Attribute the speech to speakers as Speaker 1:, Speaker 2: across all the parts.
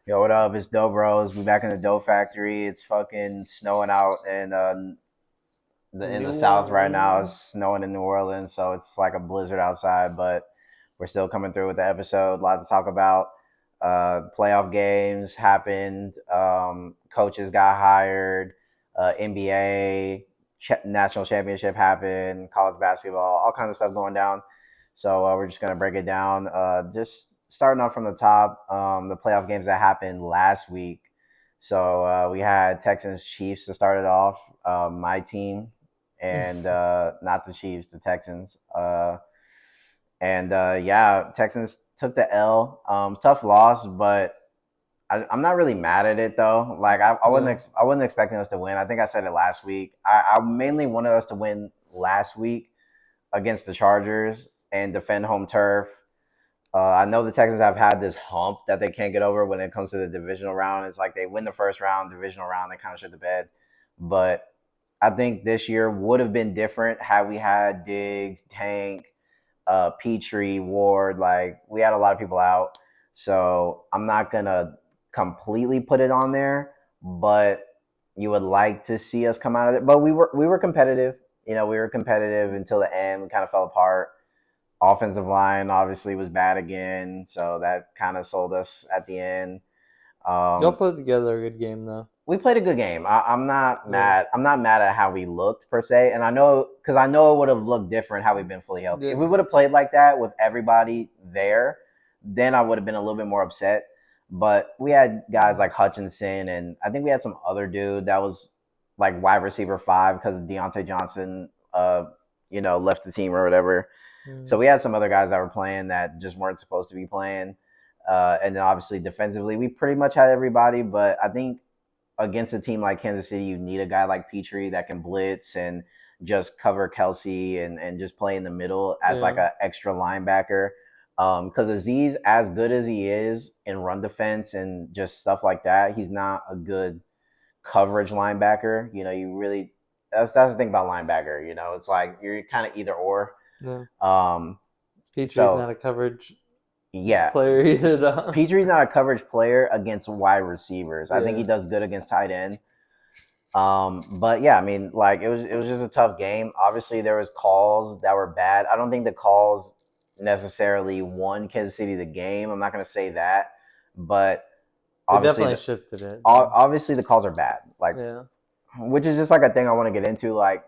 Speaker 1: Yo, what up? It's Dough Bros. We back in the Dough Factory. It's fucking snowing out in in the
Speaker 2: New
Speaker 1: South right now. It's
Speaker 2: Orleans.
Speaker 1: snowing in New Orleans, so it's like a blizzard outside. But we're still coming through with the episode. A lot to talk about. Playoff games happened. Coaches got hired. NBA national championship happened. College basketball, all kinds of stuff going down. So we're just gonna break it down. Just starting off from the top. The playoff games that happened last week. So we had Texans Chiefs to start it off. My team, and not the Chiefs, the Texans. Yeah, Texans took the L. Tough loss, but I'm not really mad at it though. Like
Speaker 2: Yeah.
Speaker 1: I wasn't expecting us to win. I think I said it last week. I mainly wanted us to win last week against the Chargers and defend home turf. I know the Texans have had this hump that they can't get over when it comes to the divisional round. It's like they win the first round, divisional round, they kind of shit the bed. But I think this year would have been different had we had Diggs, Tank, Petrie, Ward. Like we had a lot of people out, so I'm not gonna completely put it on there. But you would like to see us come out of it. But we were competitive. You know, we were competitive until the end. We kind of fell apart. Offensive line obviously was bad again, so that kind of sold us at the end.
Speaker 2: Y'all
Speaker 1: Um,
Speaker 2: put together a good game though.
Speaker 1: we played a good game. I'm not
Speaker 2: Yeah.
Speaker 1: mad. I'm not mad at how we looked per se, and I know because I know it would have looked different had we been fully healthy. If
Speaker 2: Yeah.
Speaker 1: we would have played like that with everybody there, then I would have been a little bit more upset. But we had guys like Hutchinson, and I think we had some other dude that was like wide receiver five because Deontay Johnson, left the team or whatever.
Speaker 2: Mm.
Speaker 1: So we had some other guys that were playing that just weren't supposed to be playing. And then obviously defensively, we pretty much had everybody. But I think against a team like Kansas City, you need a guy like Petrie that can blitz and just cover Kelsey and just play in the middle as like
Speaker 2: Yeah.
Speaker 1: an extra linebacker. Because Aziz, as good as he is in run defense and just stuff like that, he's not a good coverage linebacker. You know, you really that's the thing about linebacker. You know, it's like you're kind of either or.
Speaker 2: Yeah.
Speaker 1: Um,
Speaker 2: Petrie's
Speaker 1: so
Speaker 2: not a coverage
Speaker 1: yeah,
Speaker 2: player either though.
Speaker 1: Petrie's not a coverage player against wide receivers. I think he
Speaker 2: Yeah.
Speaker 1: does good against tight end. But yeah, I mean, like it was just a tough game. Obviously, there was calls that were bad. I don't think the calls necessarily won Kansas City the game. I'm not gonna say that, but
Speaker 2: They
Speaker 1: obviously
Speaker 2: definitely
Speaker 1: the
Speaker 2: shifted it though.
Speaker 1: obviously the calls are bad. Like,
Speaker 2: Yeah.
Speaker 1: which is just like a thing I want to get into. Like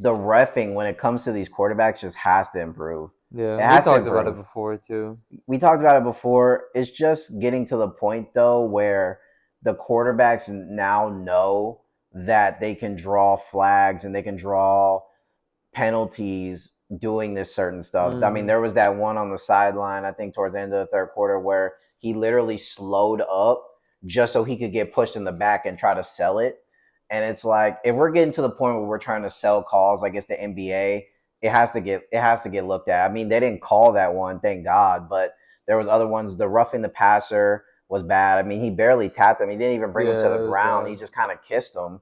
Speaker 1: the refing when it comes to these quarterbacks just has to improve.
Speaker 2: Yeah.
Speaker 1: It
Speaker 2: We
Speaker 1: has to
Speaker 2: talked about it
Speaker 1: improve.
Speaker 2: before too.
Speaker 1: We talked about it before. It's just getting to the point though where the quarterbacks now know that they can draw flags and they can draw penalties doing this certain stuff. I mean,
Speaker 2: Mm.
Speaker 1: there was that one on the sideline, I think towards the end of the third quarter, where he literally slowed up just so he could get pushed in the back and try to sell it. And it's like if we're getting to the point where we're trying to sell calls like it's the NBA, it has to get looked at. I mean, they didn't call that one, thank God, but there was other ones. The roughing the passer was bad. I mean, he barely tapped him. He didn't even bring him to
Speaker 2: Yeah,
Speaker 1: the
Speaker 2: it was
Speaker 1: ground. He
Speaker 2: bad.
Speaker 1: just kind of kissed him,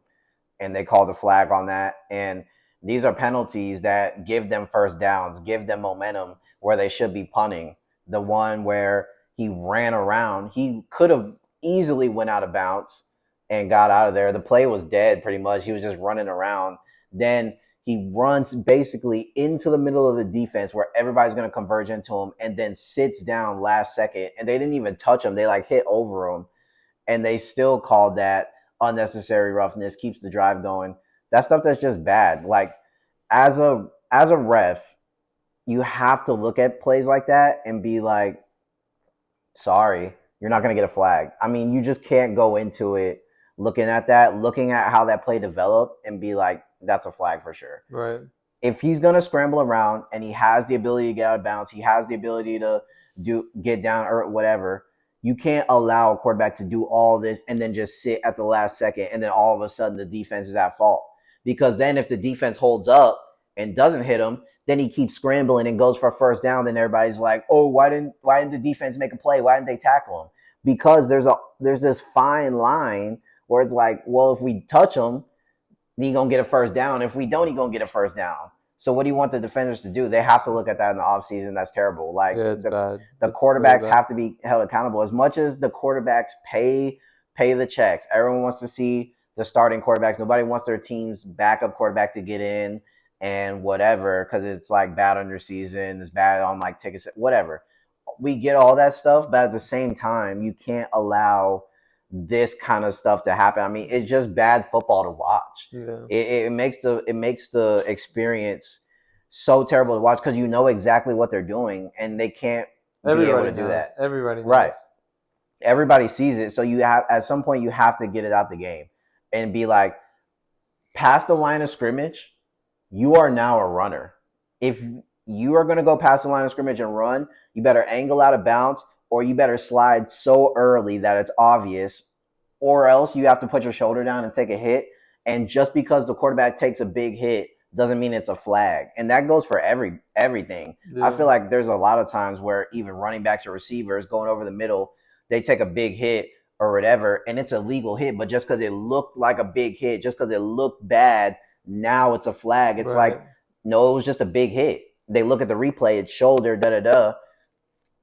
Speaker 1: and they called a flag on that. And these are penalties that give them first downs, give them momentum where they should be punting. The one where he ran around, he could have easily went out of bounds and got out of there. The play was dead pretty much. He was just running around. Then he runs basically into the middle of the defense where everybody's going to converge into him and then sits down last second. And they didn't even touch him. They like hit over him and they still called that unnecessary roughness, keeps the drive going. That stuff that's just bad. Like as a ref, you have to look at plays like that and be like, sorry, you're not gonna get a flag. I mean, you just can't go into it looking at that, looking at how that play developed and be like, that's a flag for sure.
Speaker 2: Right.
Speaker 1: If he's gonna scramble around and he has the ability to get out of bounds, he has the ability to do get down or whatever. You can't allow a quarterback to do all this and then just sit at the last second and then all of a sudden the defense is at fault. Because then if the defense holds up and doesn't hit him, then he keeps scrambling and goes for a first down. Then everybody's like, "Oh, why didn't the defense make a play? Why didn't they tackle him?" Because there's this fine line where it's like, well, if we touch him, he gonna get a first down. If we don't, he gonna get a first down. So what do you want the defenders to do? They have to look at that in the offseason. That's terrible. Like
Speaker 2: Yeah, it's bad.
Speaker 1: the
Speaker 2: It's really
Speaker 1: quarterbacks
Speaker 2: bad.
Speaker 1: have to be held accountable. As much as the quarterbacks pay the checks, everyone wants to see the starting quarterbacks. Nobody wants their team's backup quarterback to get in and whatever because it's like bad on your season, it's bad on like tickets, whatever. We get all that stuff, but at the same time, you can't allow this kind of stuff to happen. I mean, it's just bad football to watch.
Speaker 2: Yeah.
Speaker 1: It makes the experience so terrible to watch because you know exactly what they're doing and they can't be able
Speaker 2: Everybody
Speaker 1: to do
Speaker 2: knows.
Speaker 1: that.
Speaker 2: Everybody
Speaker 1: Right.
Speaker 2: knows.
Speaker 1: Everybody sees it. So you have at some point you have to get it out the game and be like, past the line of scrimmage, you are now a runner. If you are going to go past the line of scrimmage and run, you better angle out of bounds or you better slide so early that it's obvious, or else you have to put your shoulder down and take a hit. And just because the quarterback takes a big hit doesn't mean it's a flag. And that goes for everything. I
Speaker 2: Yeah.
Speaker 1: feel like there's a lot of times where even running backs or receivers going over the middle, they take a big hit or whatever, and it's a legal hit. But just because it looked like a big hit, just because it looked bad, now it's a flag. It's
Speaker 2: Right.
Speaker 1: like, no, it was just a big hit. They look at the replay, it's shoulder, da da da.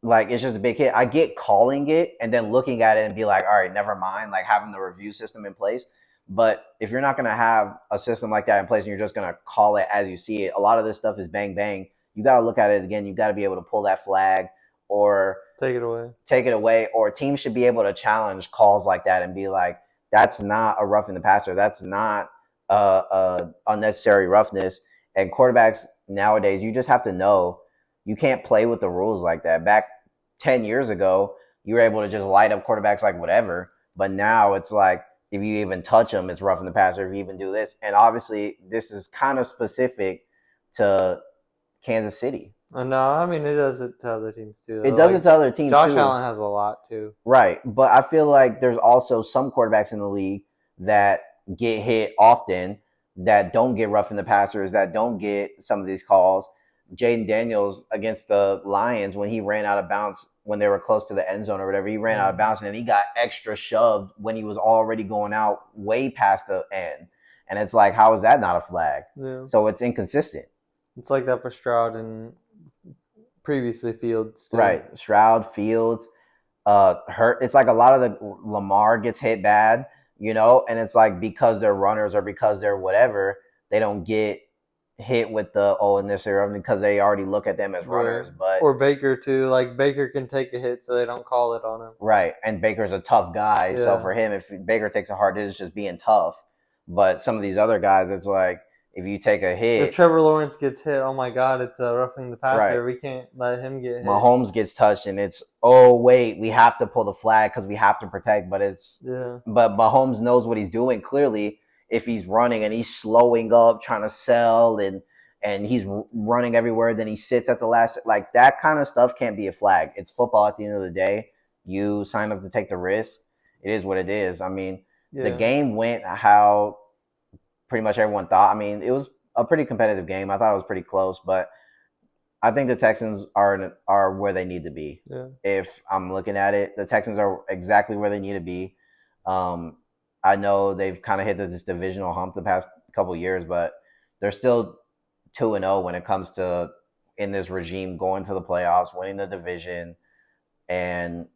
Speaker 1: Like it's just a big hit. I get calling it and then looking at it and be like, all right, never mind, like having the review system in place. But if you're not gonna have a system like that in place and you're just gonna call it as you see it, a lot of this stuff is bang bang. You gotta look at it again. You gotta be able to pull that flag or
Speaker 2: Take it away.
Speaker 1: take it away, or teams should be able to challenge calls like that and be like, that's not a roughing the passer. That's not unnecessary roughness. And quarterbacks nowadays, you just have to know you can't play with the rules like that. Back 10 years ago, you were able to just light up quarterbacks like whatever. But now it's like, if you even touch them, it's roughing the passer. If you even do this. And obviously, this is kind of specific to Kansas City.
Speaker 2: No, I mean it does it to other teams too.
Speaker 1: It
Speaker 2: Though.
Speaker 1: does
Speaker 2: Like
Speaker 1: it to other teams
Speaker 2: Josh
Speaker 1: too.
Speaker 2: Allen has a lot too.
Speaker 1: Right. But I feel like there's also some quarterbacks in the league that get hit often, that don't get rough in the passers, that don't get some of these calls. Jaden Daniels against the Lions, when he ran out of bounds when they were close to the end zone or whatever, he ran out of bounds and then he got extra shoved when he was already going out way past the end. And it's like, how is that not a flag?
Speaker 2: Yeah.
Speaker 1: So it's inconsistent.
Speaker 2: It's like that for Stroud and previously Fields too.
Speaker 1: Right. Stroud, Fields, hurt. It's like a lot of the Lamar gets hit bad, and it's like because they're runners or because they're whatever, they don't get hit with the necessarily because they already look at them as runners.
Speaker 2: Right.
Speaker 1: But
Speaker 2: Or Baker too. Like Baker can take a hit, so they don't call it on him.
Speaker 1: right, and Baker's a tough guy, so
Speaker 2: Yeah.
Speaker 1: for him, if Baker takes a hard hit, it's just being tough. But some of these other guys, it's like if you take a
Speaker 2: If
Speaker 1: hit,
Speaker 2: Trevor Lawrence gets hit, oh my God, it's roughing the passer.
Speaker 1: right,
Speaker 2: We can't let him get hit.
Speaker 1: Mahomes gets touched, and it's, oh wait, we have to pull the flag because we have to protect. But
Speaker 2: Yeah.
Speaker 1: but Mahomes knows what he's doing clearly. If he's running and he's slowing up, trying to sell, and he's running everywhere, then he sits at the last, like that kind of stuff can't be a flag. It's football at the end of the day. You sign up to take the risk. It is what it is. I mean, the
Speaker 2: Yeah.
Speaker 1: game went how pretty much everyone thought. I mean, it was a pretty competitive game. I thought it was pretty close, but I think the Texans are where they need to be.
Speaker 2: Yeah.
Speaker 1: If I'm looking at it, the Texans are exactly where they need to be. Um, I know they've kind of hit this divisional hump the past couple years, but they're still 2-0 when it comes to, in this regime, going to the playoffs, winning the division, and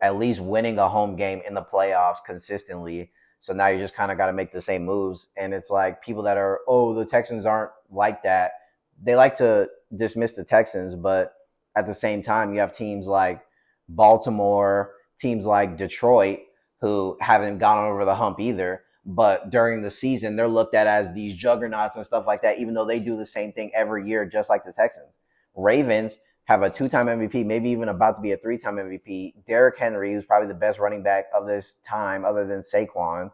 Speaker 1: at least winning a home game in the playoffs consistently. So now you just kind of got to make the same moves. And it's like people that are, oh, the Texans aren't like that. They like to dismiss the Texans, but at the same time, you have teams like Baltimore, teams like Detroit, who haven't gone over the hump either. But during the season, they're looked at as these juggernauts and stuff like that, even though they do the same thing every year, just like the Texans. Ravens have a 2-time MVP, maybe even about to be a 3-time MVP. Derrick Henry, who's probably the best running back of this time, other than Saquon,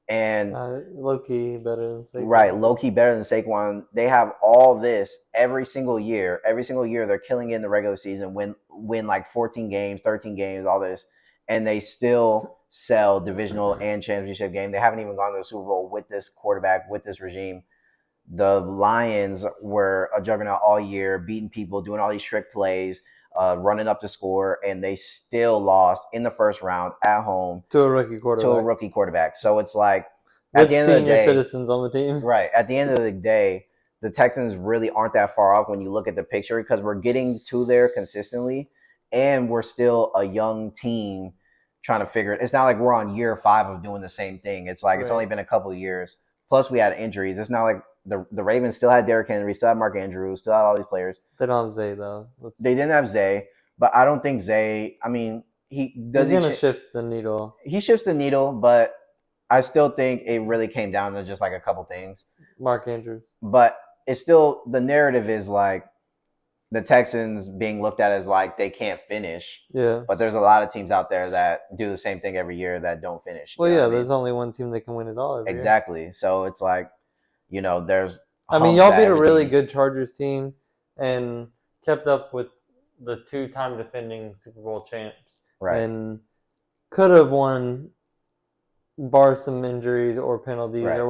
Speaker 1: and
Speaker 2: Low key better than Saquon.
Speaker 1: right, low key better than Saquon. They have all this every single year. Every single year, they're killing it in the regular season. Win like 14 games, 13 games, all this, and they still sell divisional and championship game. They haven't even gone to the Super Bowl with this quarterback, with this regime. The Lions were a juggernaut all year, beating people, doing all these trick plays, running up the score, and they still lost in the first round at home
Speaker 2: to a rookie quarterback.
Speaker 1: So it's like, at
Speaker 2: With
Speaker 1: the end of the
Speaker 2: senior
Speaker 1: day,
Speaker 2: citizens on the team.
Speaker 1: right? At the end of the day, the Texans really aren't that far off when you look at the picture because we're getting to there consistently, and we're still a young team trying to figure it. It's not like we're on year 5 of doing the same thing. It's like it's only
Speaker 2: Right.
Speaker 1: been a couple of years. Plus, we had injuries. It's not like the Ravens still had Derrick Henry, still had Mark Andrews, still had all these players.
Speaker 2: They don't have Zay though.
Speaker 1: They didn't have Zay, but I don't think Zay. I mean, he does
Speaker 2: He's
Speaker 1: he
Speaker 2: gonna
Speaker 1: ch-
Speaker 2: shift the needle.
Speaker 1: he shifts the needle, but I still think it really came down to just like a couple things.
Speaker 2: Mark Andrews.
Speaker 1: But it's still the narrative is like the Texans being looked at as like they can't finish.
Speaker 2: Yeah.
Speaker 1: But there's a lot of teams out there that do the same thing every year that don't finish.
Speaker 2: Well,
Speaker 1: You know what
Speaker 2: yeah.
Speaker 1: I mean?
Speaker 2: There's only one team that can win it all every year.
Speaker 1: Exactly. So it's like, there's
Speaker 2: I mean,
Speaker 1: humps
Speaker 2: y'all
Speaker 1: that
Speaker 2: beat a
Speaker 1: every
Speaker 2: really
Speaker 1: team.
Speaker 2: good Chargers team and kept up with the two-time defending Super Bowl champs,
Speaker 1: Right.
Speaker 2: and could have won, bar some injuries or penalties
Speaker 1: Right.
Speaker 2: or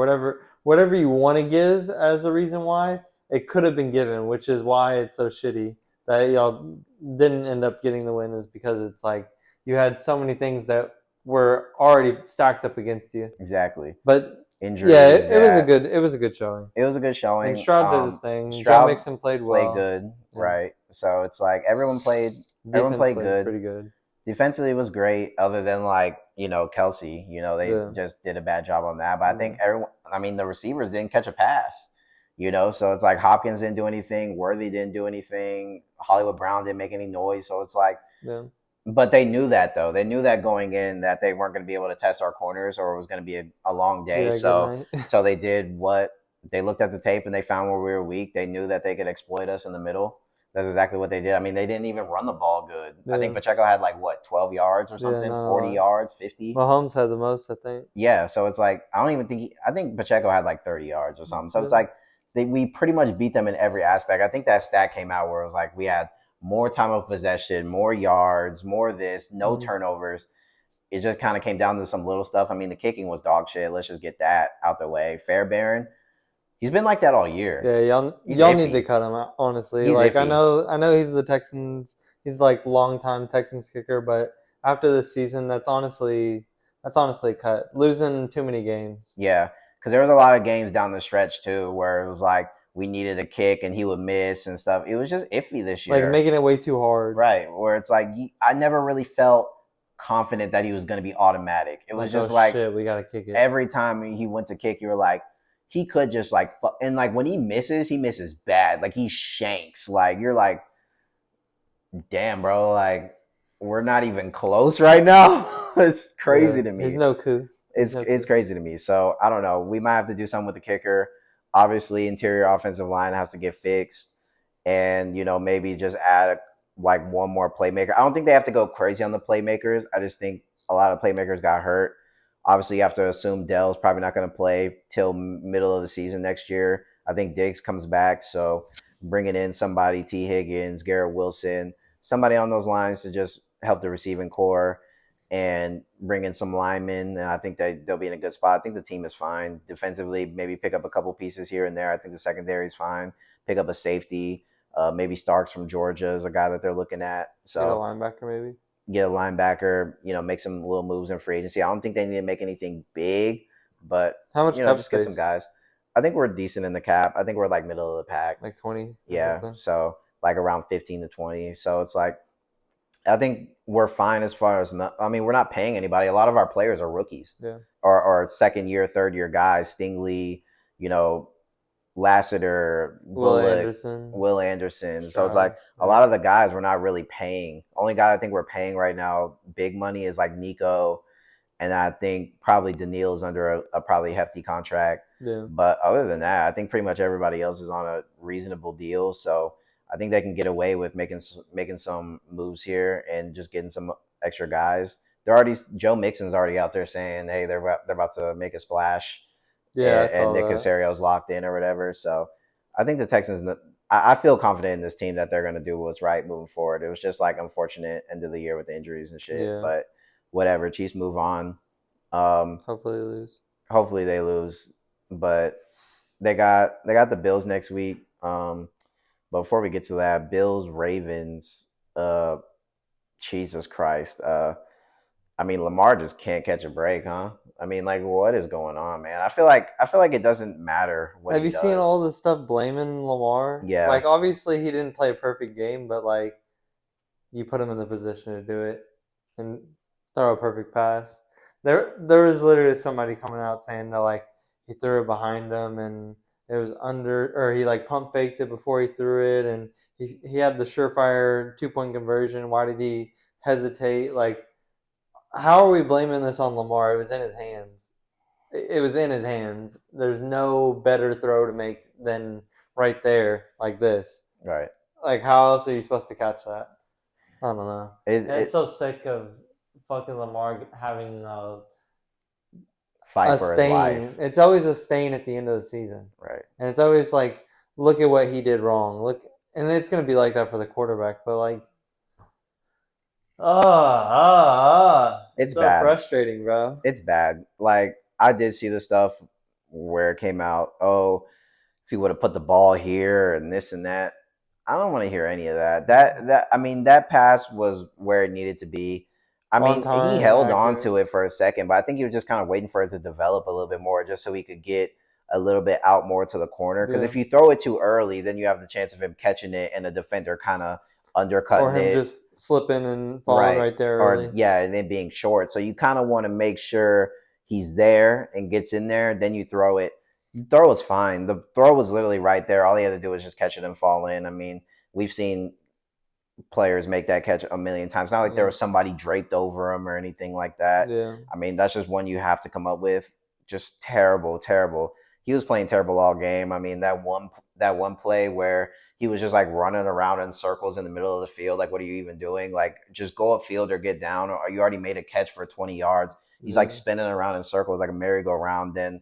Speaker 2: whatever you want to give as a reason why it could have been given, which is why it's so shitty that y'all didn't end up getting the win, is because it's like you had so many things that were already stacked up against you.
Speaker 1: Exactly.
Speaker 2: But yeah,
Speaker 1: Injuries that
Speaker 2: it was a good showing.
Speaker 1: it was a good
Speaker 2: And
Speaker 1: showing.
Speaker 2: Stroud did his thing. Joe
Speaker 1: Stroud
Speaker 2: Mixon played
Speaker 1: played
Speaker 2: well.
Speaker 1: good,
Speaker 2: Yeah.
Speaker 1: right? So it's like everyone
Speaker 2: Defense
Speaker 1: played
Speaker 2: played
Speaker 1: good.
Speaker 2: pretty good.
Speaker 1: Defensively was great, other than like Kelsey. They
Speaker 2: Yeah.
Speaker 1: just did a bad job on that. But I
Speaker 2: Yeah.
Speaker 1: think everyone. I mean, the receivers didn't catch a pass. So it's like Hopkins didn't do anything, Worthy didn't do anything, Hollywood Brown didn't make any noise. So it's like,
Speaker 2: Yeah.
Speaker 1: but they knew that though. They knew that going in that they weren't going to be able to test our corners, or it was going to be a long day.
Speaker 2: Yeah. Good
Speaker 1: So
Speaker 2: night.
Speaker 1: so they did what they looked at the tape and they found where we were weak. They knew that they could exploit us in the middle. That's exactly what they did. I mean, they didn't even run the ball good. I think
Speaker 2: Yeah.
Speaker 1: Pacheco had like what 12 yards or
Speaker 2: Yeah.
Speaker 1: something,
Speaker 2: Not a
Speaker 1: 40
Speaker 2: lot.
Speaker 1: yards, 50.
Speaker 2: Mahomes had the most, I think.
Speaker 1: Yeah, so it's like I don't even think I think Pacheco had like 30 yards or something. So it's
Speaker 2: Yeah.
Speaker 1: like we pretty much beat them in every aspect. I think that stat came out where it was like we had more time of possession, more yards, more this, no
Speaker 2: Mhm.
Speaker 1: turnovers. It just kind of came down to some little stuff. I mean, the kicking was dog shit. Let's just get that out the way. Fairbairn, he's been like that all year.
Speaker 2: Yeah,
Speaker 1: He's
Speaker 2: y'all need to
Speaker 1: iffy.
Speaker 2: cut him out, honestly.
Speaker 1: He's
Speaker 2: Like
Speaker 1: iffy.
Speaker 2: I know he's the Texans. He's like longtime Texans kicker, but after this season, that's honestly cut. Losing too many games.
Speaker 1: Yeah, because there was a lot of games down the stretch too where it was like we needed a kick and he would miss and stuff. It was just iffy this
Speaker 2: Like
Speaker 1: year.
Speaker 2: making it way too hard.
Speaker 1: Right, where it's like I never really felt confident that he was going to be automatic. It was
Speaker 2: Like, oh
Speaker 1: just like
Speaker 2: shit, we gotta kick it.
Speaker 1: every time he went to kick, you were like, he could just like, and like when he misses bad. Like he shanks. Like you're like, damn, bro. Like we're not even close right now. It's
Speaker 2: Yeah,
Speaker 1: crazy to
Speaker 2: he's
Speaker 1: me.
Speaker 2: no coup. He's
Speaker 1: It's
Speaker 2: no
Speaker 1: it's
Speaker 2: coup.
Speaker 1: crazy to me. So I don't know. We might have to do something with the kicker. Obviously, interior offensive line has to get fixed, and maybe just add like one more playmaker. I don't think they have to go crazy on the playmakers. I just think a lot of playmakers got hurt. Obviously, you have to assume Dell's probably not going to play till middle of the season next year. I think Diggs comes back, so bringing in somebody, T. Higgins, Garrett Wilson, somebody on those lines to just help the receiving core and bring in some linemen. And I think that they'll be in a good spot. I think the team is fine defensively. Maybe pick up a couple pieces here and there. I think the secondary is fine. Pick up a safety. Maybe Starks from Georgia is a guy that they're looking at.
Speaker 2: Get a
Speaker 1: So
Speaker 2: linebacker maybe.
Speaker 1: get a linebacker. Make some little moves in free agency. I don't think they need to make anything big, but
Speaker 2: How much cap
Speaker 1: just get some
Speaker 2: space?
Speaker 1: guys. I think we're decent in the cap. I think we're like middle of the pack.
Speaker 2: Like 20 or
Speaker 1: Yeah,
Speaker 2: something.
Speaker 1: so like around 15 to 20. So it's like I think we're fine as far as I mean, we're not paying anybody. A lot of our players are rookies
Speaker 2: Yeah.
Speaker 1: or second year, third year guys. Stingley, you know, Lassiter,
Speaker 2: Will
Speaker 1: Bullock,
Speaker 2: Anderson,
Speaker 1: Will Anderson. So it's like
Speaker 2: Stroud.
Speaker 1: a
Speaker 2: Yeah.
Speaker 1: lot of the guys we're not really paying. Only guy I think we're paying right now, big money, is like Nico, and I think probably Daniil's under a probably hefty contract.
Speaker 2: Yeah.
Speaker 1: But other than that, I think pretty much everybody else is on a reasonable deal. So I think they can get away with making some moves here and just getting some extra guys. They're already Joe Mixon's already out there saying, hey, they're about to make a splash,
Speaker 2: Yeah, I
Speaker 1: and
Speaker 2: saw
Speaker 1: Nick
Speaker 2: that.
Speaker 1: Caserio's locked in or whatever. So I think the Texans. I feel confident in this team that they're going to do what's right moving forward. It was just like unfortunate end of the year with the injuries and shit,
Speaker 2: Yeah.
Speaker 1: but whatever. Chiefs move on. Um,
Speaker 2: Hopefully they lose.
Speaker 1: Hopefully they lose, but they got the Bills next week. But before we get to that, Bills Ravens. Jesus Christ. I mean, Lamar just can't catch a break, huh? I mean, like, what is going on, man? I feel like it doesn't matter what
Speaker 2: Have
Speaker 1: he
Speaker 2: you seen all
Speaker 1: does.
Speaker 2: the stuff blaming Lamar?
Speaker 1: Yeah,
Speaker 2: Like, obviously, he didn't play a perfect game, but like, you put him in the position to do it and throw a perfect pass. There was literally somebody coming out saying that like he threw it behind him and it was under, or he like pump faked it before he threw it, and he had the surefire 2 point conversion. Why did he hesitate? Like, how are we blaming this on Lamar? It was in his hands. It was in his hands. There's no better throw to make than right there, like this.
Speaker 1: right.
Speaker 2: Like, how else are you supposed to catch that? I don't know.
Speaker 1: It
Speaker 2: And it's
Speaker 1: it
Speaker 2: so sick of fucking Lamar having
Speaker 1: fight
Speaker 2: a
Speaker 1: for his
Speaker 2: stain.
Speaker 1: life,
Speaker 2: It's always a stain at the end of the season,
Speaker 1: right?
Speaker 2: and it's always like, look at what he did wrong. Look, and it's gonna be like that for the quarterback. But like,
Speaker 1: It's
Speaker 2: it's so
Speaker 1: bad.
Speaker 2: frustrating, bro.
Speaker 1: It's bad. Like I did see the stuff where it came out. Oh, if he would have put the ball here and this and that. I don't want to hear any of that. That I mean, that pass was where it needed to be. I
Speaker 2: On
Speaker 1: mean, he
Speaker 2: time,
Speaker 1: held on to
Speaker 2: accurate.
Speaker 1: it for a second, but I think he was just kind of waiting for it to develop a little bit more, just so he could get a little bit out more to the corner. Because
Speaker 2: Yeah.
Speaker 1: if you throw it too early, then you have the chance of him catching it and the defender kind of
Speaker 2: Or
Speaker 1: undercutting
Speaker 2: him
Speaker 1: it.
Speaker 2: just slipping and falling
Speaker 1: Right.
Speaker 2: right there
Speaker 1: Or
Speaker 2: early.
Speaker 1: yeah, and then being short. So you kind of want to make sure he's there and gets in there. Then you throw it. The throw was fine. The throw was literally right there. All he had to do was just catch it and fall in. I mean, we've seen players make that catch a million times. Not like there
Speaker 2: Yeah.
Speaker 1: was somebody draped over him or anything like that.
Speaker 2: Yeah.
Speaker 1: I mean, that's just one you have to come up with. Just terrible, terrible. He was playing terrible all game. I mean, that one play where he was just like running around in circles in the middle of the field. Like, what are you even doing? Like, just go upfield or get down. Or you already made a catch for 20 yards. He's like
Speaker 2: Yeah.
Speaker 1: spinning around in circles like a merry-go-round. Then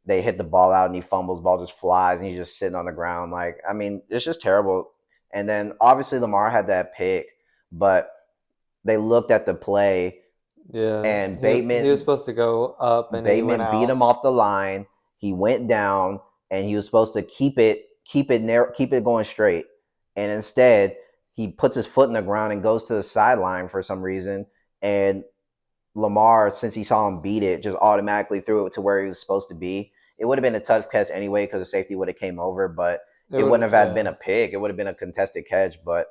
Speaker 1: they hit the ball out and he fumbles. Ball just flies and he's just sitting on the ground. Like, I mean, it's just terrible. And then obviously Lamar had that pick, but they looked at the play
Speaker 2: Yeah.
Speaker 1: and
Speaker 2: He was
Speaker 1: Bateman
Speaker 2: supposed to go up and he went
Speaker 1: Bateman beat
Speaker 2: out.
Speaker 1: him off the line. He went down and he was supposed to keep it narrow, keep it going straight. And instead, he puts his foot in the ground and goes to the sideline for some reason. And Lamar, since he saw him beat it, just automatically threw it to where he was supposed to be. It would have been a tough catch anyway because the safety would have came over, but
Speaker 2: It
Speaker 1: it wouldn't have
Speaker 2: would,
Speaker 1: had been
Speaker 2: yeah.
Speaker 1: a pick. It would have been a contested catch. But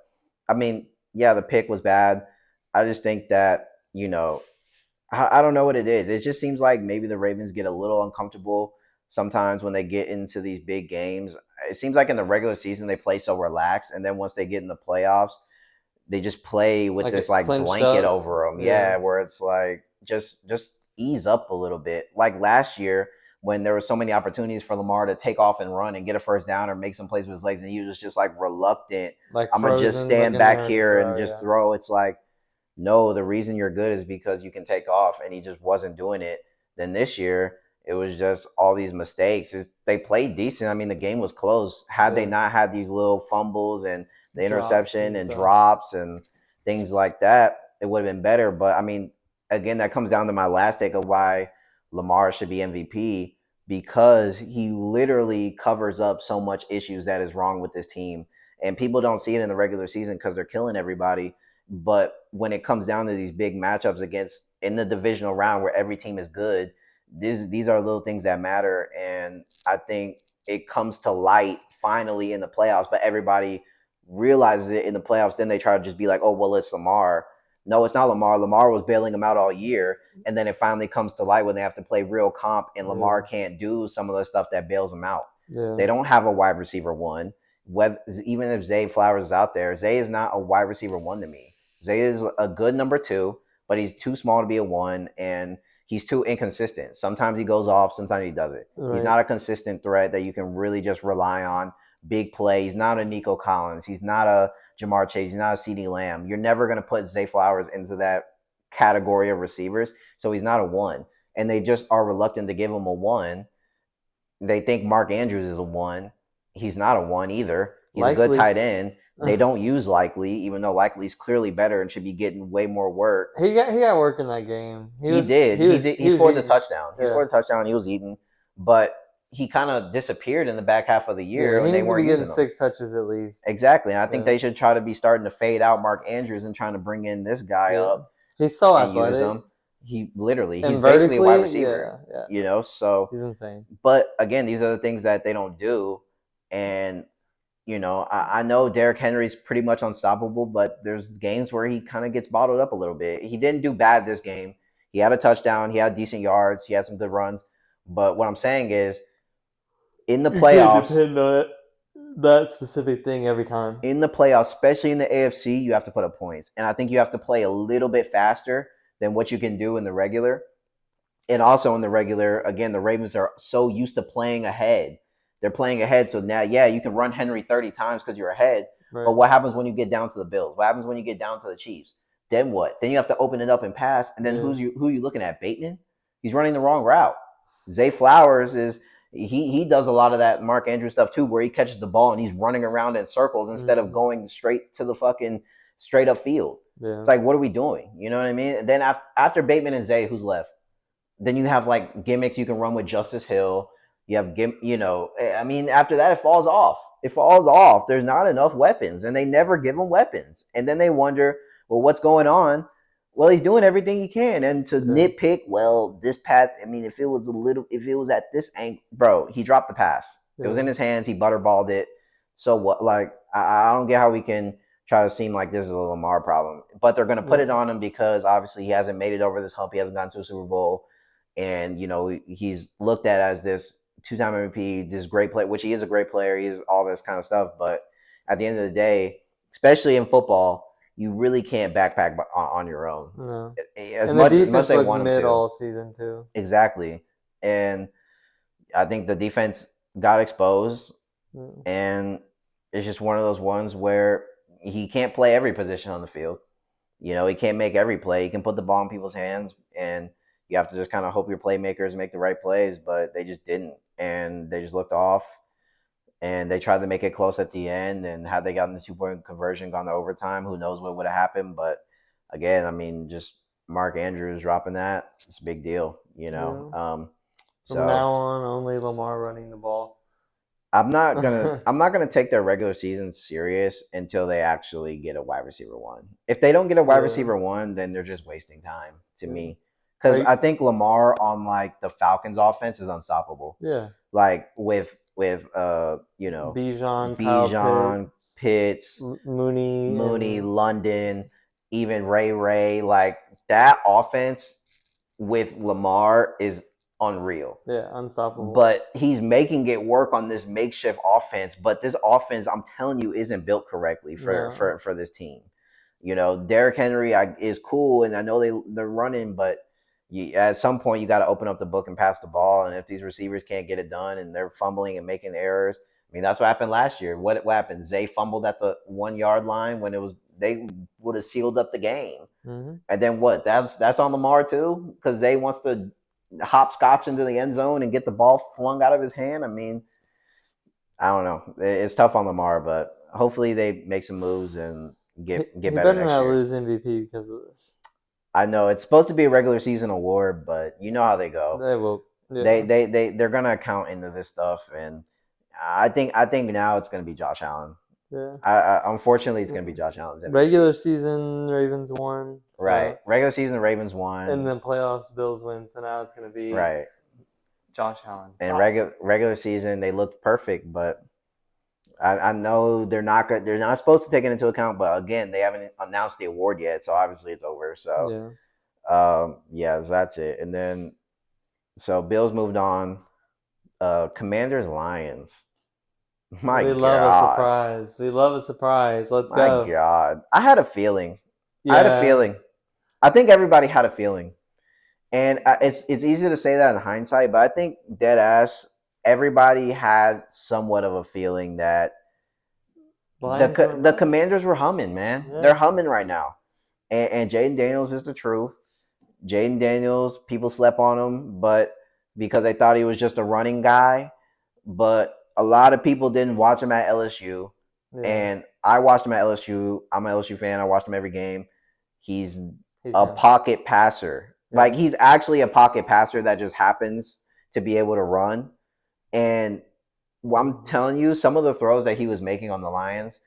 Speaker 1: I mean, yeah, the pick was bad. I just think that I don't know what it is. It just seems like maybe the Ravens get a little uncomfortable sometimes when they get into these big games. It seems like in the regular season they play so relaxed, and then once they get in the playoffs, they just play with
Speaker 2: Like
Speaker 1: this
Speaker 2: it
Speaker 1: like
Speaker 2: clinched
Speaker 1: blanket
Speaker 2: up.
Speaker 1: over them.
Speaker 2: Yeah.
Speaker 1: Yeah, where it's like just ease up a little bit. Like last year when there were so many opportunities for Lamar to take off and run and get a first down or make some plays with his legs, and he was just like reluctant.
Speaker 2: Like
Speaker 1: I'm gonna just
Speaker 2: frozen,
Speaker 1: stand
Speaker 2: looking
Speaker 1: back
Speaker 2: there to
Speaker 1: here and
Speaker 2: throw.
Speaker 1: just
Speaker 2: Yeah.
Speaker 1: throw. It's like no, the reason you're good is because you can take off, and he just wasn't doing it. Then this year, it was just all these mistakes. They played decent. I mean, the game was close. Had they
Speaker 2: Yeah.
Speaker 1: not had these little fumbles and the
Speaker 2: Drops
Speaker 1: interception
Speaker 2: and
Speaker 1: and
Speaker 2: stuff.
Speaker 1: drops and things like that, it would have been better. But I mean, again, that comes down to my last take of why Lamar should be MVP because he literally covers up so much issues that is wrong with this team. And people don't see it in the regular season because they're killing everybody, but when it comes down to these big matchups against in the divisional round where every team is good, these are little things that matter. And I think it comes to light finally in the playoffs, but everybody realizes it in the playoffs. Then they try to just be like, oh, well, it's Lamar. No, it's not Lamar. Lamar was bailing them out all year. And then it finally comes to light when they have to play real comp and Lamar
Speaker 2: Yeah.
Speaker 1: can't do some of the stuff that bails them out. They
Speaker 2: Yeah.
Speaker 1: don't have a wide receiver one. Whether even if Zay Flowers is out there, Zay is not a wide receiver one to me. Zay is a good number two, but he's too small to be a one, and he's too inconsistent. Sometimes he goes off, sometimes he doesn't. He's
Speaker 2: Right.
Speaker 1: not a consistent threat that you can really just rely on. Big play. He's not a Nico Collins. He's not a Jamar Chase. He's not a CD Lamb. You're never going to put Zay Flowers into that category of receivers, so he's not a one. And they just are reluctant to give him a one. They think Mark Andrews is a one. He's not a one either. He's a good
Speaker 2: Likely.
Speaker 1: tight end. They don't use Likely, even though Likely's clearly better and should be getting way more work.
Speaker 2: He got work in that game. He
Speaker 1: He
Speaker 2: was
Speaker 1: did.
Speaker 2: he
Speaker 1: He
Speaker 2: was
Speaker 1: did. He
Speaker 2: he was
Speaker 1: scored the
Speaker 2: eating.
Speaker 1: touchdown. He
Speaker 2: Yeah.
Speaker 1: scored a touchdown. He was eating, but he kind of disappeared in the back half of the
Speaker 2: Yeah.
Speaker 1: year,
Speaker 2: He
Speaker 1: and they
Speaker 2: needs to be
Speaker 1: weren't
Speaker 2: getting
Speaker 1: using him
Speaker 2: 6 touches at least.
Speaker 1: exactly. And I think
Speaker 2: Yeah.
Speaker 1: they should try to be starting to fade out Mark Andrews and trying to bring in this guy
Speaker 2: Yeah.
Speaker 1: up
Speaker 2: He's so
Speaker 1: and use
Speaker 2: athletic.
Speaker 1: him. he's
Speaker 2: And
Speaker 1: basically a wide
Speaker 2: vertically,
Speaker 1: receiver,
Speaker 2: yeah, yeah,
Speaker 1: so
Speaker 2: he's insane.
Speaker 1: but again, these are the things that they don't do. And I know Derrick Henry's pretty much unstoppable, but there's games where he kind of gets bottled up a little bit. He didn't do bad this game. He had a touchdown, he had decent yards, he had some good runs. But what I'm saying is, in the
Speaker 2: You can't
Speaker 1: playoffs,
Speaker 2: depend on it, that specific thing every time.
Speaker 1: especially in the AFC, you have to put up points. And I think you have to play a little bit faster than what you can do in the regular. And also in the regular, again, the Ravens are so used to playing ahead. They're playing ahead, so now, yeah, you can run Henry 30 times because you're ahead. But
Speaker 2: Right.
Speaker 1: what happens when you get down to the Bills? What happens when you get down to the Chiefs? Then what? Then you have to open it up and pass. And then
Speaker 2: Yeah.
Speaker 1: who are you looking at? Bateman? He's running the wrong route. Zay Flowers is he does a lot of that Mark Andrews stuff too, where he catches the ball and he's running around in circles instead of
Speaker 2: Mm.
Speaker 1: going straight to the fucking straight up field. It's
Speaker 2: Yeah.
Speaker 1: like, what are we doing? You know what I mean? And then after Bateman and Zay, who's left? Then you have like gimmicks you can run with Justice Hill. You have I mean, after that it falls off. It falls off. There's not enough weapons, and they never give him weapons. And then they wonder, well, what's going on? Well, he's doing everything he can, and to
Speaker 2: Yeah.
Speaker 1: nitpick, well, this pass. I mean, if it was at this angle, bro, he dropped the pass. It was
Speaker 2: Yeah.
Speaker 1: in his hands. He butterballed it. So what? Like, I don't get how we can try to seem like this is a Lamar problem, but they're going to put
Speaker 2: Yeah.
Speaker 1: it on him because obviously he hasn't made it over this hump. He hasn't gotten to a Super Bowl, and he's looked at as this two-time MVP, this great player, which he is a great player. He's all this kind of stuff, but at the end of the day, especially in football, you really can't backpack on your own.
Speaker 2: No.
Speaker 1: As
Speaker 2: And the
Speaker 1: much as
Speaker 2: defense
Speaker 1: they
Speaker 2: looked
Speaker 1: want him
Speaker 2: mid
Speaker 1: to,
Speaker 2: all season too.
Speaker 1: exactly. And I think the defense got exposed,
Speaker 2: Mm.
Speaker 1: and it's just one of those ones where he can't play every position on the field. He can't make every play. He can put the ball in people's hands, and you have to just kind of hope your playmakers make the right plays, but they just didn't. And they just looked off, and they tried to make it close at the end. And had they gotten the 2 point conversion, gone to overtime, who knows what would have happened. But again, I mean, just Mark Andrews dropping that, it's a big deal.
Speaker 2: Yeah. From
Speaker 1: So
Speaker 2: now on, only Lamar running the ball.
Speaker 1: I'm not gonna take their regular season serious until they actually get a wide receiver one. If they don't get a wide
Speaker 2: Yeah.
Speaker 1: receiver one, then they're just wasting time to
Speaker 2: Yeah.
Speaker 1: me.
Speaker 2: Are
Speaker 1: Because
Speaker 2: you,
Speaker 1: I think Lamar on like the Falcons offense is unstoppable.
Speaker 2: yeah.
Speaker 1: Like with
Speaker 2: Bijan, Kyle
Speaker 1: Bijan,
Speaker 2: Pitts,
Speaker 1: Pitts,
Speaker 2: Mooney,
Speaker 1: Mooney,
Speaker 2: and
Speaker 1: London, even Ray, like that offense with Lamar is unreal.
Speaker 2: yeah, unstoppable.
Speaker 1: But he's making it work on this makeshift offense. But this offense, I'm telling you, isn't built correctly for
Speaker 2: No.
Speaker 1: for for this team. Derrick Henry is cool, and I know they're running, but at some point you got to open up the book and pass the ball. And if these receivers can't get it done and they're fumbling and making errors, I mean that's what happened last year. What happened? Zay fumbled at the 1 yard line when they would have sealed up the game.
Speaker 2: Mm-hmm.
Speaker 1: And then what? That's on Lamar too, because Zay wants to hopscotch into the end zone and get the ball flung out of his hand. I mean, I don't know. It's tough on Lamar, but hopefully they make some moves and get
Speaker 2: He
Speaker 1: better
Speaker 2: better
Speaker 1: next
Speaker 2: not
Speaker 1: year.
Speaker 2: lose MVP because of this.
Speaker 1: I know it's supposed to be a regular season award, but you know how they go.
Speaker 2: They will.
Speaker 1: They
Speaker 2: Yeah.
Speaker 1: they they they're gonna count into this stuff, and I think now it's gonna be Josh Allen.
Speaker 2: Yeah.
Speaker 1: Unfortunately, it's gonna be Josh Allen's MVP.
Speaker 2: Regular season, Ravens won.
Speaker 1: Right.
Speaker 2: So,
Speaker 1: Regular season, the Ravens
Speaker 2: and
Speaker 1: won.
Speaker 2: then playoffs, Bills win. So now it's going to be
Speaker 1: Right.
Speaker 2: Josh Allen.
Speaker 1: And
Speaker 2: Wow.
Speaker 1: regular season, they looked perfect, but I know they're not supposed to take it into account, but again, they haven't announced the award yet, so obviously it's over. So
Speaker 2: Yeah.
Speaker 1: yeah, so that's it. And then so Bills moved on. Commanders Lions. My
Speaker 2: We love a
Speaker 1: God.
Speaker 2: surprise. We love a surprise. Let's
Speaker 1: My
Speaker 2: go.
Speaker 1: God. I had a feeling. I had a
Speaker 2: Yeah.
Speaker 1: feeling. I think everybody had a feeling. And it's easy to say that in hindsight, but I think dead ass everybody had somewhat of a feeling that
Speaker 2: Lions were
Speaker 1: the
Speaker 2: back.
Speaker 1: Commanders were humming, man. They're
Speaker 2: Yeah.
Speaker 1: humming right now. And Jaden Daniels is the truth. Jaden Daniels, people slept on him, but because they thought he was just a running guy. But a lot of people didn't watch him at LSU.
Speaker 2: Yeah.
Speaker 1: And I watched him at LSU. I'm an LSU fan. I watched him every game. He's
Speaker 2: He's
Speaker 1: a
Speaker 2: him.
Speaker 1: pocket passer. Like
Speaker 2: Yeah.
Speaker 1: he's actually a pocket passer that just happens to be able to run. And I'm
Speaker 2: Mhm.
Speaker 1: telling you, some of the throws that he was making on the Lions,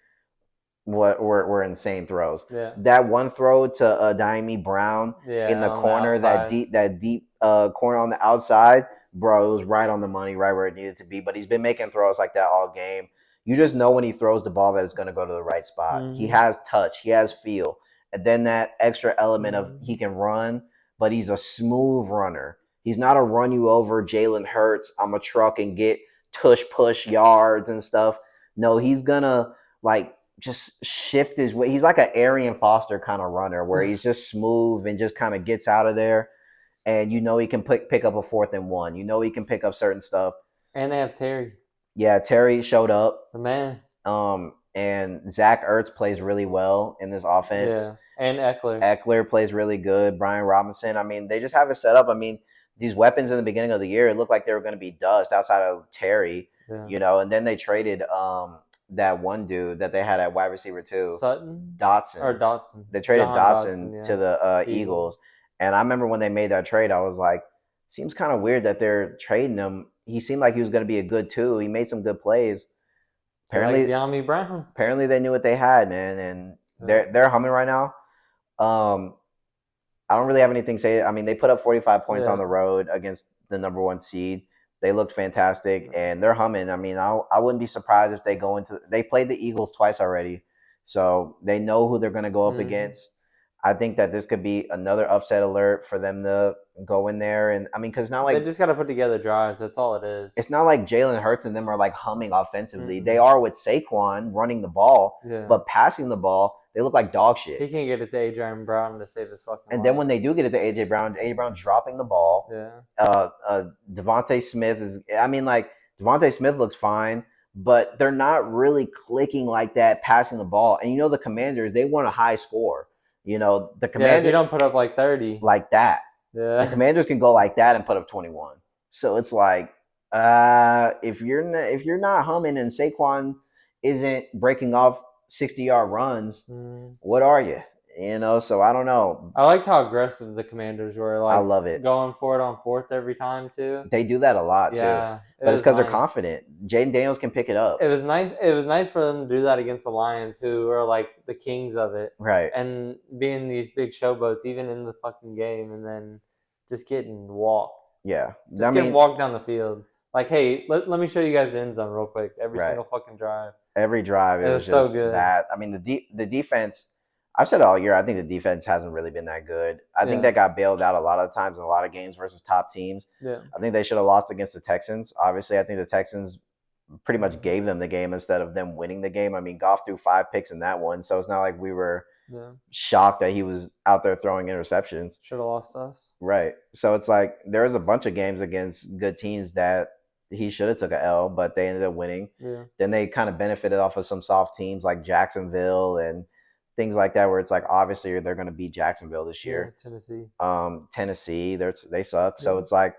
Speaker 1: what were insane throws.
Speaker 2: Yeah.
Speaker 1: That one throw to Daimi Brown in
Speaker 2: Yeah,
Speaker 1: the
Speaker 2: on the
Speaker 1: corner,
Speaker 2: outside.
Speaker 1: that deep corner on the outside, bro, it was right on the money, right where it needed to be. But he's been making throws like that all game. You just know when he throws the ball that it's going to go to the right spot. He
Speaker 2: Mm-hmm.
Speaker 1: has touch, he has feel, and then that extra element of
Speaker 2: Mm-hmm.
Speaker 1: he can run, but he's a smooth runner. He's not a run you over Jalen Hurts. I'm a truck and get tush push yards and stuff. No, he's gonna like just shift his way. He's like an Arian Foster kind of runner where he's just smooth and just kind of gets out of there. And you know he can pick up a 4th and 1. You know he can pick up certain stuff.
Speaker 2: And they have Terry,
Speaker 1: Yeah, Terry showed up.
Speaker 2: the man.
Speaker 1: And Zach Ertz plays really well in this offense.
Speaker 2: Yeah, and Eckler.
Speaker 1: Eckler plays really good. Brian Robinson. I mean, they just have it set up. I mean, these weapons in the beginning of the year, it looked like they were going to be dust outside of Terry,
Speaker 2: Yeah.
Speaker 1: and then they traded that one dude that they had at wide receiver too,
Speaker 2: Sutton or
Speaker 1: Dotson.
Speaker 2: Dotson.
Speaker 1: They traded
Speaker 2: Jahan
Speaker 1: Dotson
Speaker 2: Dotson,
Speaker 1: to
Speaker 2: yeah.
Speaker 1: the
Speaker 2: Eagles.
Speaker 1: Eagles, and I remember when they made that trade, I was like, seems kind of weird that they're trading him. He seemed like he was going to be a good two. He made some good plays.
Speaker 2: They like
Speaker 1: Apparently,
Speaker 2: De'Ami Brown.
Speaker 1: apparently they knew what they had, man, and
Speaker 2: Yeah.
Speaker 1: they're humming right now. Um, I don't really have anything to say. I mean, they put up 45 points on
Speaker 2: Yeah.
Speaker 1: the road against the number one seed. They looked fantastic, and they're humming. I mean, I wouldn't be surprised if they go into. They played the Eagles twice already, so they know who they're going to go up
Speaker 2: Mm-hmm.
Speaker 1: against. I think that this could be another upset alert for them to go in there, and I mean, because not
Speaker 2: They
Speaker 1: like
Speaker 2: just got to put together drives. That's all it is.
Speaker 1: it's not like Jalen Hurts and them are like humming offensively. They
Speaker 2: Mm-mm.
Speaker 1: are with Saquon running the ball,
Speaker 2: Yeah.
Speaker 1: but passing the ball, they look like dog
Speaker 2: He
Speaker 1: shit.
Speaker 2: can't get it to Adrian Brown to save his fucking
Speaker 1: And then
Speaker 2: life.
Speaker 1: when they do get it to AJ Brown's dropping the ball.
Speaker 2: Yeah.
Speaker 1: Devontae Smith is. I mean, like Devontae Smith looks fine, but they're not really clicking like that passing the ball. And the Commanders, they want a high score. The
Speaker 2: Yeah, if you
Speaker 1: Commander
Speaker 2: don't put up like 30.
Speaker 1: like that. The
Speaker 2: Yeah.
Speaker 1: Commanders can go like that and put up 21. So it's like, if you're not humming and Saquon isn't breaking off 60-yard runs,
Speaker 2: Mm.
Speaker 1: what are you? So I don't know.
Speaker 2: I liked how aggressive the Commanders were,
Speaker 1: I
Speaker 2: like
Speaker 1: love it.
Speaker 2: going for it on fourth every time too.
Speaker 1: They do that a lot too,
Speaker 2: Yeah, it
Speaker 1: but it's
Speaker 2: was
Speaker 1: because they're
Speaker 2: nice.
Speaker 1: confident. Jaden Daniels can pick it
Speaker 2: It
Speaker 1: up.
Speaker 2: was nice. It was nice for them to do that against the Lions, who are like the kings of it,
Speaker 1: Right.
Speaker 2: and being these big showboats, even in the fucking game, and then just getting walked,
Speaker 1: Yeah. I
Speaker 2: just getting
Speaker 1: mean,
Speaker 2: walked down the field. Like, hey, let me show you guys the end zone real quick. Every
Speaker 1: right.
Speaker 2: single fucking drive.
Speaker 1: Every drive,
Speaker 2: It
Speaker 1: it was
Speaker 2: was so
Speaker 1: just
Speaker 2: good.
Speaker 1: that. I mean, the defense. I've said it all year. I think the defense hasn't really been that good. I think
Speaker 2: Yeah,
Speaker 1: that got bailed out a lot of times in a lot of games versus top teams.
Speaker 2: yeah.
Speaker 1: I think they should have lost against the Texans. Obviously, I think the Texans pretty much gave them the game instead of them winning the game. I mean, Goff threw 5 picks in that one, so it's not like we were
Speaker 2: Yeah,
Speaker 1: shocked that he was out there throwing interceptions.
Speaker 2: should have lost us.
Speaker 1: Right. So it's like there's a bunch of games against good teams that he should have took a L, but they ended up winning.
Speaker 2: Yeah,
Speaker 1: Then they kind of benefited off of some soft teams like Jacksonville and things like that, where it's like obviously they're going to beat Jacksonville this
Speaker 2: yeah.
Speaker 1: year.
Speaker 2: Tennessee.
Speaker 1: Tennessee, they suck. So
Speaker 2: Yeah,
Speaker 1: it's like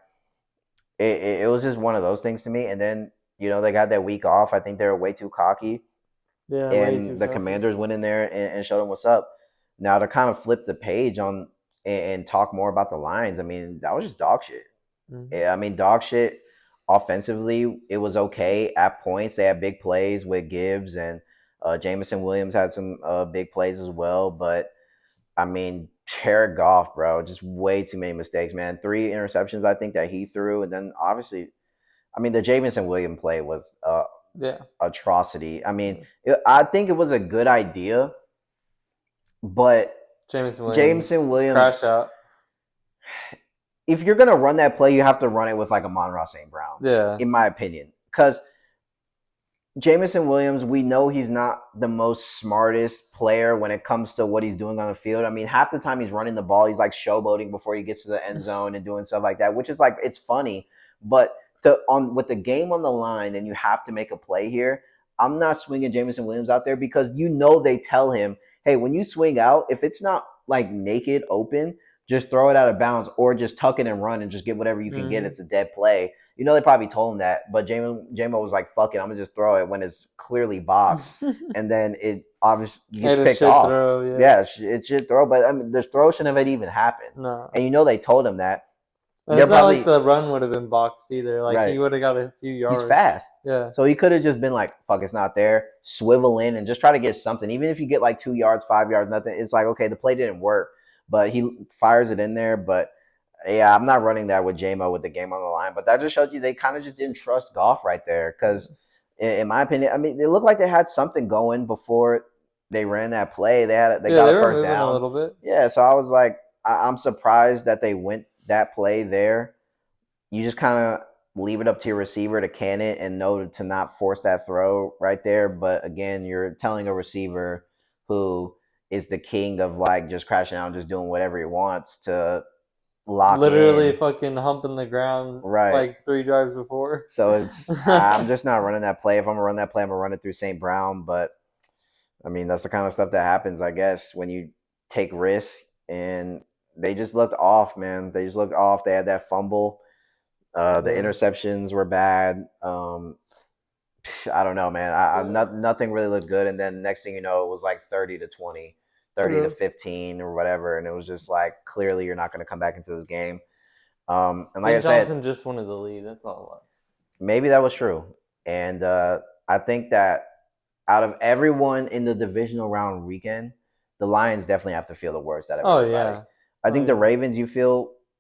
Speaker 1: it was just one of those things to me. And then they got that week off. I think they were way too cocky,
Speaker 2: yeah. Way too
Speaker 1: and the
Speaker 2: cocky.
Speaker 1: Commanders went in there and showed them what's up. Now to kind of flip the page on and talk more about the Lions, I mean that was just dog shit.
Speaker 2: Mm-hmm.
Speaker 1: Yeah, I mean dog shit. Offensively, it was okay at points. They had big plays with Gibbs and Jamison Williams had some big plays as well. But I mean, Jared Goff, bro, just way too many mistakes, man. 3 interceptions, I think, that he threw, and then obviously, I mean, the Jamison Williams play was
Speaker 2: Yeah.
Speaker 1: atrocity. I mean,
Speaker 2: Yeah.
Speaker 1: I think it was a good idea, but
Speaker 2: Jameson
Speaker 1: Jameson
Speaker 2: Williams
Speaker 1: Williams,
Speaker 2: crash out.
Speaker 1: if you're gonna run that play, you have to run it with like Amon-Ra St. Brown,
Speaker 2: Yeah.
Speaker 1: in my opinion, because Jamison Williams, we know he's not the most smartest player when it comes to what he's doing on the field. I mean, half the time he's running the ball, he's like showboating before he gets to the end zone and doing stuff like that, which is like it's funny. But with the game on the line, and you have to make a play here. I'm not swinging Jamison Williams out there because they tell him, hey, when you swing out, if it's not like naked open, just throw it out of bounds or just tuck it and run and just get whatever you can get.
Speaker 2: Mm-hmm.
Speaker 1: It's a dead play. They probably told him that, but JMO was like, "Fuck it, I'm gonna just throw it when it's clearly boxed," and then it obviously gets
Speaker 2: And a
Speaker 1: picked
Speaker 2: shit
Speaker 1: off.
Speaker 2: throw, yeah.
Speaker 1: Yeah, it should throw, but I mean, the throw shouldn't have even happened,
Speaker 2: No.
Speaker 1: and they told him that.
Speaker 2: And
Speaker 1: they're
Speaker 2: it's not like
Speaker 1: probably
Speaker 2: the run would have been boxed either. Like he
Speaker 1: right.
Speaker 2: would have got a few
Speaker 1: He's
Speaker 2: yards.
Speaker 1: fast.
Speaker 2: Yeah.
Speaker 1: So he could have just been like, fuck, it's not there. Swivel in and just try to get something. Even if you get like 2 yards, 5 yards, nothing, it's like, okay, the play didn't work. But he fires it in there. But yeah, I'm not running that with JMO with the game on the line. But that just showed you they kind of just didn't trust Goff right there. Because in my opinion, I mean, it looked like they had something going before they ran that play. They
Speaker 2: Yeah,
Speaker 1: got
Speaker 2: they
Speaker 1: a
Speaker 2: were
Speaker 1: first
Speaker 2: moving a
Speaker 1: down.
Speaker 2: little bit.
Speaker 1: Yeah, so I was like, I'm surprised that they went that play there. You just kind of leave it up to your receiver to can it and know to not force that throw right there. But again, you're telling a receiver who is the king of like just crashing out and just doing whatever he wants to lock
Speaker 2: Literally
Speaker 1: in.
Speaker 2: fucking humping the ground
Speaker 1: Right.
Speaker 2: like 3 drives before.
Speaker 1: So I'm just not running that play. If I'm gonna run that play, I'm gonna run it through St. Brown. But I mean, that's the kind of stuff that happens, I guess, when you take risks. And they just looked off, man. They just looked off. They had that fumble. The
Speaker 2: Yeah.
Speaker 1: interceptions were bad. I don't know, man. Nothing really looked good. And then next thing you know, it was like 30-20, 30 to
Speaker 2: Yeah.
Speaker 1: 15 or whatever. And it was just like, clearly you're not going to come back into this game. And like I
Speaker 2: Ben
Speaker 1: said,
Speaker 2: Johnson just wanted the lead. That's all it was.
Speaker 1: maybe that was true. And I think that out of everyone in the divisional round weekend, the Lions definitely have to feel the worst out of
Speaker 2: Oh
Speaker 1: everybody.
Speaker 2: yeah.
Speaker 1: I
Speaker 2: Oh
Speaker 1: think the
Speaker 2: yeah.
Speaker 1: Ravens,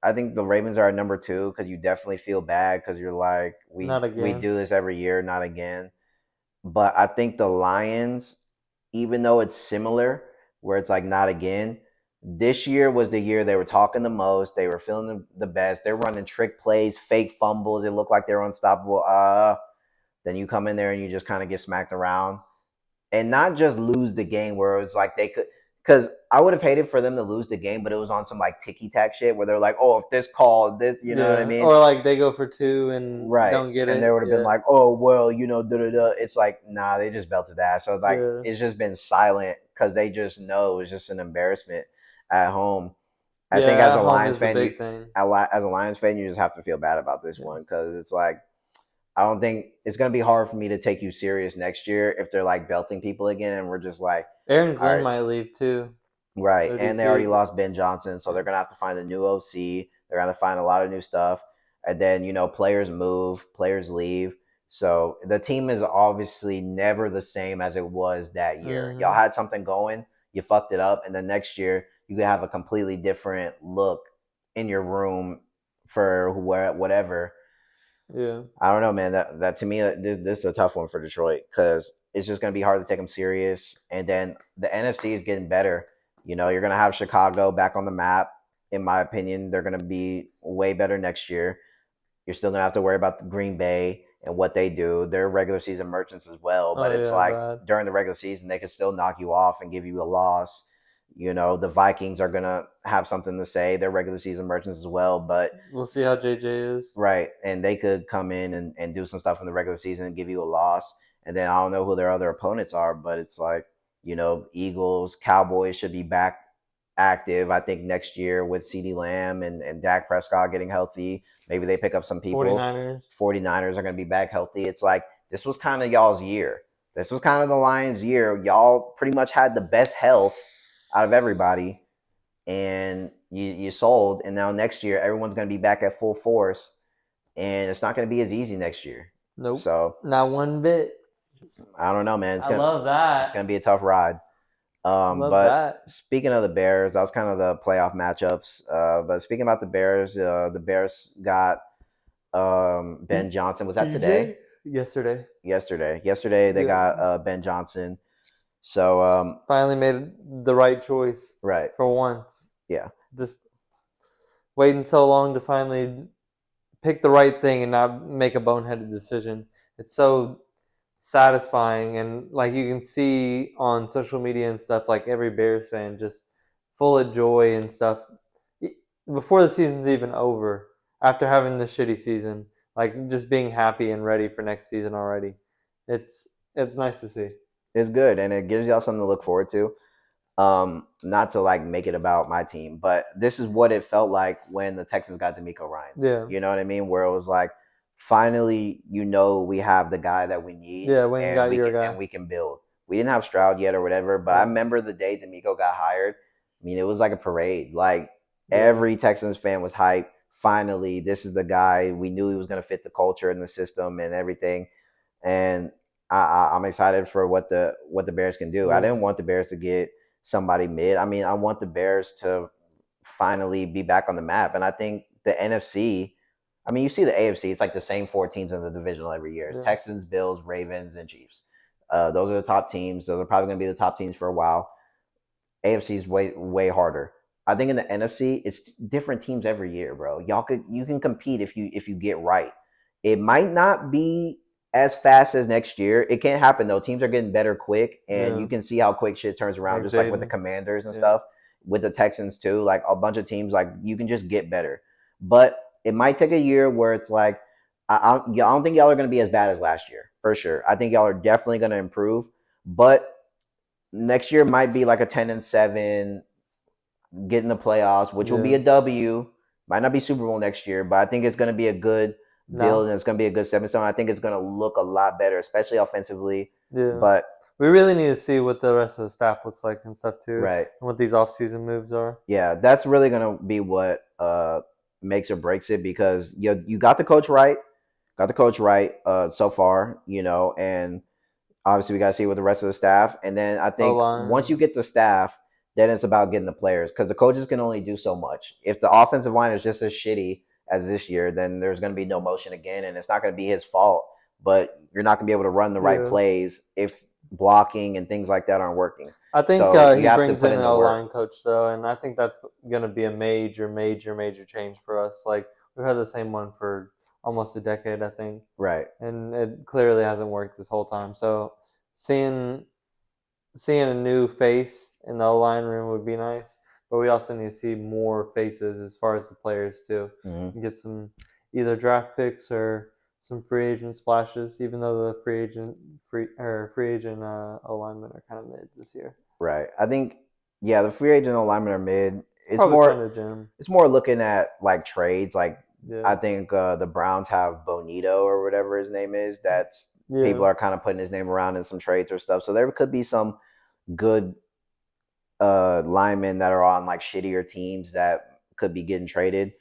Speaker 1: I think the Ravens are at number two because you definitely feel bad because you're like,
Speaker 2: Not
Speaker 1: we
Speaker 2: again.
Speaker 1: do this every year, not again. But I think the Lions, even though it's similar, where it's like not again, this year was the year they were talking the most. They were feeling the best. They're running trick plays, fake fumbles. It looked like they were unstoppable. Then you come in there and you just kind of get smacked around and not just lose the game where it was like they could. Because I would have hated for them to lose the game, but it was on some like ticky tack shit where they're like, oh, if this call, this, you know what I
Speaker 2: Yeah.
Speaker 1: mean?
Speaker 2: Or like they go for two and
Speaker 1: Right.
Speaker 2: don't get
Speaker 1: And they
Speaker 2: it.
Speaker 1: would have been
Speaker 2: Yeah.
Speaker 1: like, oh, well, da da da. It's like, nah, they just belted that. So, like,
Speaker 2: Yeah.
Speaker 1: it's just been silent because they just know it's just an embarrassment at home. I think
Speaker 2: Yeah.
Speaker 1: as a
Speaker 2: At home
Speaker 1: Lions
Speaker 2: is the
Speaker 1: fan,
Speaker 2: big thing.
Speaker 1: as a Lions fan, you just have to feel bad about this
Speaker 2: Yeah.
Speaker 1: one because it's like, I don't think it's going to be hard for me to take you serious next year if they're like belting people again and we're just like,
Speaker 2: Aaron
Speaker 1: all
Speaker 2: Glenn
Speaker 1: right,
Speaker 2: might leave too.
Speaker 1: right. And they already
Speaker 2: ODC.
Speaker 1: lost Ben Johnson, so they're gonna have to find a new OC. They're gonna find a lot of new stuff. And then, players move, players leave. So the team is obviously never the same as it was that year. Y'all
Speaker 2: Mm-hmm.
Speaker 1: had something going, you fucked it up, and then next year you could have a completely different look in your room for whatever.
Speaker 2: Yeah.
Speaker 1: I don't know, man. That to me, this is a tough one for Detroit because it's just going to be hard to take them serious. And then the NFC is getting better. You're going to have Chicago back on the map. In my opinion, they're going to be way better next year. You're still going to have to worry about the Green Bay and what they do. They're regular season merchants as well, but
Speaker 2: Oh
Speaker 1: it's
Speaker 2: yeah.
Speaker 1: like
Speaker 2: Bad.
Speaker 1: during the regular season they could still knock you off and give you a loss. The Vikings are going to have something to say. They're regular season merchants as well, but
Speaker 2: We'll see how JJ is.
Speaker 1: right. And they could come in and do some stuff in the regular season and give you a loss. And then I don't know who their other opponents are, but it's like, Eagles, Cowboys should be back active. I think next year with CeeDee Lamb and Dak Prescott getting healthy, maybe they pick up some people.
Speaker 2: 49ers.
Speaker 1: 49ers are going to be back healthy. It's like, this was kind of y'all's year. This was kind of the Lions' year. Y'all pretty much had the best health out of everybody and you sold, and now next year everyone's going to be back at full force, and it's not going to be as easy next year.
Speaker 2: Nope.
Speaker 1: So
Speaker 2: Not one bit.
Speaker 1: I don't know, man.
Speaker 2: I love
Speaker 1: It's
Speaker 2: that.
Speaker 1: gonna be a tough ride.
Speaker 2: Love
Speaker 1: But
Speaker 2: that.
Speaker 1: speaking of the Bears, that was kind of the playoff matchups. But speaking about the Bears got Ben Johnson. Was that today?
Speaker 2: BJ yesterday.
Speaker 1: Yesterday they
Speaker 2: Yeah.
Speaker 1: got Ben Johnson. So
Speaker 2: Finally made the right choice
Speaker 1: right,
Speaker 2: for once.
Speaker 1: yeah,
Speaker 2: Just waiting so long to finally pick the right thing and not make a boneheaded decision. It's so satisfying, and like you can see on social media and stuff, like every Bears fan just full of joy and stuff before the season's even over. After having the shitty season, like just being happy and ready for next season already. It's it's nice to see.
Speaker 1: it's good, and it gives y'all something to look forward to. Not to like make it about my team, but this is what it felt like when the Texans got D'Amico Ryans.
Speaker 2: Yeah,
Speaker 1: You know what I mean? Where it was like, finally, we have the guy that we need,
Speaker 2: yeah. When you
Speaker 1: and
Speaker 2: got your guy,
Speaker 1: we can build. We didn't have Stroud yet or whatever, but I
Speaker 2: yeah,
Speaker 1: remember the day D'Amico got hired. I mean, it was like a parade. Like
Speaker 2: yeah,
Speaker 1: every Texans fan was hyped. finally, this is the guy. We knew he was going to fit the culture and the system and everything. And I'm excited for what the Bears can do. I
Speaker 2: Yeah,
Speaker 1: didn't want the Bears to get somebody mid. I mean, I want the Bears to finally be back on the map. And I think the NFC. I mean, you see the AFC. It's like the same four teams in the divisional every year. It's
Speaker 2: yeah,
Speaker 1: Texans, Bills, Ravens, and Chiefs. Those are the top teams. Those are probably going to be the top teams for a while. AFC is way harder. I think in the NFC, it's different teams every year, bro. You can compete if you get right. It might not be as fast as next year. It can't happen though. Teams are getting better quick, and
Speaker 2: yeah.
Speaker 1: you can see how quick shit turns around.
Speaker 2: Like
Speaker 1: Just like with the
Speaker 2: Jaden.
Speaker 1: Commanders and
Speaker 2: Yeah,
Speaker 1: stuff, with the Texans too. Like a bunch of teams, like you can just get better. But it might take a year where it's like I don't think y'all are going to be as bad as last year for sure. I think y'all are definitely going to improve, but next year might be like a 10-7, get in the playoffs, which will be
Speaker 2: yeah.
Speaker 1: a W. Might not be Super Bowl next year, but I think it's going to be a good build
Speaker 2: No,
Speaker 1: and it's going to be a good stepping stone. I think it's going to look a lot better, especially offensively.
Speaker 2: yeah.
Speaker 1: But
Speaker 2: We really need to see what the rest of the staff looks like and stuff too,
Speaker 1: right,
Speaker 2: and what these off-season moves are.
Speaker 1: yeah, that's really going to be what makes or breaks it because you got the coach right so far, and obviously we got to see with the rest of the staff. And then I
Speaker 2: O
Speaker 1: think once
Speaker 2: line,
Speaker 1: you get the staff, then it's about getting the players because the coaches can only do so much. If the offensive line is just as shitty as this year, then there's going to be no motion again, and it's not going to be his fault. But you're not going to be able to run the right
Speaker 2: yeah.
Speaker 1: plays if blocking and things like that aren't working.
Speaker 2: I think
Speaker 1: So you
Speaker 2: he
Speaker 1: have to
Speaker 2: brings
Speaker 1: put
Speaker 2: in an
Speaker 1: in the
Speaker 2: O
Speaker 1: work.
Speaker 2: line coach though, and I think that's going to be a major, major, major change for us. Like we've had the same one for almost a decade, I think,
Speaker 1: Right.
Speaker 2: and it clearly hasn't worked this whole time. So seeing seeing a new face in the O line room would be nice, but we also need to see more faces as far as the players too,
Speaker 1: Mm-hmm.
Speaker 2: and get some either draft picks or some free agent splashes. Even though the free agent O linemen are kind of mid this year,
Speaker 1: Right. I think yeah, the free agent alignment are mid. It's
Speaker 2: probably
Speaker 1: more
Speaker 2: find a gym.
Speaker 1: it's more looking at like trades. Like
Speaker 2: Yeah,
Speaker 1: I think the Browns have Bonito or whatever his name is. That's people
Speaker 2: yeah,
Speaker 1: are kind of putting his name around in some trades or stuff. So there could be some good linemen that are on like shittier teams that could be getting traded.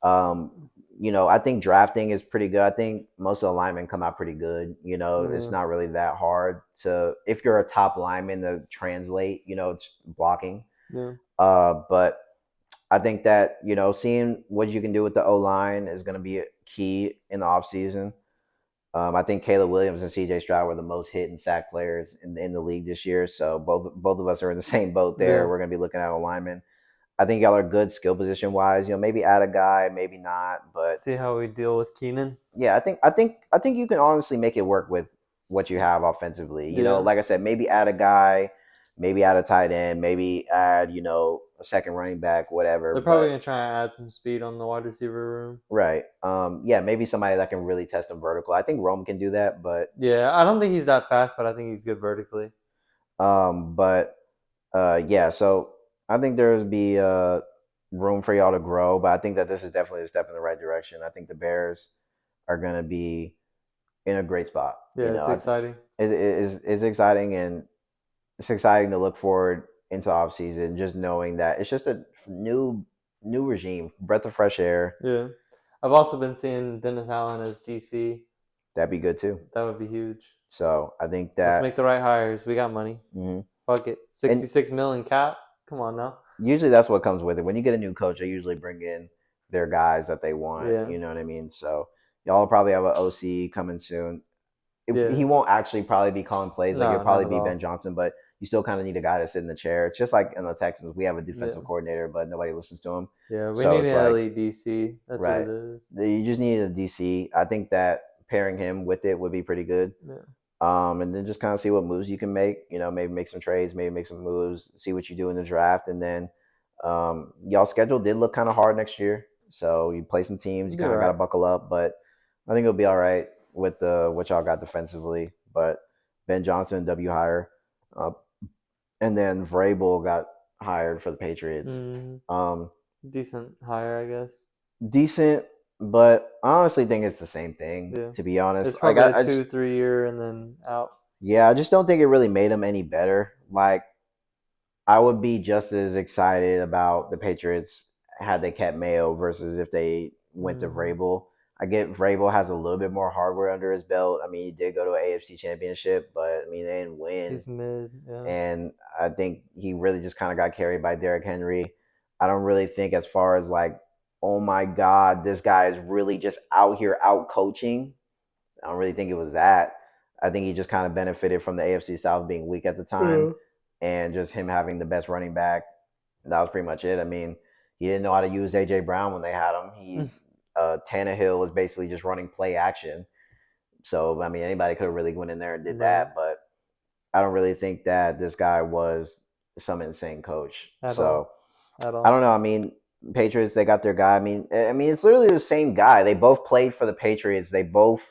Speaker 1: Um, I think drafting is pretty good. I think most of the linemen come out pretty good. It's
Speaker 2: yeah,
Speaker 1: not really that hard to if you're a top lineman to translate. It's blocking.
Speaker 2: yeah.
Speaker 1: But I think that seeing what you can do with the O line is going to be key in the offseason. I think Caleb Williams and C.J. Stroud were the most hit and sack players in the league this year. So both of us are in the same boat there.
Speaker 2: Yeah.
Speaker 1: We're going to be looking at a lineman. I think y'all are good skill position wise. Maybe add a guy, maybe not, but
Speaker 2: See how we deal with Keenan.
Speaker 1: yeah, I think you can honestly make it work with what you have offensively.
Speaker 2: Yeah,
Speaker 1: Like I said, maybe add a guy, maybe add a tight end, maybe add a second running back, whatever.
Speaker 2: they're probably
Speaker 1: But
Speaker 2: gonna try and add some speed on the wide receiver room.
Speaker 1: right, yeah, maybe somebody that can really test them vertical. I think Rome can do that, but
Speaker 2: Yeah, I don't think he's that fast, but I think he's good vertically.
Speaker 1: um, but yeah. So I think there's be room for y'all to grow, but I think that this is definitely a step in the right direction. I think the Bears are gonna be in a great spot.
Speaker 2: Yeah, it's exciting.
Speaker 1: It's exciting and it's exciting to look forward into off season, just knowing that it's just a new regime, breath of fresh air.
Speaker 2: Yeah, I've also been seeing Dennis Allen as DC.
Speaker 1: That'd be good too.
Speaker 2: That would be huge.
Speaker 1: So I think
Speaker 2: Let's
Speaker 1: that,
Speaker 2: make the right hires. We got money.
Speaker 1: mhm.
Speaker 2: Fuck it.
Speaker 1: And
Speaker 2: 66 million cap. Come on now.
Speaker 1: usually that's what comes with it. When you get a new coach, they usually bring in their guys that they want.
Speaker 2: Yeah,
Speaker 1: You know what I mean? So y'all will probably have an OC coming soon. He
Speaker 2: yeah.
Speaker 1: won't actually probably be calling plays. Like it'll
Speaker 2: No, not
Speaker 1: probably
Speaker 2: at
Speaker 1: be Ben
Speaker 2: all.
Speaker 1: Johnson, but you still kind of need a guy to sit in the chair. It's just like in the Texans, we have a
Speaker 2: Yeah,
Speaker 1: defensive coordinator, but nobody listens to him.
Speaker 2: yeah. We
Speaker 1: So
Speaker 2: need
Speaker 1: it's
Speaker 2: an
Speaker 1: like,
Speaker 2: elite DC. That's what it
Speaker 1: right,
Speaker 2: is.
Speaker 1: you just need a DC. I think that pairing him with it would be pretty good.
Speaker 2: Yeah,
Speaker 1: And then just kind of see what moves you can make. Maybe make some trades, maybe make some moves, see what you do in the draft, and then y'all schedule did look kind of hard next year. So you play some teams, you
Speaker 2: be
Speaker 1: kind of got to
Speaker 2: alright.
Speaker 1: buckle up, but I think it'll be all right with the what y'all got defensively. But Ben Johnson, W hire, uh, and then Vrabel got hired for the Patriots.
Speaker 2: Mm,
Speaker 1: Um,
Speaker 2: decent hire, I guess.
Speaker 1: Decent, but I honestly think it's the same thing.
Speaker 2: Yeah,
Speaker 1: To be honest,
Speaker 2: it's
Speaker 1: like
Speaker 2: probably
Speaker 1: I,
Speaker 2: a
Speaker 1: I just
Speaker 2: 2 3 year and then out.
Speaker 1: yeah, I just don't think it really made him any better. Like I would be just as excited about the Patriots had they kept Mayo versus if they went to
Speaker 2: Mm-hmm.
Speaker 1: Vrabel. I get Vrabel has a little bit more hardware under his belt. I mean, he did go to an AFC Championship, but I mean, they didn't win.
Speaker 2: He's mid. Yeah.
Speaker 1: And I think he really just kind of got carried by Derrick Henry. I don't really think, as far as like, oh my God, this guy is really just out here out coaching. I don't really think it was that. I think he just kind of benefited from the AFC South being weak at the time
Speaker 2: Yeah.
Speaker 1: and just him having the best running back. That was pretty much it. I mean, he didn't know how to use AJ Brown when they had him. Tannehill was basically just running play action. So I mean, anybody could have really went in there and did
Speaker 2: Right.
Speaker 1: that, but I don't really think that this guy was some insane coach.
Speaker 2: At
Speaker 1: So
Speaker 2: all. At
Speaker 1: I
Speaker 2: all.
Speaker 1: don't know. I mean, Patriots, they got their guy. I mean, it's literally the same guy. They both played for the Patriots. They both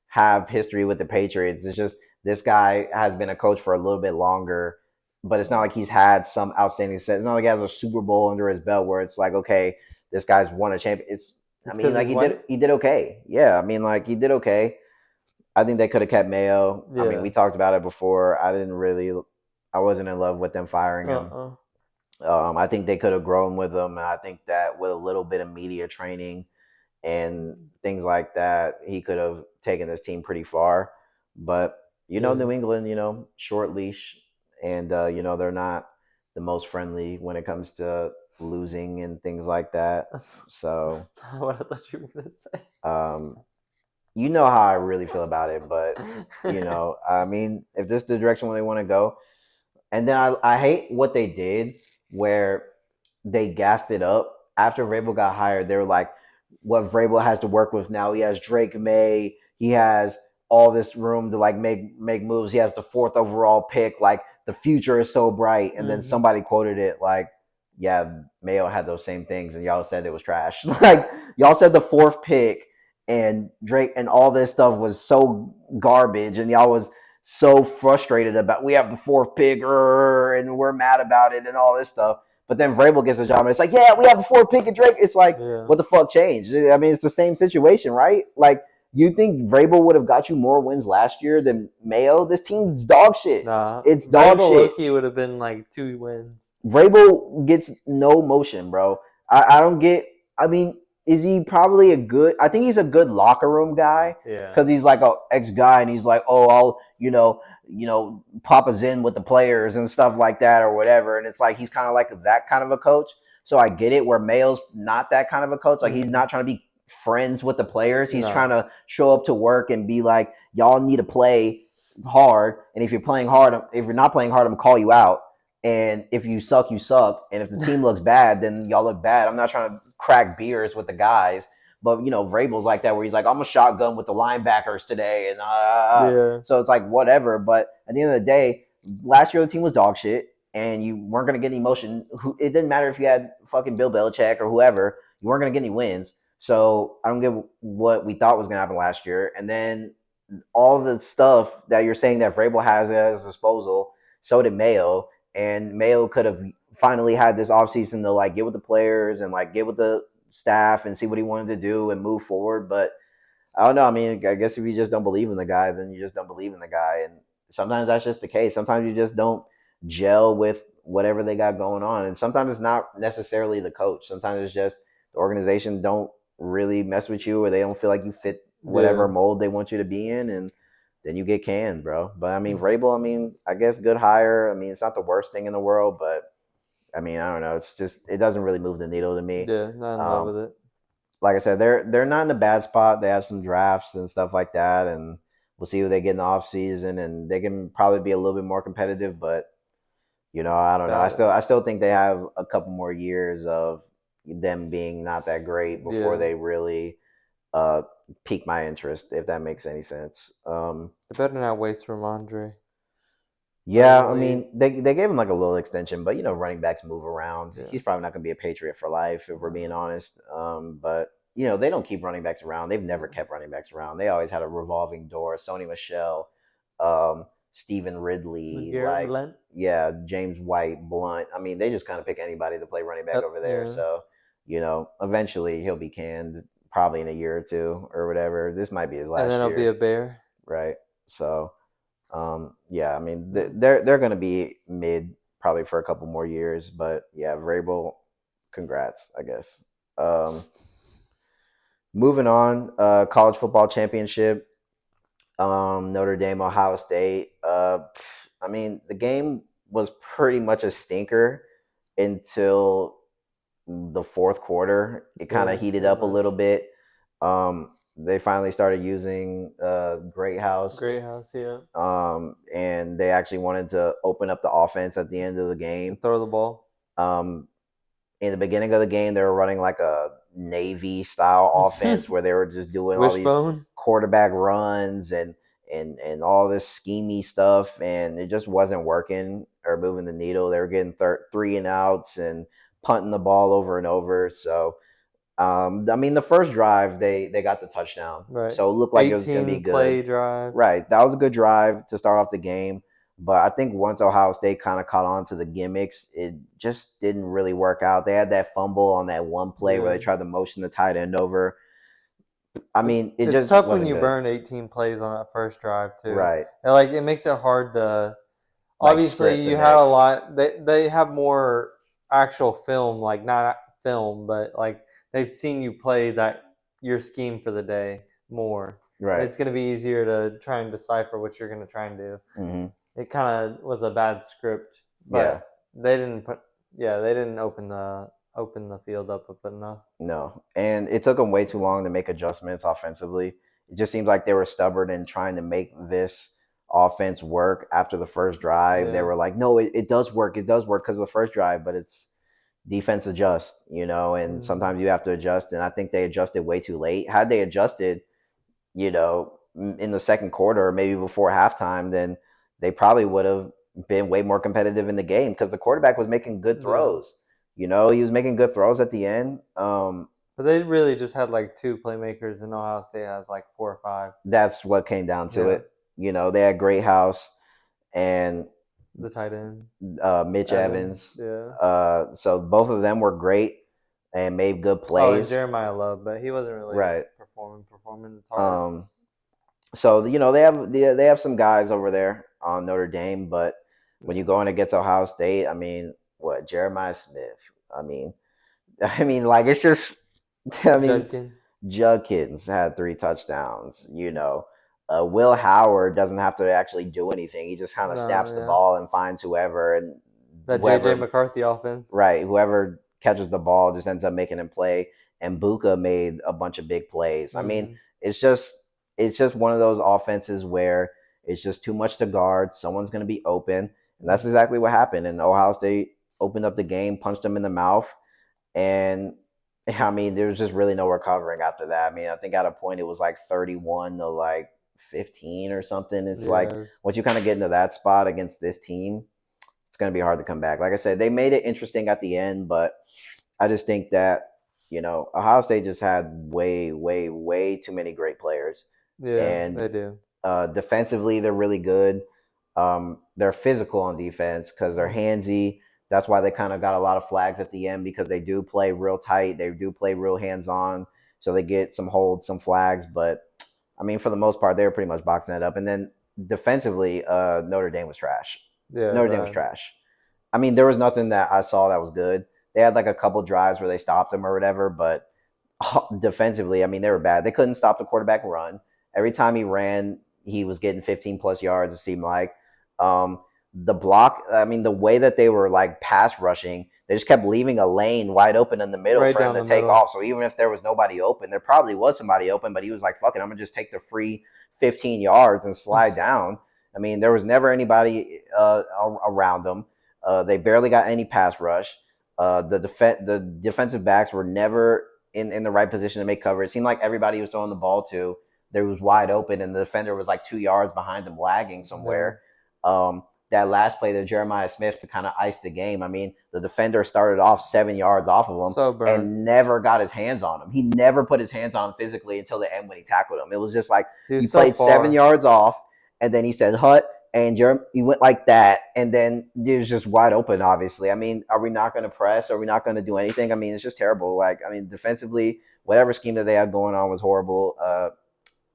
Speaker 1: have history with the Patriots. It's just this guy has been a coach for a little bit longer, but it's not like he's had some outstanding set. It's not like he has a Super Bowl under his belt where it's like, okay, this guy's won a champion. I
Speaker 2: It's
Speaker 1: mean,
Speaker 2: because
Speaker 1: like
Speaker 2: he's white.
Speaker 1: he did okay. Yeah, I mean, like he did okay. I think they could have kept Mayo. I mean,
Speaker 2: Yeah.
Speaker 1: we talked about it before. I wasn't in love with them firing him.
Speaker 2: Uh-uh.
Speaker 1: I think they could have grown with him. And I think that with a little bit of media training and things like that, he could have taken this team pretty far. But
Speaker 2: Yeah.
Speaker 1: New England, short leash, and they're not the most friendly when it comes to losing and things like that.
Speaker 2: That's
Speaker 1: So,
Speaker 2: not what I thought you were gonna
Speaker 1: um, how I really feel about it. But
Speaker 2: say.
Speaker 1: I mean, if this is the direction where they want to go, and then I hate what they did where they gassed it up. After Vrabel got hired, they were like, what Vrabel has to work with now. He has Drake May. He has all this room to like make moves. He has the fourth overall pick. Like the future is so bright. And then
Speaker 2: Hmm.
Speaker 1: somebody quoted it like, yeah, Mayo had those same things, and y'all said it was trash. Like y'all said the fourth pick and Drake and all this stuff was so garbage, and y'all was so frustrated about we have the fourth pick and we're mad about it and all this stuff. But then Vrabel gets the job and it's like, yeah, we have the fourth pick and Drake. It's like,
Speaker 2: Yeah.
Speaker 1: what the fuck changed? I mean, it's the same situation, right? Like, you think Vrabel would have got you more wins last year than Mayo? This team's dog shit.
Speaker 2: Nah.
Speaker 1: It's dog
Speaker 2: Vrabel
Speaker 1: shit.
Speaker 2: Loki would have been like 2 wins.
Speaker 1: Vrabel gets no motion, bro. I don't get. I mean, is he probably a good? I think he's a good locker room guy
Speaker 2: Yeah.
Speaker 1: because he's like a ex guy, and he's like, oh, I'll pop a zen with the players and stuff like that or whatever. And it's like he's kind of like that kind of a coach. So I get it. Where Mayo's not that kind of a coach. Like he's
Speaker 2: Hmm.
Speaker 1: not trying to be friends with the players. He's trying
Speaker 2: No.
Speaker 1: to show up to work and be like, y'all need to play hard. And if you're playing hard, if you're not playing hard, I'm gonna call you out. And if you suck, you suck. And if the team looks bad, then y'all look bad. I'm not trying to crack beers with the guys, but Vrabel's like that, where he's like, I'm a shotgun with the linebackers today, and
Speaker 2: Yeah.
Speaker 1: so it's like whatever. But at the end of the day, last year the team was dog shit, and you weren't gonna get any motion. It didn't matter if you had fucking Bill Belichick or whoever, you weren't gonna get any wins. So I don't get what we thought was gonna happen last year, and then all the stuff that you're saying that Vrabel has at his disposal, so did Mayo, and Mayo could have finally had this offseason to like get with the players and like get with the staff and see what he wanted to do and move forward. But I don't know. I mean, I guess if you just don't believe in the guy, then you just don't believe in the guy. And sometimes that's just the case. Sometimes you just don't gel with whatever they got going on. And sometimes it's not necessarily the coach. Sometimes it's just the organization don't really mess with you or they don't feel like you fit whatever
Speaker 2: Yeah.
Speaker 1: mold they want you to be in. And then you get canned, bro. But I mean, Vrabel, I mean, I guess good hire. I mean, it's not the worst thing in the world, but I mean, I don't know. It's just, it doesn't really move the needle to me.
Speaker 2: Yeah. Not in love
Speaker 1: Um,
Speaker 2: with it.
Speaker 1: like I said, they're not in a bad spot. They have some drafts and stuff like that, and we'll see who they get in the off season, and they can probably be a little bit more competitive. But I don't know.
Speaker 2: Doubt it.
Speaker 1: I still think they have a couple more years of them being not that great before
Speaker 2: Yeah.
Speaker 1: they really uh, pique my interest, if that makes any sense.
Speaker 2: They better not waste Ramondre. Let him
Speaker 1: Yeah, I
Speaker 2: leave.
Speaker 1: mean, they gave him like a little extension, but running backs move around.
Speaker 2: Yeah.
Speaker 1: He's probably not going to be a Patriot for life, if we're
Speaker 2: No.
Speaker 1: being honest. But they don't keep running backs around. They've never
Speaker 2: No.
Speaker 1: kept running backs around. They always had a revolving door. Sony Michelle, Stephen Ridley,
Speaker 2: LeGarrette
Speaker 1: like
Speaker 2: Blunt.
Speaker 1: yeah, James White, Blunt. I mean, they just kind of pick anybody to play running back
Speaker 2: Yep.
Speaker 1: over there.
Speaker 2: Yeah.
Speaker 1: So eventually he'll be canned, probably in a year or two or whatever. This might be his
Speaker 2: And then
Speaker 1: last
Speaker 2: I'll be a
Speaker 1: year,
Speaker 2: bear.
Speaker 1: right? So. Yeah, I mean
Speaker 2: Yeah.
Speaker 1: they're going to be mid probably for a couple more years, but yeah, Vrabel, congrats, I guess. Um, Moving on, college football championship. Notre Dame, Ohio State. I mean, the game was pretty much a stinker until the fourth quarter. It kind
Speaker 2: Yeah,
Speaker 1: of heated
Speaker 2: pretty
Speaker 1: up a
Speaker 2: much.
Speaker 1: little bit. They finally started using Great House,
Speaker 2: Great house, yeah.
Speaker 1: and they actually wanted to open up the offense at the end of the game.
Speaker 2: And throw the ball.
Speaker 1: Um, in the beginning of the game, they were running like a Navy style offense where they were just doing all these
Speaker 2: Wishbone.
Speaker 1: quarterback runs and all this schemy stuff, and it just wasn't working or moving the needle. They were getting three and outs and punting the ball over and over. So, I mean, the first drive they got the touchdown,
Speaker 2: Right.
Speaker 1: so it looked like it was going to be
Speaker 2: 18
Speaker 1: good.
Speaker 2: play drive.
Speaker 1: Right, that was a good drive to start off the game. But I think once Ohio State kind of caught on to the gimmicks, it just didn't really work out. They had that fumble on that one play where
Speaker 2: Yeah.
Speaker 1: they tried to motion the tight end over. I mean, it
Speaker 2: It's
Speaker 1: just
Speaker 2: tough when
Speaker 1: wasn't
Speaker 2: you
Speaker 1: good.
Speaker 2: burn 18 plays on that first drive too.
Speaker 1: Right.
Speaker 2: And like it makes it hard to
Speaker 1: Like
Speaker 2: obviously
Speaker 1: script the
Speaker 2: you had a
Speaker 1: next.
Speaker 2: lot they have more actual film, like not film, but like they've seen you play that your scheme for the day more.
Speaker 1: Right.
Speaker 2: It's going to be easier to try and decipher what you're going to try and do.
Speaker 1: Hmm.
Speaker 2: It kind of was a bad script,
Speaker 1: Yeah.
Speaker 2: but they didn't put yeah, they didn't open the field up enough.
Speaker 1: No. And it took them way too long to make adjustments offensively. It just seems like they were stubborn in trying to make this offense work after the first drive. They
Speaker 2: Yeah.
Speaker 1: were like, no, it does work. It does work because of the first drive, but it's defense adjust, and
Speaker 2: Mhm.
Speaker 1: sometimes you have to adjust. And I think they adjusted way too late. Had they adjusted, in the second quarter or maybe before halftime, then they probably would have been way more competitive in the game because the quarterback was making good
Speaker 2: Yeah.
Speaker 1: throws. He was making good throws at the end.
Speaker 2: But they really just had like two playmakers, and Ohio State has like four or five.
Speaker 1: That's what came down to
Speaker 2: Yeah,
Speaker 1: it. They had Great House and
Speaker 2: the tight end
Speaker 1: Mitch
Speaker 2: Evans.
Speaker 1: Evans.
Speaker 2: Yeah.
Speaker 1: So both of them were great and made good
Speaker 2: Oh, and
Speaker 1: plays.
Speaker 2: Jeremiah Love, but he wasn't really
Speaker 1: Right.
Speaker 2: performing. It's hard.
Speaker 1: Um, so they have some guys over there on Notre Dame, but when you
Speaker 2: Yeah.
Speaker 1: go in against Ohio State, I mean, what Jeremiah Smith? I mean, like it's just, I mean,
Speaker 2: Judkin.
Speaker 1: Judkins had three touchdowns. Will Howard doesn't have to actually do anything. He just kind of
Speaker 2: No,
Speaker 1: snaps the
Speaker 2: yeah.
Speaker 1: ball and finds whoever, and
Speaker 2: That JJ
Speaker 1: whoever
Speaker 2: McCarthy offense.
Speaker 1: right, whoever catches the ball just ends up making him play. And Buka made a bunch of big plays. I mean,
Speaker 2: Mm-hmm.
Speaker 1: it's just it's just one of those offenses where it's just too much to guard. Someone's going to be open, and that's
Speaker 2: Mm-hmm.
Speaker 1: exactly what happened. And Ohio State opened up the game, punched them in the mouth, and I mean, there was just really no recovering after that. I mean, I think at a point it was like 31 to like 15 or something. It's like
Speaker 2: Yes.
Speaker 1: once you kind of get into that spot against this team, it's going to be hard to come back. Like I said, they made it interesting at the end, but I just think that Ohio State just had way, way, way too many great players,
Speaker 2: Yeah,
Speaker 1: and
Speaker 2: they do.
Speaker 1: defensively they're really good. They're physical on defense because they're
Speaker 2: Mm.
Speaker 1: handsy. That's why they kind of got a lot of flags at the end because they do play real tight. They do play real hands on, so they get some holds, some flags. But I mean, for the most part, they were pretty much boxing it up. And then defensively, Notre Dame was trash.
Speaker 2: Yeah,
Speaker 1: Notre Dame was
Speaker 2: bad.
Speaker 1: trash. I mean, there was nothing that I saw that was good. They had like a couple drives where they stopped them or whatever, but defensively, I mean, they were bad. They couldn't stop the quarterback run. Every time he ran, he was getting 15 plus yards, it seemed like. Um, the block, I mean, the way that they were like pass rushing, they just kept leaving a lane wide open in the middle
Speaker 2: Right
Speaker 1: for him
Speaker 2: down
Speaker 1: to
Speaker 2: the
Speaker 1: take
Speaker 2: middle.
Speaker 1: off. So even if there was nobody open, there probably was somebody open, but he was like, fuck it, I'm going to just take the free 15 yards and slide down. I mean, there was never anybody around them. They barely got any pass rush. The defensive backs were never in the right position to make cover. It seemed like everybody was throwing the ball to there was wide open, and the defender was like 2 yards behind them, lagging
Speaker 2: Yeah.
Speaker 1: somewhere. That last play to Jeremiah Smith to kind of ice the game. I mean, the defender started off 7 yards off of him
Speaker 2: So burnt.
Speaker 1: and never got his hands on him. He never put his hands on him physically until the end when he tackled him. It was just like
Speaker 2: He
Speaker 1: you
Speaker 2: was so
Speaker 1: played seven
Speaker 2: far.
Speaker 1: yards off, and then he said hut, and he went like that, and then it was just wide open. Obviously, I mean, are we not going to press? Are we not going to do anything? I mean, it's just terrible. Like, I mean, defensively, whatever scheme that they had going on was horrible.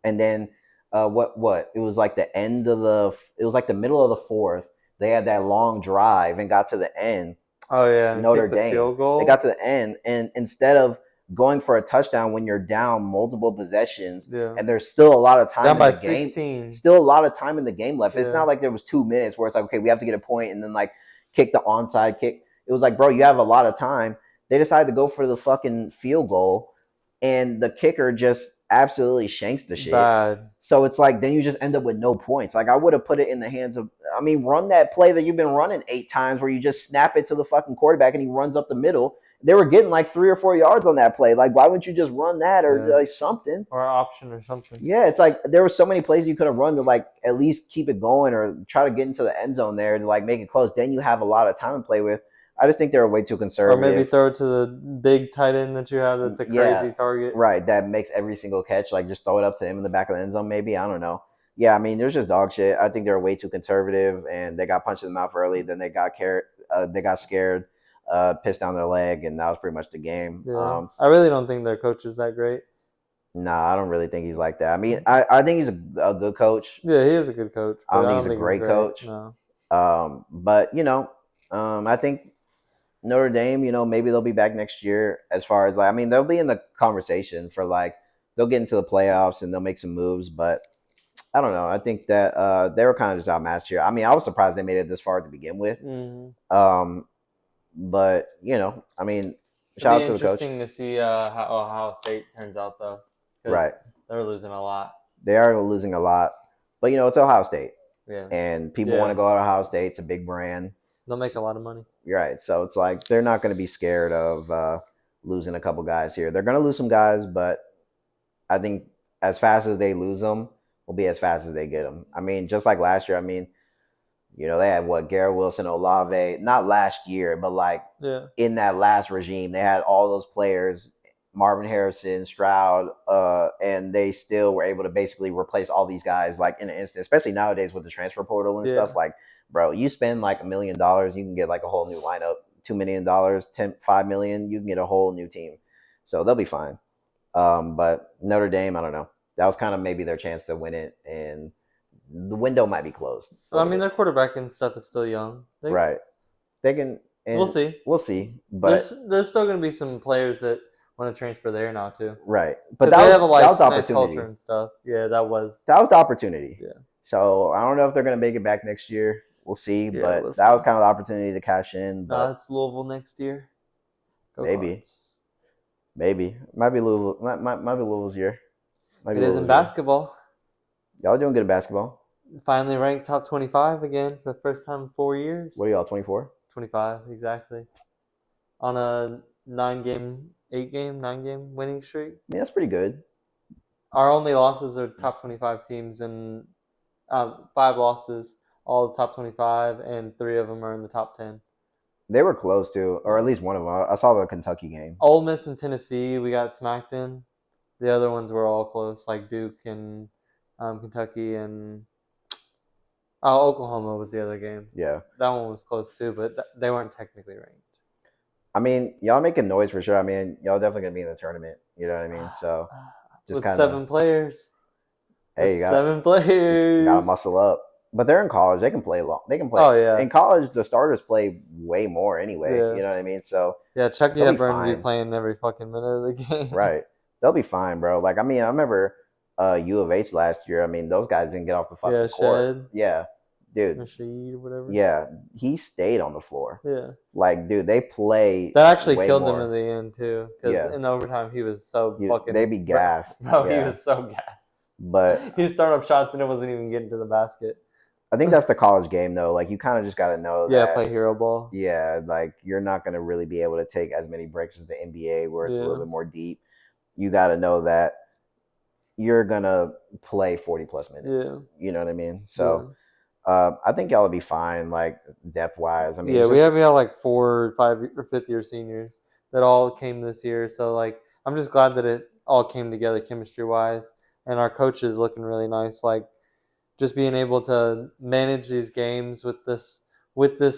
Speaker 1: And then what? It was like the end of the. It was like the middle of the fourth. They had that long drive and got to the end.
Speaker 2: Oh yeah, and
Speaker 1: Notre
Speaker 2: kicked the
Speaker 1: Dame.
Speaker 2: field
Speaker 1: They got
Speaker 2: goal.
Speaker 1: to the end, and instead of going for a touchdown when you're down multiple possessions
Speaker 2: Yeah.
Speaker 1: and there's still a lot of
Speaker 2: Down
Speaker 1: time in
Speaker 2: by
Speaker 1: the game.
Speaker 2: 16.
Speaker 1: Still a lot of time in the game left. It's
Speaker 2: Yeah.
Speaker 1: not like there was 2 minutes where it's like, okay, we have to get a point and then like kick the onside kick. It was like, bro, you have a lot of time. They decided to go for the fucking field goal, and the kicker just absolutely shanks the shit.
Speaker 2: Bad.
Speaker 1: So it's like then you just end up with no points. Like I would have put it in the hands of. I mean, run that play that you've been running 8 times, where you just snap it to the fucking quarterback and he runs up the middle. They were getting like 3 or 4 yards on that play. Like, why wouldn't you just run that or
Speaker 2: Yeah.
Speaker 1: like something?
Speaker 2: Or an option or something.
Speaker 1: Yeah, it's like there were so many plays you could have run to like at least keep it going or try to get into the end zone there to like make it close. Then you have a lot of time to play with. I just think they were way too
Speaker 2: Or maybe
Speaker 1: conservative.
Speaker 2: throw it to the big tight end that you have that's a
Speaker 1: Yeah,
Speaker 2: crazy target.
Speaker 1: right. That makes every single catch. Like just throw it up to him in the back of the end zone. Maybe I don't know. Yeah, I mean, there's just dog shit. I think they're way too conservative, and they got punched in the mouth early. Then they got scared, pissed down their leg, and that was pretty much the game.
Speaker 2: Yeah. I really don't think their coach is that great.
Speaker 1: Nah, I don't really think he's like that. I mean, I think he's a good coach.
Speaker 2: Yeah, he is a good coach,
Speaker 1: I
Speaker 2: but
Speaker 1: don't
Speaker 2: I
Speaker 1: think
Speaker 2: don't
Speaker 1: he's a
Speaker 2: think he's
Speaker 1: great
Speaker 2: great.
Speaker 1: coach.
Speaker 2: No.
Speaker 1: But I think Notre Dame, maybe they'll be back next year. As far as like, I mean, they'll be in the conversation for like they'll get into the playoffs and they'll make some moves. But I don't know. I think that they were kind of just outmatched here. I mean, I was surprised they made it this far to begin with.
Speaker 2: Mm.
Speaker 1: Um, but I mean,
Speaker 2: It'll be
Speaker 1: shout out to the coach.
Speaker 2: interesting to see how Ohio State turns out, though, because
Speaker 1: Right,
Speaker 2: they're losing a lot.
Speaker 1: they are losing a lot, but it's Ohio State,
Speaker 2: Yeah.
Speaker 1: and people want to
Speaker 2: Yeah.
Speaker 1: go to Ohio State. It's a big brand.
Speaker 2: They'll make a lot of money.
Speaker 1: Right. So it's like they're not going to be scared of losing a couple guys here. They're going to lose some guys, but I think as fast as they lose them, will be as fast as they get them. I mean, just like last year. I mean, they had what Garrett Wilson, Olave, not last year, but like
Speaker 2: Yeah.
Speaker 1: in that last regime, they had all those players, Marvin Harrison, Stroud, and they still were able to basically replace all these guys like in an instant. Especially nowadays with the transfer portal and stuff.
Speaker 2: Yeah.
Speaker 1: Like, bro, you spend like $1 million, you can get like a whole new lineup. $2 million, 5 million, you can get a whole new team. So they'll be fine. But Notre Dame, I don't know. That was kind of maybe their chance to win it, and the window might be closed a
Speaker 2: I
Speaker 1: little
Speaker 2: mean,
Speaker 1: bit.
Speaker 2: their quarterback and stuff is still young.
Speaker 1: Right. They can,
Speaker 2: We'll
Speaker 1: and
Speaker 2: see.
Speaker 1: we'll see. But
Speaker 2: There's still going to be some players that want to transfer there now too,
Speaker 1: right. But
Speaker 2: because they have a
Speaker 1: that was the
Speaker 2: nice culture
Speaker 1: opportunity.
Speaker 2: and stuff. Yeah, that was.
Speaker 1: That was the opportunity.
Speaker 2: Yeah.
Speaker 1: So I don't know if they're gonna make it back next year. We'll see.
Speaker 2: Yeah,
Speaker 1: But
Speaker 2: we'll
Speaker 1: that
Speaker 2: see.
Speaker 1: was kind of the opportunity to cash in. But
Speaker 2: It's Louisville next year. Go
Speaker 1: maybe,
Speaker 2: Cards.
Speaker 1: maybe might be Louisville. Might be Louisville's year. Might be
Speaker 2: It is in
Speaker 1: Louisville's year.
Speaker 2: basketball.
Speaker 1: Y'all doing good in basketball.
Speaker 2: Finally ranked top 25 again for the first time in 4 years.
Speaker 1: What are y'all 24?
Speaker 2: 25 exactly. On a 9 game winning streak.
Speaker 1: I mean that's pretty good.
Speaker 2: Our only losses are top 25 teams, and 5 losses, all the top 25, and 3 of them are in the top 10.
Speaker 1: They were close to, or at
Speaker 2: Yeah.
Speaker 1: least one of them. I saw the Kentucky game.
Speaker 2: Ole Miss and Tennessee, we got smacked in. The other ones were all close, like Duke and Kentucky and Oklahoma was the other game.
Speaker 1: Yeah.
Speaker 2: That one was close too, but they weren't technically ranked.
Speaker 1: I mean, y'all making noise for sure. I mean, y'all definitely gonna be in the tournament. You know what I mean? So just
Speaker 2: With
Speaker 1: kind of,
Speaker 2: 7 players.
Speaker 1: hey,
Speaker 2: With
Speaker 1: you got
Speaker 2: 7
Speaker 1: gotta
Speaker 2: players.
Speaker 1: muscle up. But they're in college. They can play long. They can play
Speaker 2: Oh yeah.
Speaker 1: in college. The starters play way more anyway.
Speaker 2: Yeah.
Speaker 1: You know what I mean? So
Speaker 2: Yeah, Chucky
Speaker 1: they'll be
Speaker 2: Hepburn be
Speaker 1: fine.
Speaker 2: playing every fucking minute of the game.
Speaker 1: Right? They'll be fine, bro. Like I mean, I remember U of H last year. I mean, those guys didn't get off the
Speaker 2: Yeah,
Speaker 1: fucking court.
Speaker 2: Shed,
Speaker 1: Yeah, dude.
Speaker 2: Rashid, or whatever.
Speaker 1: Yeah, he stayed on the floor.
Speaker 2: Yeah.
Speaker 1: Like, dude, they play
Speaker 2: That actually
Speaker 1: way
Speaker 2: killed him
Speaker 1: more.
Speaker 2: in the end too, because
Speaker 1: Yeah,
Speaker 2: in overtime he was so
Speaker 1: they
Speaker 2: fucking.
Speaker 1: be gassed.
Speaker 2: Bro, he
Speaker 1: Yeah,
Speaker 2: was so gassed.
Speaker 1: but
Speaker 2: He started up shots and it wasn't even getting to the basket.
Speaker 1: I think that's the college game though. Like you kind of just got to know
Speaker 2: Yeah,
Speaker 1: that.
Speaker 2: play hero ball.
Speaker 1: Yeah, like you're not going to really be able to take as many breaks as the NBA, where it's a little
Speaker 2: Yeah.
Speaker 1: bit more deep. You got to know that you're gonna play 40 plus minutes.
Speaker 2: Yeah.
Speaker 1: You know what I mean?
Speaker 2: Yeah.
Speaker 1: So I think y'all will be fine, like depth wise. I mean,
Speaker 2: Yeah,
Speaker 1: it's
Speaker 2: we
Speaker 1: just
Speaker 2: have like 4, 5, or 5th-year seniors that all came this year. So like, I'm just glad that it all came together chemistry wise, and our coach is looking really nice. Like, just being able to manage these games with this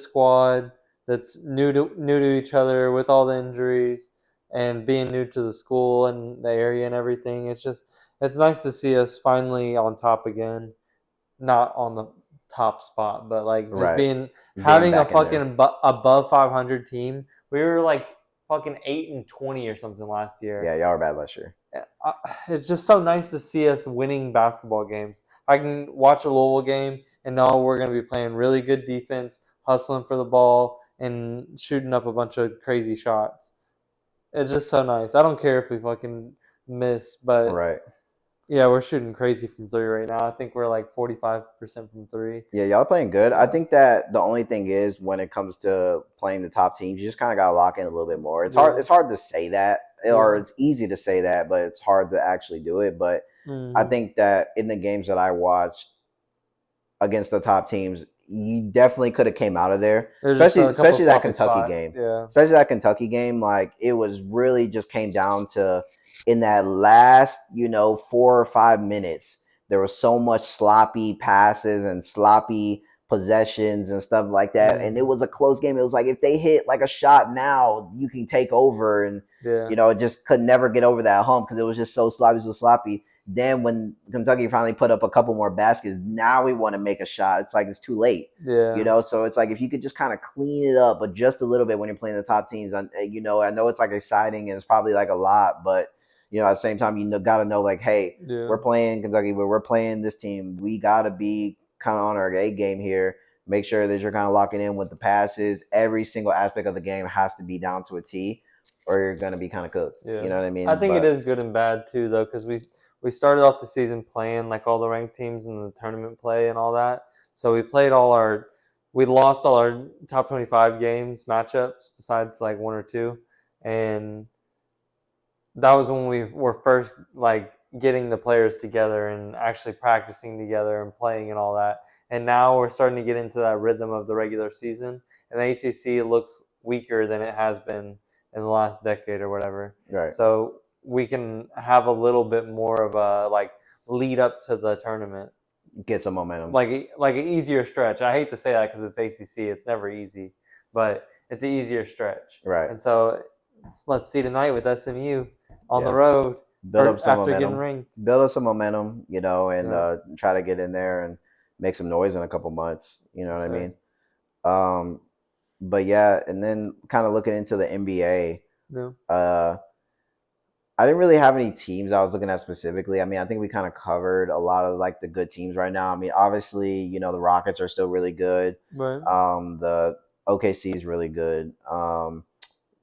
Speaker 2: squad that's new to each other with all the injuries and being new to the school and the area and everything. It's nice to see us finally on top again, not on the top spot, but like just
Speaker 1: right.
Speaker 2: being
Speaker 1: Getting
Speaker 2: having a
Speaker 1: back in
Speaker 2: fucking
Speaker 1: there.
Speaker 2: above 500 team. We were like fucking 8-20 or something last year.
Speaker 1: Yeah, y'all are bad last year.
Speaker 2: Uh, It's just so nice to see us winning basketball games. I can watch a Louisville game and know we're going to be playing really good defense, hustling for the ball, and shooting up a bunch of crazy shots. It's just so nice. I don't care if we fucking miss, but
Speaker 1: Right.
Speaker 2: yeah, we're shooting crazy from three right now. I think we're like 45% from three.
Speaker 1: Yeah, y'all playing good. I
Speaker 2: Yeah.
Speaker 1: think that the only thing is when it comes to playing the top teams, you just kind of got to lock in a little bit more. It's hard.
Speaker 2: Yeah.
Speaker 1: It's hard to say that, or
Speaker 2: Yeah.
Speaker 1: it's easy to say that, but it's hard to actually do it. But I
Speaker 2: Mm-hmm.
Speaker 1: think that in the games that I watched against the top teams, you definitely could have came out of there.
Speaker 2: There's just
Speaker 1: Especially
Speaker 2: a couple
Speaker 1: especially that
Speaker 2: sloppy
Speaker 1: Kentucky
Speaker 2: spots.
Speaker 1: game.
Speaker 2: Yeah.
Speaker 1: Especially that Kentucky game, like it was really just came down to in that last, 4 or 5 minutes, there was so much sloppy passes and sloppy possessions and stuff like that. And it
Speaker 2: Mm-hmm.
Speaker 1: was a close game. It was like if they hit like a shot now, you can take over and
Speaker 2: Yeah.
Speaker 1: it just could never get over that hump because it was just so sloppy. Then when Kentucky finally put up a couple more baskets, now we want to make a shot. It's like it's too late.
Speaker 2: Yeah.
Speaker 1: So it's like if you could just kind of clean it up, but just a little bit when you're playing the top teams. I know it's like exciting and it's probably like a lot, but at the same time, got to know like, hey,
Speaker 2: Yeah.
Speaker 1: we're playing Kentucky, but we're playing this team. We got to be kind of on our A game here. Make sure that you're kind of locking in with the passes. Every single aspect of the game has to be down to a T, or you're gonna be kind of cooked. You
Speaker 2: Yeah.
Speaker 1: know what I
Speaker 2: I
Speaker 1: mean?
Speaker 2: think it
Speaker 1: But
Speaker 2: is good and bad too, though, because we started off the season playing like all the ranked teams in the tournament play and all that. So we lost all our top 25 games matchups besides like one or two, and that was when we were first like getting the players together and actually practicing together and playing and all that. And now we're starting to get into that rhythm of the regular season, and the ACC looks weaker than it has been in the last decade or whatever.
Speaker 1: right,
Speaker 2: So we can have a little bit more of a like lead up to the tournament,
Speaker 1: get some momentum.
Speaker 2: like an easier stretch. I hate to say that because it's ACC; it's never easy, but it's an easier stretch.
Speaker 1: Right.
Speaker 2: And so let's see tonight with SMU on the
Speaker 1: Yeah.
Speaker 2: road
Speaker 1: Build up
Speaker 2: or
Speaker 1: some
Speaker 2: after getting
Speaker 1: momentum.
Speaker 2: ranked.
Speaker 1: Build up some momentum. And
Speaker 2: Yeah,
Speaker 1: try to get in there and make some noise in a couple months. You know what I
Speaker 2: sir.
Speaker 1: mean? Um, but yeah, and then kind of looking into the NBA.
Speaker 2: Yeah,
Speaker 1: Uh, I didn't really have any teams I was looking at specifically. I mean, I think we kind of covered a lot of like the good teams right now. I mean, obviously, the Rockets are still really good.
Speaker 2: right.
Speaker 1: The OKC is really good.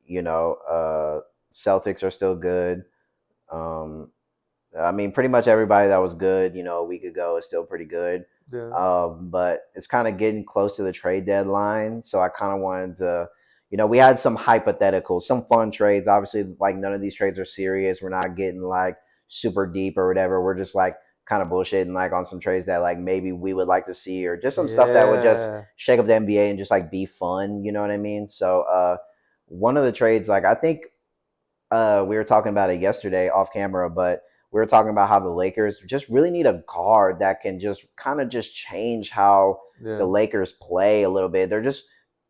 Speaker 1: You know, Celtics are still good. Um, I mean, pretty much everybody that was good, a week ago is still pretty good.
Speaker 2: Yeah,
Speaker 1: But it's kind of getting close to the trade deadline. So I kind of wanted to, we had some hypotheticals, some fun trades. Obviously, like none of these trades are serious. We're not getting like super deep or whatever. We're just like kind of bullshitting like on some trades that like maybe we would like to see or just some stuff that would just
Speaker 2: yeah,
Speaker 1: shake up the NBA and just like be fun. You know what I mean? So one of the trades, like I think we were talking about it yesterday off camera, but we were talking about how the Lakers just really need a guard that can just kind of just change how the
Speaker 2: yeah,
Speaker 1: Lakers play a little bit.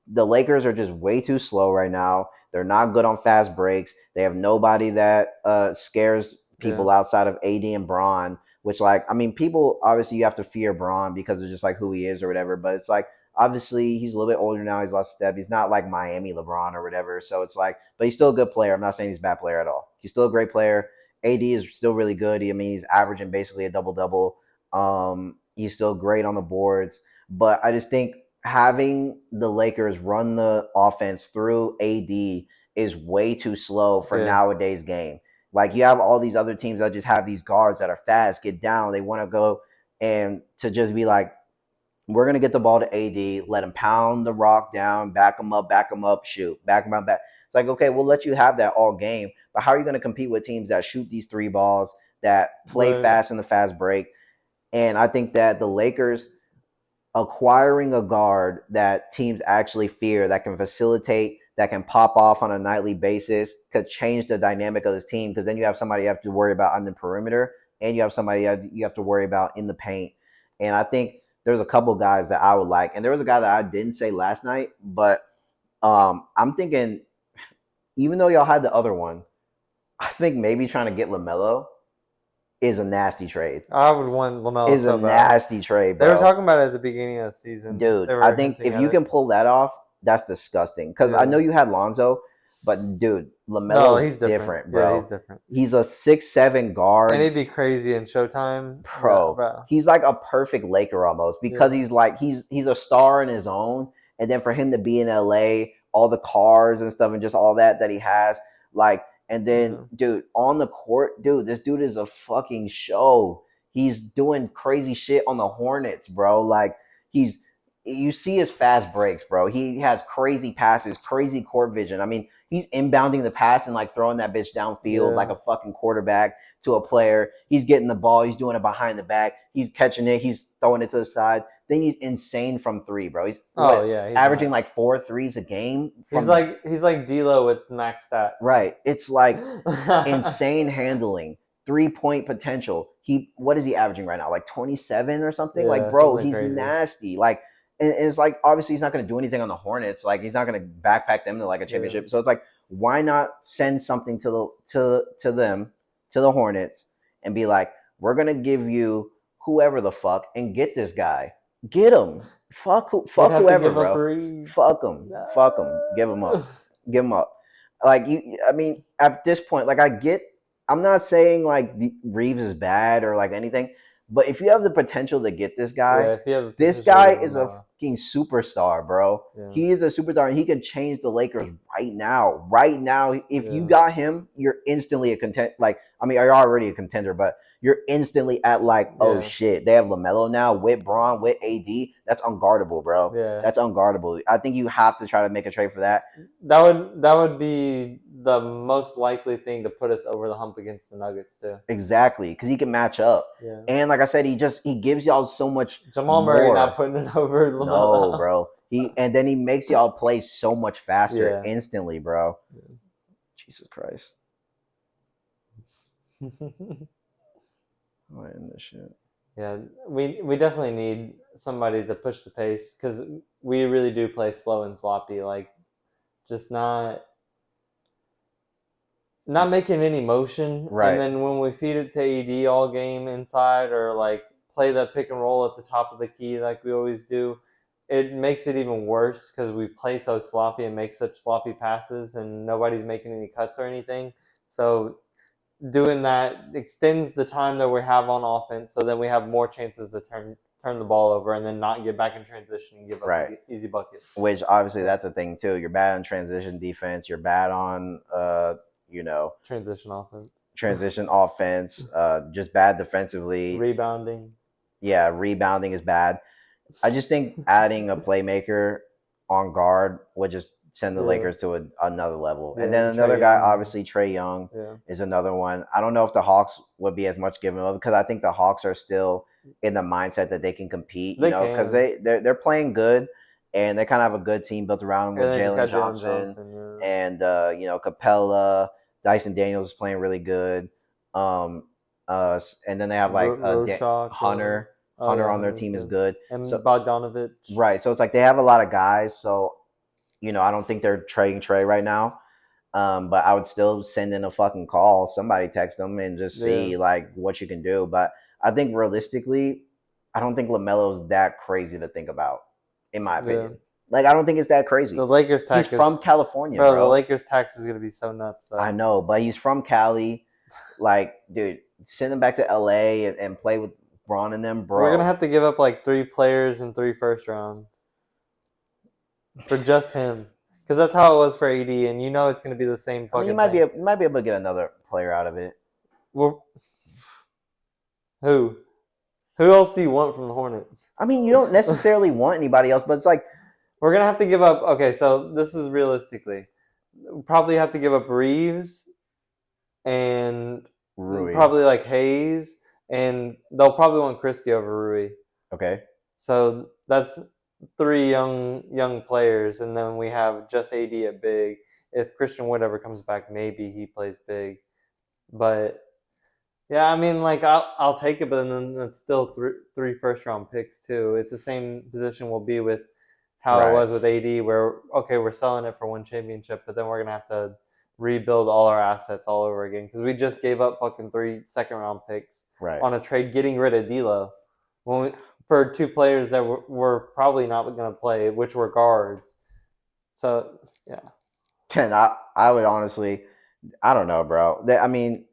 Speaker 1: The Lakers are just way too slow right now. They're not good on fast breaks. They have nobody that scares
Speaker 2: yeah,
Speaker 1: people outside of AD and Braun. Which, like, I mean, people obviously you have to fear Braun because of just like who he is or whatever. But it's like obviously he's a little bit older now. He's lost a step. He's not like Miami LeBron or whatever. So it's like, but he's still a good player. I'm not saying he's a bad player at all. He's still a great player. AD is still really good. I mean, he's averaging basically a double double. He's still great on the boards. But I just think having the Lakers run the offense through AD is way too slow for
Speaker 2: yeah,
Speaker 1: nowadays game. Like you have all these other teams that just have these guards that are fast, get down, they want to go and to just be like, we're gonna get the ball to AD, let him pound the rock down, back him up, shoot, back him up, back. It's like, okay, we'll let you have that all game, but how are you gonna compete with teams that shoot these three balls, that play
Speaker 2: right.
Speaker 1: fast in the fast break? And I think that the Lakers acquiring a guard that teams actually fear, that can facilitate, that can pop off on a nightly basis, could change the dynamic of this team because then you have somebody you have to worry about on the perimeter and you have somebody you have to worry about in the paint. And I think there's a couple guys that I would like. And there was a guy that I didn't say last night, but I'm thinking, even though y'all had the other one, I think maybe trying to get LaMelo is a nasty trade.
Speaker 2: I would want Lamelo
Speaker 1: Is a
Speaker 2: so bad.
Speaker 1: nasty trade,
Speaker 2: They were
Speaker 1: bro.
Speaker 2: talking about it at the beginning of the season.
Speaker 1: Dude,
Speaker 2: They
Speaker 1: I
Speaker 2: were
Speaker 1: think
Speaker 2: hinting
Speaker 1: if
Speaker 2: at
Speaker 1: you
Speaker 2: it.
Speaker 1: can pull that off, that's disgusting. Because I
Speaker 2: Yeah,
Speaker 1: know you had Lonzo. But dude,
Speaker 2: No,
Speaker 1: Lamelo's
Speaker 2: he's different.
Speaker 1: different,
Speaker 2: Yeah, he's
Speaker 1: bro.
Speaker 2: different.
Speaker 1: He's a 6'7"
Speaker 2: And
Speaker 1: guard
Speaker 2: he'd be crazy in Showtime,
Speaker 1: pro.
Speaker 2: bro.
Speaker 1: He's like a perfect Laker almost because
Speaker 2: Yeah,
Speaker 1: he's like he's a star in his own, and then for him to be in LA, all the cars and stuff, and just all that he has, like, and then
Speaker 2: yeah,
Speaker 1: dude on the court, dude, this dude is a fucking show. He's doing crazy shit on the Hornets, bro. Like he's you see his fast breaks, bro. He has crazy passes, crazy court vision. I mean, he's inbounding the pass and like throwing that bitch downfield like
Speaker 2: yeah.
Speaker 1: a fucking quarterback to a player. He's getting the ball. He's doing it behind the back. He's catching it. He's throwing it to the side. Then he's insane from three, bro. He's
Speaker 2: Oh
Speaker 1: what
Speaker 2: yeah, he's
Speaker 1: averaging
Speaker 2: nuts.
Speaker 1: like 4 threes a game
Speaker 2: He's
Speaker 1: from
Speaker 2: like he's like D'Lo with max stats.
Speaker 1: right. It's like insane handling, 3 point potential. He what is he averaging right now? Like 27 or something? Like,
Speaker 2: Yeah,
Speaker 1: bro,
Speaker 2: something
Speaker 1: he's
Speaker 2: crazy.
Speaker 1: nasty. Like and it's like obviously he's not gonna do anything on the Hornets. Like he's not gonna backpack them to like a
Speaker 2: Yeah,
Speaker 1: championship. So it's like, why not send something to them, to the Hornets, and be like, we're gonna give you whoever the fuck and get this guy. Get him.
Speaker 2: we'd
Speaker 1: Fuck
Speaker 2: have to
Speaker 1: whoever,
Speaker 2: give up
Speaker 1: bro.
Speaker 2: Reeves.
Speaker 1: Fuck him. Fuck him. Give him up.
Speaker 2: No.
Speaker 1: Give him up. Like you, I mean, at this point, like I get, I'm not saying like Reeves is bad or like anything, but if you have the potential to get
Speaker 2: Yeah, if you have the
Speaker 1: this
Speaker 2: potential to
Speaker 1: guy
Speaker 2: get
Speaker 1: is a
Speaker 2: Lamelo.
Speaker 1: fucking superstar, bro.
Speaker 2: Yeah,
Speaker 1: He is a superstar, and he can change the Lakers right now. Right now, if you
Speaker 2: yeah,
Speaker 1: got him, you're instantly a contender. Like, I mean, you're already a contender, but you're instantly at like, oh
Speaker 2: yeah,
Speaker 1: shit, they have Lamelo now with Braun with AD. That's unguardable, bro.
Speaker 2: yeah.
Speaker 1: That's unguardable. I think you have to try to make a trade for that.
Speaker 2: That would be the most likely thing to put us over the hump against the Nuggets too.
Speaker 1: Exactly, because he can match up.
Speaker 2: Yeah.
Speaker 1: And like I said, he gives y'all so much
Speaker 2: Jamal Murray not
Speaker 1: more.
Speaker 2: putting it over
Speaker 1: No,
Speaker 2: Lamelo.
Speaker 1: bro. And then he makes y'all play so much faster
Speaker 2: Yeah.
Speaker 1: instantly, bro. Jesus Christ. I'm gonna end this shit.
Speaker 2: Yeah, we definitely need somebody to push the pace because we really do play slow and sloppy. Like just not making any motion, and
Speaker 1: Right.
Speaker 2: then when we feed it to AD all game inside or like play the pick and roll at the top of the key like we always do, it makes it even worse because we play so sloppy and make such sloppy passes, and nobody's making any cuts or anything. So doing that extends the time that we have on offense, so then we have more chances to turn the ball over and then not get back in transition and give up
Speaker 1: Right.
Speaker 2: easy buckets.
Speaker 1: Which obviously
Speaker 2: So
Speaker 1: that's a thing too. You're bad on transition defense. You're bad on you know,
Speaker 2: transition offense,
Speaker 1: transition offense. Just bad defensively.
Speaker 2: rebounding.
Speaker 1: Yeah, rebounding is bad. I just think adding a playmaker on guard would just send the
Speaker 2: Yeah,
Speaker 1: Lakers to another level. And
Speaker 2: yeah,
Speaker 1: then
Speaker 2: and
Speaker 1: another
Speaker 2: Trey
Speaker 1: guy,
Speaker 2: Young.
Speaker 1: obviously Trey Young,
Speaker 2: Yeah,
Speaker 1: is another one. I don't know if the Hawks would be as much given up because I think the Hawks are still in the mindset that they can compete. You
Speaker 2: they
Speaker 1: know, because
Speaker 2: can.
Speaker 1: they're playing good and they kind of have a good team built around them
Speaker 2: And
Speaker 1: with
Speaker 2: they just
Speaker 1: Jalen
Speaker 2: got Jalen
Speaker 1: Johnson
Speaker 2: Johnson. Yeah,
Speaker 1: and you know, Capella, Dyson Daniels is playing really good. Um, and then they have like
Speaker 2: Rorschach.
Speaker 1: Hunter.
Speaker 2: Oh
Speaker 1: Hunter
Speaker 2: yeah,
Speaker 1: on their
Speaker 2: Hunter's
Speaker 1: team is
Speaker 2: good.
Speaker 1: good.
Speaker 2: And
Speaker 1: So
Speaker 2: Bogdanovich.
Speaker 1: right. So it's like they have a lot of guys. So, you know, I don't think they're trading Trey right now. But I would still send in a fucking call. Somebody text them and just
Speaker 2: Yeah,
Speaker 1: see like what you can do. But I think realistically, I don't think LaMelo's that crazy to think about, in my
Speaker 2: yeah.
Speaker 1: opinion. Like I don't think it's that
Speaker 2: The
Speaker 1: crazy.
Speaker 2: Lakers
Speaker 1: He's
Speaker 2: tax is,
Speaker 1: from California,
Speaker 2: bro. The
Speaker 1: bro.
Speaker 2: Lakers tax is gonna be so nuts
Speaker 1: I
Speaker 2: though.
Speaker 1: know, but he's from Cali. Like, dude, send him back to LA and play with Braun and them,
Speaker 2: We're gonna
Speaker 1: bro.
Speaker 2: have to give up like 3 players and 3 first rounds for just him, because that's how it was for AD, and you know it's gonna be the same
Speaker 1: I mean,
Speaker 2: fucking thing.
Speaker 1: you might be able to get another player out of it.
Speaker 2: Well, who? Who else do you want from the Hornets?
Speaker 1: I mean, you don't necessarily want anybody else, but it's like
Speaker 2: We're gonna have to give up. Okay, so this is realistically, we'll probably have to give up Reeves and
Speaker 1: Rui.
Speaker 2: probably like Hayes, and they'll probably want Christie over Rui.
Speaker 1: Okay.
Speaker 2: So that's 3 young players, and then we have just AD at big. If Christian Wood ever comes back, maybe he plays big. But yeah, I mean, like I'll take it, but then it's still three first round picks too. It's the same position we'll be with how it
Speaker 1: Right.
Speaker 2: was with AD, where okay, we're selling it for one championship, but then we're gonna have to rebuild all our assets all over again because we just gave up fucking 3 second round picks
Speaker 1: Right.
Speaker 2: on a trade getting rid of D'Lo when for 2 players that were probably not gonna play, which were guards. So yeah,
Speaker 1: And I would honestly, I don't know, bro. I mean,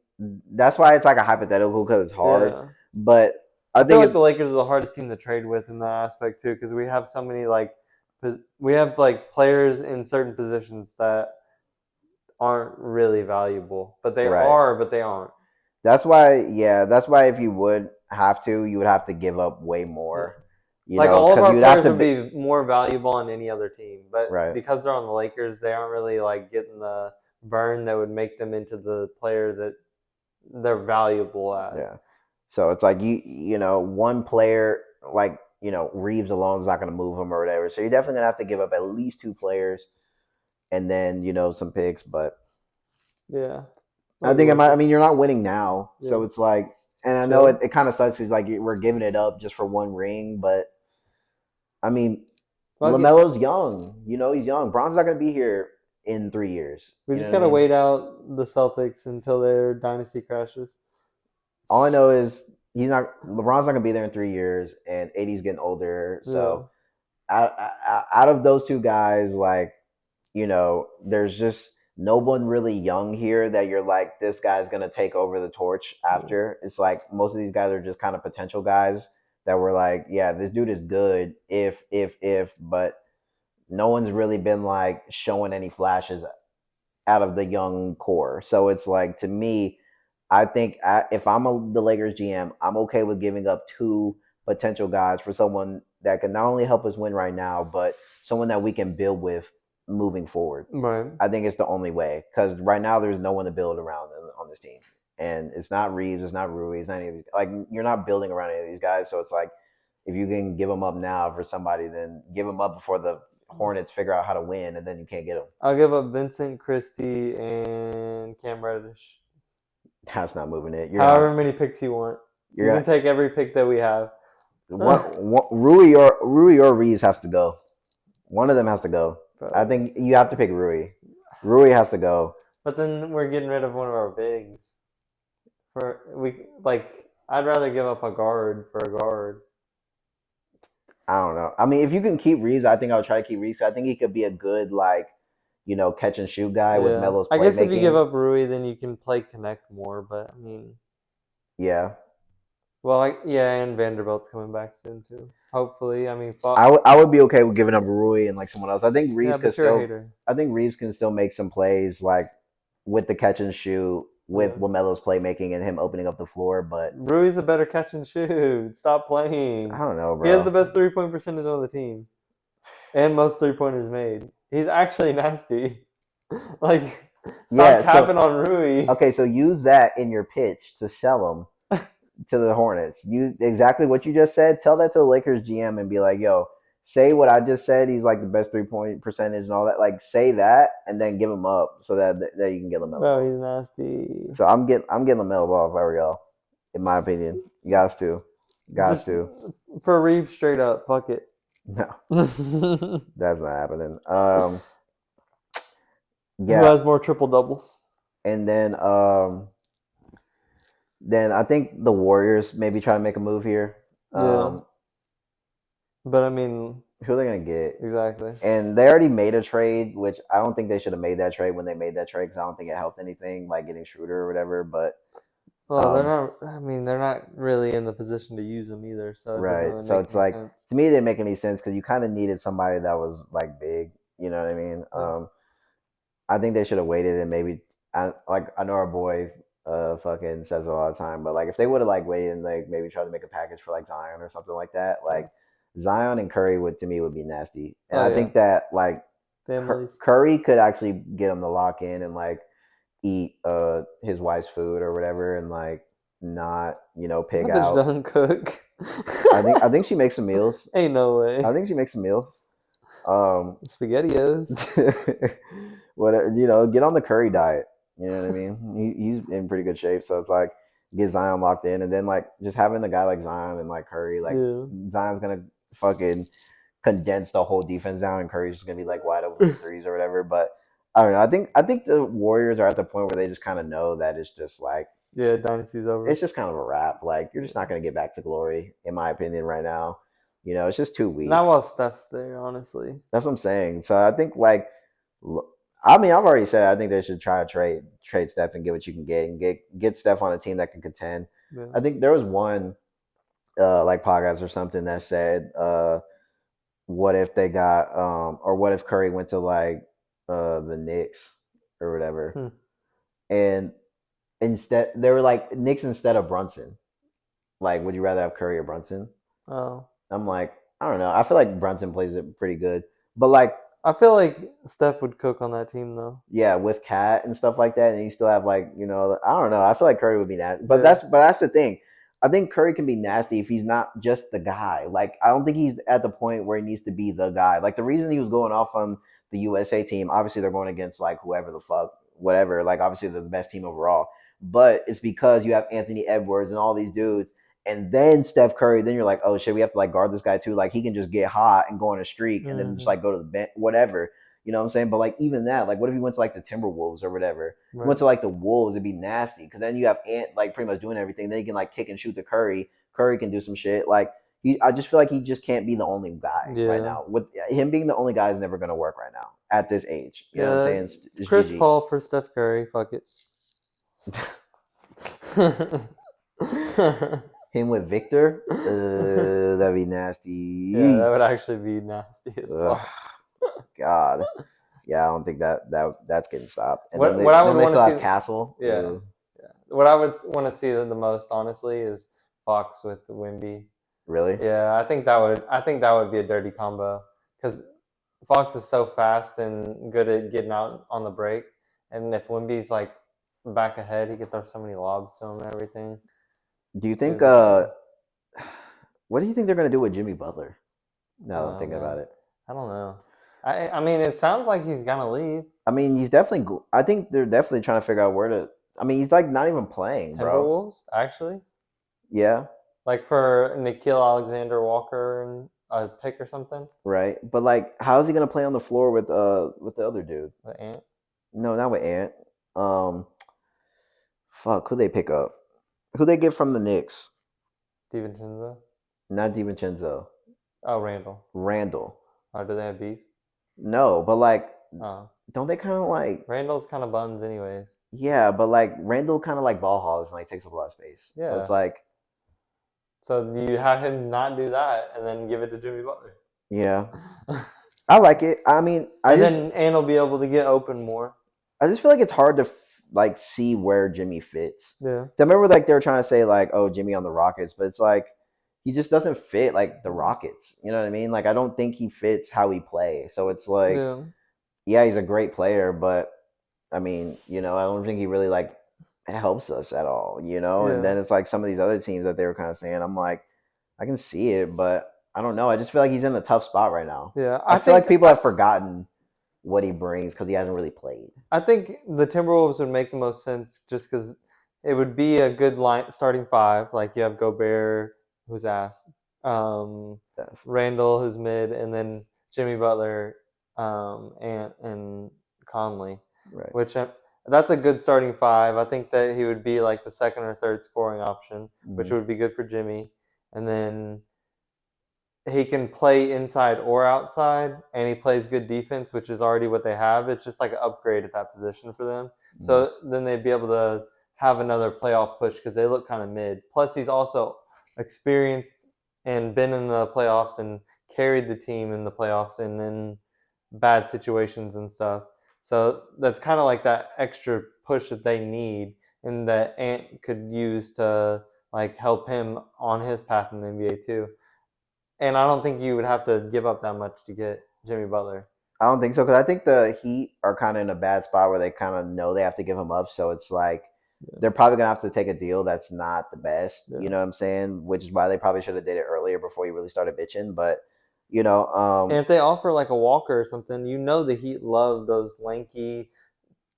Speaker 1: that's why it's like a hypothetical because it's hard.
Speaker 2: Yeah.
Speaker 1: But I
Speaker 2: I feel
Speaker 1: think
Speaker 2: like
Speaker 1: if
Speaker 2: the Lakers are the hardest team to trade with in that aspect too, because we have so many like we have like players in certain positions that aren't really valuable, but they
Speaker 1: right,
Speaker 2: are, but they aren't.
Speaker 1: that's why. Yeah, that's why if you would have to, you would have to give up way
Speaker 2: Yeah.
Speaker 1: more. You
Speaker 2: Like
Speaker 1: know,
Speaker 2: all of
Speaker 1: because
Speaker 2: our
Speaker 1: you'd have
Speaker 2: players
Speaker 1: to
Speaker 2: would
Speaker 1: be
Speaker 2: be more valuable on any other team, but
Speaker 1: right.
Speaker 2: because they're on the Lakers, they aren't really like getting the burn that would make them into the player that they're valuable as.
Speaker 1: Yeah. So it's like you know one player like Reeves alone is not going to move him or whatever. So you're definitely going to have to give up at least two players and then some picks. But
Speaker 2: Yeah, might
Speaker 1: I
Speaker 2: be
Speaker 1: think
Speaker 2: worth
Speaker 1: I
Speaker 2: it.
Speaker 1: mean you're not winning now,
Speaker 2: Yeah,
Speaker 1: so it's like, and I know
Speaker 2: chill.
Speaker 1: it kind of sucks because like we're giving it up just for one ring, but I mean
Speaker 2: Fuck it.
Speaker 1: Lamelo's young. He's young. Bron's not going to be here in 3 years.
Speaker 2: We
Speaker 1: You know
Speaker 2: just
Speaker 1: what I
Speaker 2: gotta
Speaker 1: mean?
Speaker 2: wait out the Celtics until their dynasty crashes.
Speaker 1: All I know is LeBron's not going to be there in 3 years, and AD's getting older.
Speaker 2: Yeah,
Speaker 1: So out of those two guys, like there's just no one really young here that you're like this guy's gonna take over the torch
Speaker 2: yeah.
Speaker 1: after. It's like most of these guys are just kind of potential guys that were like, yeah, this dude is good if, but no one's really been like showing any flashes out of the young core. So it's like to me, I think if I'm the Lakers GM, I'm okay with giving up two potential guys for someone that can not only help us win right now, but someone that we can build with moving forward.
Speaker 2: Right.
Speaker 1: I think it's the only way because right now there's no one to build around on this team, and it's not Reeves, it's not Rui, it's not any of these. Like you're not building around any of these guys, so it's like if you can give them up now for somebody, then give them up before the Hornets figure out how to win, and then you can't get them.
Speaker 2: I'll give up Vincent Christie and Cam Reddish.
Speaker 1: That's not moving it.
Speaker 2: However many picks you want. You
Speaker 1: You're
Speaker 2: can
Speaker 1: gonna
Speaker 2: take every pick that we have.
Speaker 1: one Rui or Reeves has to go. One of them has to go. I
Speaker 2: Bro.
Speaker 1: think you have to pick Rui. Rui has to go.
Speaker 2: But then we're getting rid of one of our bigs. For we like I'd rather give up a guard for a guard.
Speaker 1: I don't know. I mean, if you can keep Reeves, I think I would try to keep Reeves. I think he could be a good catch and shoot guy with
Speaker 2: Yeah.
Speaker 1: Melo's
Speaker 2: I guess if you give
Speaker 1: playmaking.
Speaker 2: up Rui then you can play connect more, but I mean
Speaker 1: Yeah,
Speaker 2: well like yeah, and Vanderbilt's coming back soon too. Hopefully. I mean
Speaker 1: I would be okay with giving up Rui and like someone else.
Speaker 2: yeah, but you're a hater.
Speaker 1: I think Reeves can still make some plays like with the catch and shoot with
Speaker 2: Yeah.
Speaker 1: Lamelo's playmaking and him opening up the floor. But
Speaker 2: Rui's a better catch and shoot. Stop
Speaker 1: I
Speaker 2: playing.
Speaker 1: don't know,
Speaker 2: He has the
Speaker 1: bro.
Speaker 2: best 3-point percentage on the team. And most 3-pointers made. He's actually nasty. Like, stop
Speaker 1: Yeah.
Speaker 2: capping
Speaker 1: So
Speaker 2: on Rui.
Speaker 1: okay, so use that in your pitch to sell him to the Hornets. Use exactly what you just said. Tell that to the Lakers GM and be like, "Yo, say what I just said. He's like the best 3 point percentage and all that. Like, say that and then give him up so that you can get Lamelo
Speaker 2: Bro,
Speaker 1: Ball.
Speaker 2: he's nasty.
Speaker 1: So I'm getting Lamelo Ball if I were y'all. In my opinion, you guys to, guys
Speaker 2: Just
Speaker 1: to.
Speaker 2: for Reeves, straight up. Fuck it.
Speaker 1: No,
Speaker 2: Who
Speaker 1: that's not happening. Yeah,
Speaker 2: has more triple doubles?
Speaker 1: and then I think the Warriors maybe try to make a move here.
Speaker 2: Yeah.
Speaker 1: Um,
Speaker 2: But I mean,
Speaker 1: who are they gonna get?
Speaker 2: exactly.
Speaker 1: And they already made a trade, which I don't think they should have made that trade when they made that trade because I don't think it helped anything, like getting Schroeder or whatever. But
Speaker 2: Well, they're
Speaker 1: um,
Speaker 2: not. I mean, they're not really in the position to use them either, so it doesn't
Speaker 1: right,
Speaker 2: really
Speaker 1: so
Speaker 2: make
Speaker 1: it's
Speaker 2: any
Speaker 1: like
Speaker 2: sense.
Speaker 1: to me it didn't make any sense because you kind of needed somebody that was like big. You know what I mean?
Speaker 2: Yeah.
Speaker 1: I think they should have waited and maybe I know our boy fucking says it all the time, but like if they would have like waited and like maybe tried to make a package for like Zion or something like that,
Speaker 2: Yeah.
Speaker 1: like Zion and Curry would to me would be nasty, and
Speaker 2: Oh
Speaker 1: I
Speaker 2: yeah.
Speaker 1: think that like
Speaker 2: Families.
Speaker 1: Curry could actually get him to lock in and like eat his wife's food or whatever and like not pig
Speaker 2: That bitch
Speaker 1: out.
Speaker 2: doesn't cook.
Speaker 1: I think she makes some meals.
Speaker 2: Ain't no
Speaker 1: I
Speaker 2: way.
Speaker 1: think she makes some meals. Um,
Speaker 2: Spaghettios.
Speaker 1: what get on the Curry diet. You know what I mean? He's in pretty good shape, so it's like get Zion locked in, and then like just having a guy like Zion and like Curry, like
Speaker 2: Yeah.
Speaker 1: Zion's gonna fucking condense the whole defense down, and Curry's just gonna be like wide open for threes or whatever. But I don't know. I think the Warriors are at the point where they just kind of know that it's just like
Speaker 2: Yeah, Dynasty's over.
Speaker 1: it's just kind of a wrap. Like you're just not gonna get back to glory, in my opinion, right now. It's just too
Speaker 2: Not
Speaker 1: weak.
Speaker 2: while Steph's there, honestly.
Speaker 1: That's what I'm saying. So I think like I mean, I've already said I think they should try to trade Steph and get what you can get and get Steph on a team that can contend.
Speaker 2: Yeah.
Speaker 1: I think there was one like podcast or something that said, what if they got or what if Curry went to like the Knicks or whatever,
Speaker 2: Hmm.
Speaker 1: and instead they were like Knicks instead of Brunson. Like, would you rather have Curry or Brunson?
Speaker 2: Oh.
Speaker 1: I'm like, I don't know. I feel like Brunson plays it pretty good, but like,
Speaker 2: I feel like Steph would cook on that team though.
Speaker 1: yeah, with Cat and stuff like that, and you still have like, I don't know. I feel like Curry would be nasty, but
Speaker 2: Yeah.
Speaker 1: that's the thing. I think Curry can be nasty if he's not just the guy. Like, I don't think he's at the point where he needs to be the guy. Like, the reason he was going off on the USA team, obviously they're going against like whoever the fuck, whatever. Like, obviously they're the best team overall, but it's because you have Anthony Edwards and all these dudes, and then Steph Curry. Then you're like, oh shit, we have to like guard this guy too. Like, he can just get hot and go on a streak, and then just
Speaker 2: Mm-hmm.
Speaker 1: like go to the bench, whatever. You know what I'm saying? But like even that, like what if he went to like the Timberwolves or whatever? He went
Speaker 2: Right.
Speaker 1: to like the Wolves, it'd be nasty because then you have Ant like pretty much doing everything. Then he can like kick and shoot to Curry. Curry can do some shit. Like I just feel like he just can't be the only guy right
Speaker 2: Yeah.
Speaker 1: now. With him being the only guy is never gonna work right now at this age. You know what I'm
Speaker 2: Yeah.
Speaker 1: saying? It's
Speaker 2: Chris
Speaker 1: GG.
Speaker 2: Paul for Steph Curry. Fuck it.
Speaker 1: Him with Victor, that'd be
Speaker 2: Yeah, that
Speaker 1: nasty.
Speaker 2: would actually be nasty as
Speaker 1: Ugh,
Speaker 2: fuck.
Speaker 1: God. Yeah, I don't think that's getting stopped. And then
Speaker 2: What I would
Speaker 1: they
Speaker 2: want to
Speaker 1: still
Speaker 2: see,
Speaker 1: have Castle.
Speaker 2: yeah, yeah. What I would want to see the most, honestly, is Fox with Wimby.
Speaker 1: Really?
Speaker 2: Yeah, I think that would be a dirty combo because Fox is so fast and good at getting out on the break, and if Wimby's like back ahead, he could throw so many lobs to him and everything.
Speaker 1: Do you
Speaker 2: It
Speaker 1: think
Speaker 2: would be funny.
Speaker 1: what do you think they're gonna do with Jimmy Butler? Now that I'm
Speaker 2: Oh
Speaker 1: thinking about
Speaker 2: man,
Speaker 1: it.
Speaker 2: I don't know. I mean, it sounds like he's gonna leave
Speaker 1: I mean, he's definitely. I think they're definitely trying to figure out where to. I mean, he's like not even playing, bro.
Speaker 2: Timberwolves actually,
Speaker 1: Yeah,
Speaker 2: like for Nikhil Alexander Walker and a pick or something.
Speaker 1: right. But like, how is he gonna play on the floor with the other dude?
Speaker 2: The Ant,
Speaker 1: No, not with Ant. Um, fuck. Who they pick up? Who they get from the Knicks?
Speaker 2: DiVincenzo.
Speaker 1: Not DiVincenzo.
Speaker 2: Oh, Randall.
Speaker 1: Randall.
Speaker 2: Oh, do they have beef?
Speaker 1: No, but like,
Speaker 2: Oh,
Speaker 1: don't they kind of like?
Speaker 2: Randall's kind of buns, anyways.
Speaker 1: Yeah, but like Randall kind of like ball hogs and like takes up a lot of space. So it's
Speaker 2: Yeah.
Speaker 1: like,
Speaker 2: So you have him not do that and then give it to Jimmy Butler.
Speaker 1: yeah, I like it. I mean,
Speaker 2: And then Ant will be able to get open more.
Speaker 1: I just feel like it's hard to like see where Jimmy fits.
Speaker 2: Yeah.
Speaker 1: 'Cause I remember like they were trying to say like, oh, Jimmy on the Rockets, but it's like he just doesn't fit like the Rockets. You know what I mean? Like I don't think he fits how he plays. So it's like,
Speaker 2: Yeah.
Speaker 1: yeah, he's a great player, but I mean, I don't think he really like helps us at all. And
Speaker 2: Yeah.
Speaker 1: then it's like some of these other teams that they were kind of saying, I'm like, I can see it, but I don't know. I just feel like he's in a tough spot right now.
Speaker 2: Yeah.
Speaker 1: I feel like people have forgotten what he brings because he hasn't really played.
Speaker 2: I think the Timberwolves would make the most sense just because it would be a good line starting five. Like you have Gobert, who's ass, um,
Speaker 1: Yes.
Speaker 2: Randall, who's mid, and then Jimmy Butler, and Conley.
Speaker 1: Right.
Speaker 2: Which that's a good starting five. I think that he would be like the second or third scoring option, which
Speaker 1: Mm-hmm.
Speaker 2: would be good for Jimmy. And then he can play inside or outside, and he plays good defense, which is already what they have. It's just like an upgrade at that position for them.
Speaker 1: Mm-hmm.
Speaker 2: So then they'd be able to have another playoff push because they look kind of mid. Plus, he's also experienced and been in the playoffs and carried the team in the playoffs and in bad situations and stuff. So that's kind of like that extra push that they need and that Ant could use to like help him on his path in the NBA too. And I don't think you would have to give up that much to get Jimmy Butler.
Speaker 1: I don't think so because I think the Heat are kind of in a bad spot where they kind of know they have to give him up. So it's like
Speaker 2: Yeah.
Speaker 1: they're probably gonna have to take a deal that's not the best.
Speaker 2: Yeah.
Speaker 1: You know what I'm saying? Which is why they probably should have did it earlier before he really started bitching. But
Speaker 2: And if they offer like a Walker or something, you know the Heat love those lanky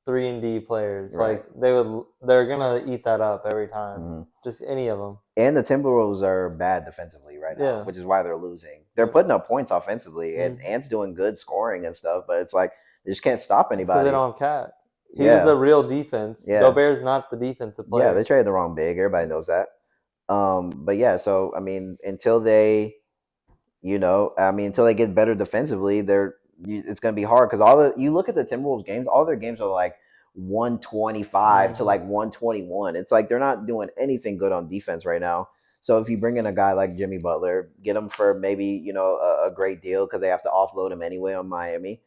Speaker 2: 3-and-D players.
Speaker 1: right.
Speaker 2: Like they're gonna eat that up every time.
Speaker 1: Hmm.
Speaker 2: Just any of them.
Speaker 1: And the Timberwolves are bad defensively right now,
Speaker 2: Yeah.
Speaker 1: which is why they're losing. They're
Speaker 2: Yeah.
Speaker 1: putting up points offensively, and
Speaker 2: Mm-hmm.
Speaker 1: Ant's doing good scoring and stuff. But it's like they just can't stop
Speaker 2: It's because they
Speaker 1: anybody.
Speaker 2: don't have Cat. He was
Speaker 1: Yeah,
Speaker 2: the real defense.
Speaker 1: yeah,
Speaker 2: Gobert's not the defensive
Speaker 1: yeah. They
Speaker 2: player.
Speaker 1: traded the wrong big. Everybody knows that. But yeah, so I mean, until they, until they get better defensively, it's going to be hard because all the you look at the Timberwolves games, all their games are like 125 to
Speaker 2: Mm-hmm.
Speaker 1: like 121. It's like they're not doing anything good on defense right now. So if you bring in a guy like Jimmy Butler, get him for maybe a great deal because they have to offload him anyway on Miami.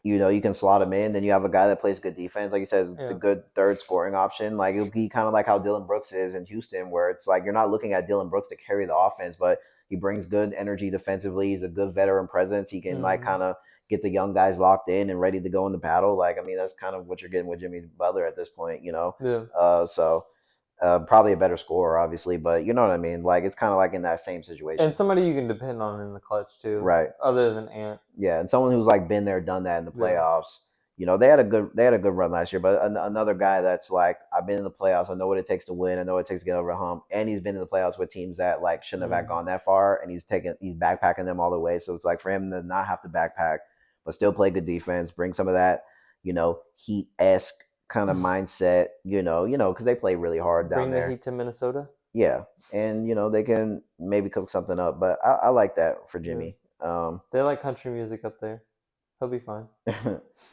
Speaker 1: You can slot him in. Then you have a guy that plays good defense, like you said, is the
Speaker 2: Yeah.
Speaker 1: good third scoring option. Like it'll be kind of like how Dylan Brooks is in Houston, where it's like you're not looking at Dylan Brooks to carry the offense, but he brings good energy defensively. He's a good veteran presence. He can like
Speaker 2: Mm-hmm.
Speaker 1: kind of get the young guys locked in and ready to go in the battle. Like I mean, that's kind of what you're getting with Jimmy Butler at this point.
Speaker 2: Yeah.
Speaker 1: Probably a better scorer, obviously, but you know what I mean. Like it's kind of like in that same
Speaker 2: And
Speaker 1: situation,
Speaker 2: somebody you can depend on in the clutch too,
Speaker 1: right?
Speaker 2: other than Ant.
Speaker 1: Yeah, and someone who's like been there, done that in the
Speaker 2: Yeah.
Speaker 1: playoffs. They had a good run last year, but another guy that's like I've been in the playoffs. I know what it takes to win. I know what it takes to get over a hump, and he's been in the playoffs with teams that like shouldn't have
Speaker 2: Mm-hmm.
Speaker 1: gone that far, and he's backpacking them all the way. So it's like for him to not have to backpack, but still play good defense, bring some of that, Heat esque kind of mindset, because they play really hard down
Speaker 2: Bring the
Speaker 1: there.
Speaker 2: Heat to Minnesota.
Speaker 1: Yeah, and they can maybe cook something up, but I like that for
Speaker 2: Yeah.
Speaker 1: Jimmy.
Speaker 2: They like country music up there. He'll be fine.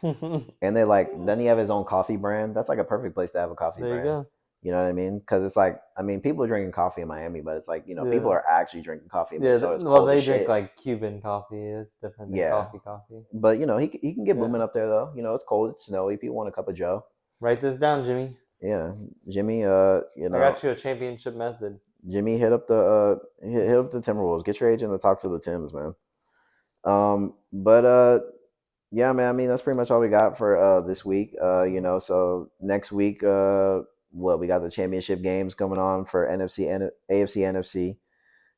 Speaker 1: And they like, then he have his own coffee brand. That's like a perfect place to have a coffee
Speaker 2: There you
Speaker 1: brand.
Speaker 2: go.
Speaker 1: You know what I mean? Because it's like, I mean, people are drinking coffee in Miami, but it's like, people
Speaker 2: Yeah.
Speaker 1: are actually drinking coffee in
Speaker 2: Yeah.
Speaker 1: Minnesota. It's
Speaker 2: Well,
Speaker 1: cold as
Speaker 2: they drink
Speaker 1: shit.
Speaker 2: like Cuban coffee. It's different than
Speaker 1: Yeah,
Speaker 2: coffee. Coffee.
Speaker 1: but he can get
Speaker 2: Yeah.
Speaker 1: booming up there though. It's cold, it's snowy. People want a cup of Joe.
Speaker 2: Write this down, Jimmy.
Speaker 1: Yeah, Jimmy.
Speaker 2: I got you a championship method.
Speaker 1: Jimmy hit up the Timberwolves. Get your agent to talk to the Tims, man. But yeah, man. I mean, that's pretty much all we got for this week. So next week, what we got the championship games coming on for NFC and AFC NFC.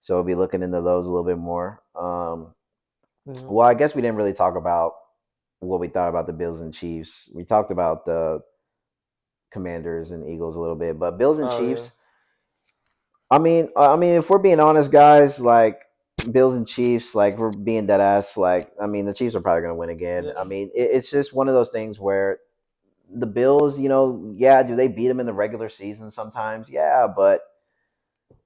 Speaker 1: So we'll be looking into those a little bit more.
Speaker 2: Mm-hmm.
Speaker 1: Well, I guess we didn't really talk about what we thought about the Bills and Chiefs. We talked about the Commanders and Eagles a little bit, but Bills and
Speaker 2: Oh yeah.
Speaker 1: Chiefs. I mean, if we're being honest, guys, like Bills and Chiefs, like we're being dead ass. Like, I mean, the Chiefs are probably gonna win again. I
Speaker 2: Yeah.
Speaker 1: mean, it's just one of those things where the Bills, yeah, do they beat them in the regular season sometimes? Yeah, but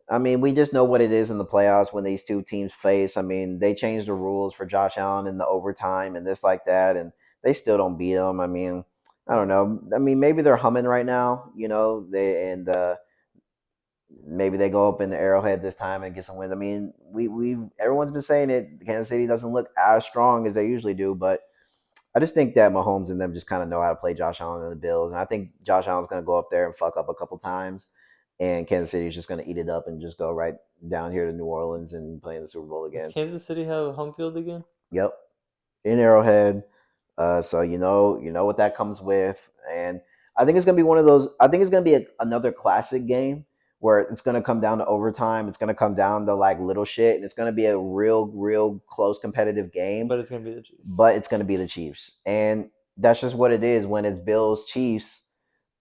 Speaker 1: I mean, we just know what it is in the playoffs when these two teams face. I mean, they changed the rules for Josh Allen in the overtime and this like that, and they still don't beat them. I mean, I don't know. I mean, maybe they're humming right now, they and maybe they go up in the Arrowhead this time and get some wins. I mean, we everyone's been saying it. Kansas City doesn't look as strong as they usually do, but I just think that Mahomes and them just kind of know how to play Josh Allen and the Bills, and I think Josh Allen's going to go up there and fuck up a couple times, and Kansas City is just going to eat it up and just go right down here to New Orleans and play in the Super Bowl
Speaker 2: Does
Speaker 1: again.
Speaker 2: Kansas City have home field again?
Speaker 1: Yep, in Arrowhead. So you know what that comes with, and I think it's gonna be one of those. I think it's gonna be another classic game where it's gonna come down to overtime. It's gonna come down to like little shit, and it's gonna be a real close competitive game.
Speaker 2: But it's gonna be the Chiefs.
Speaker 1: But it's gonna be the Chiefs, and that's just what it is when it's Bills Chiefs.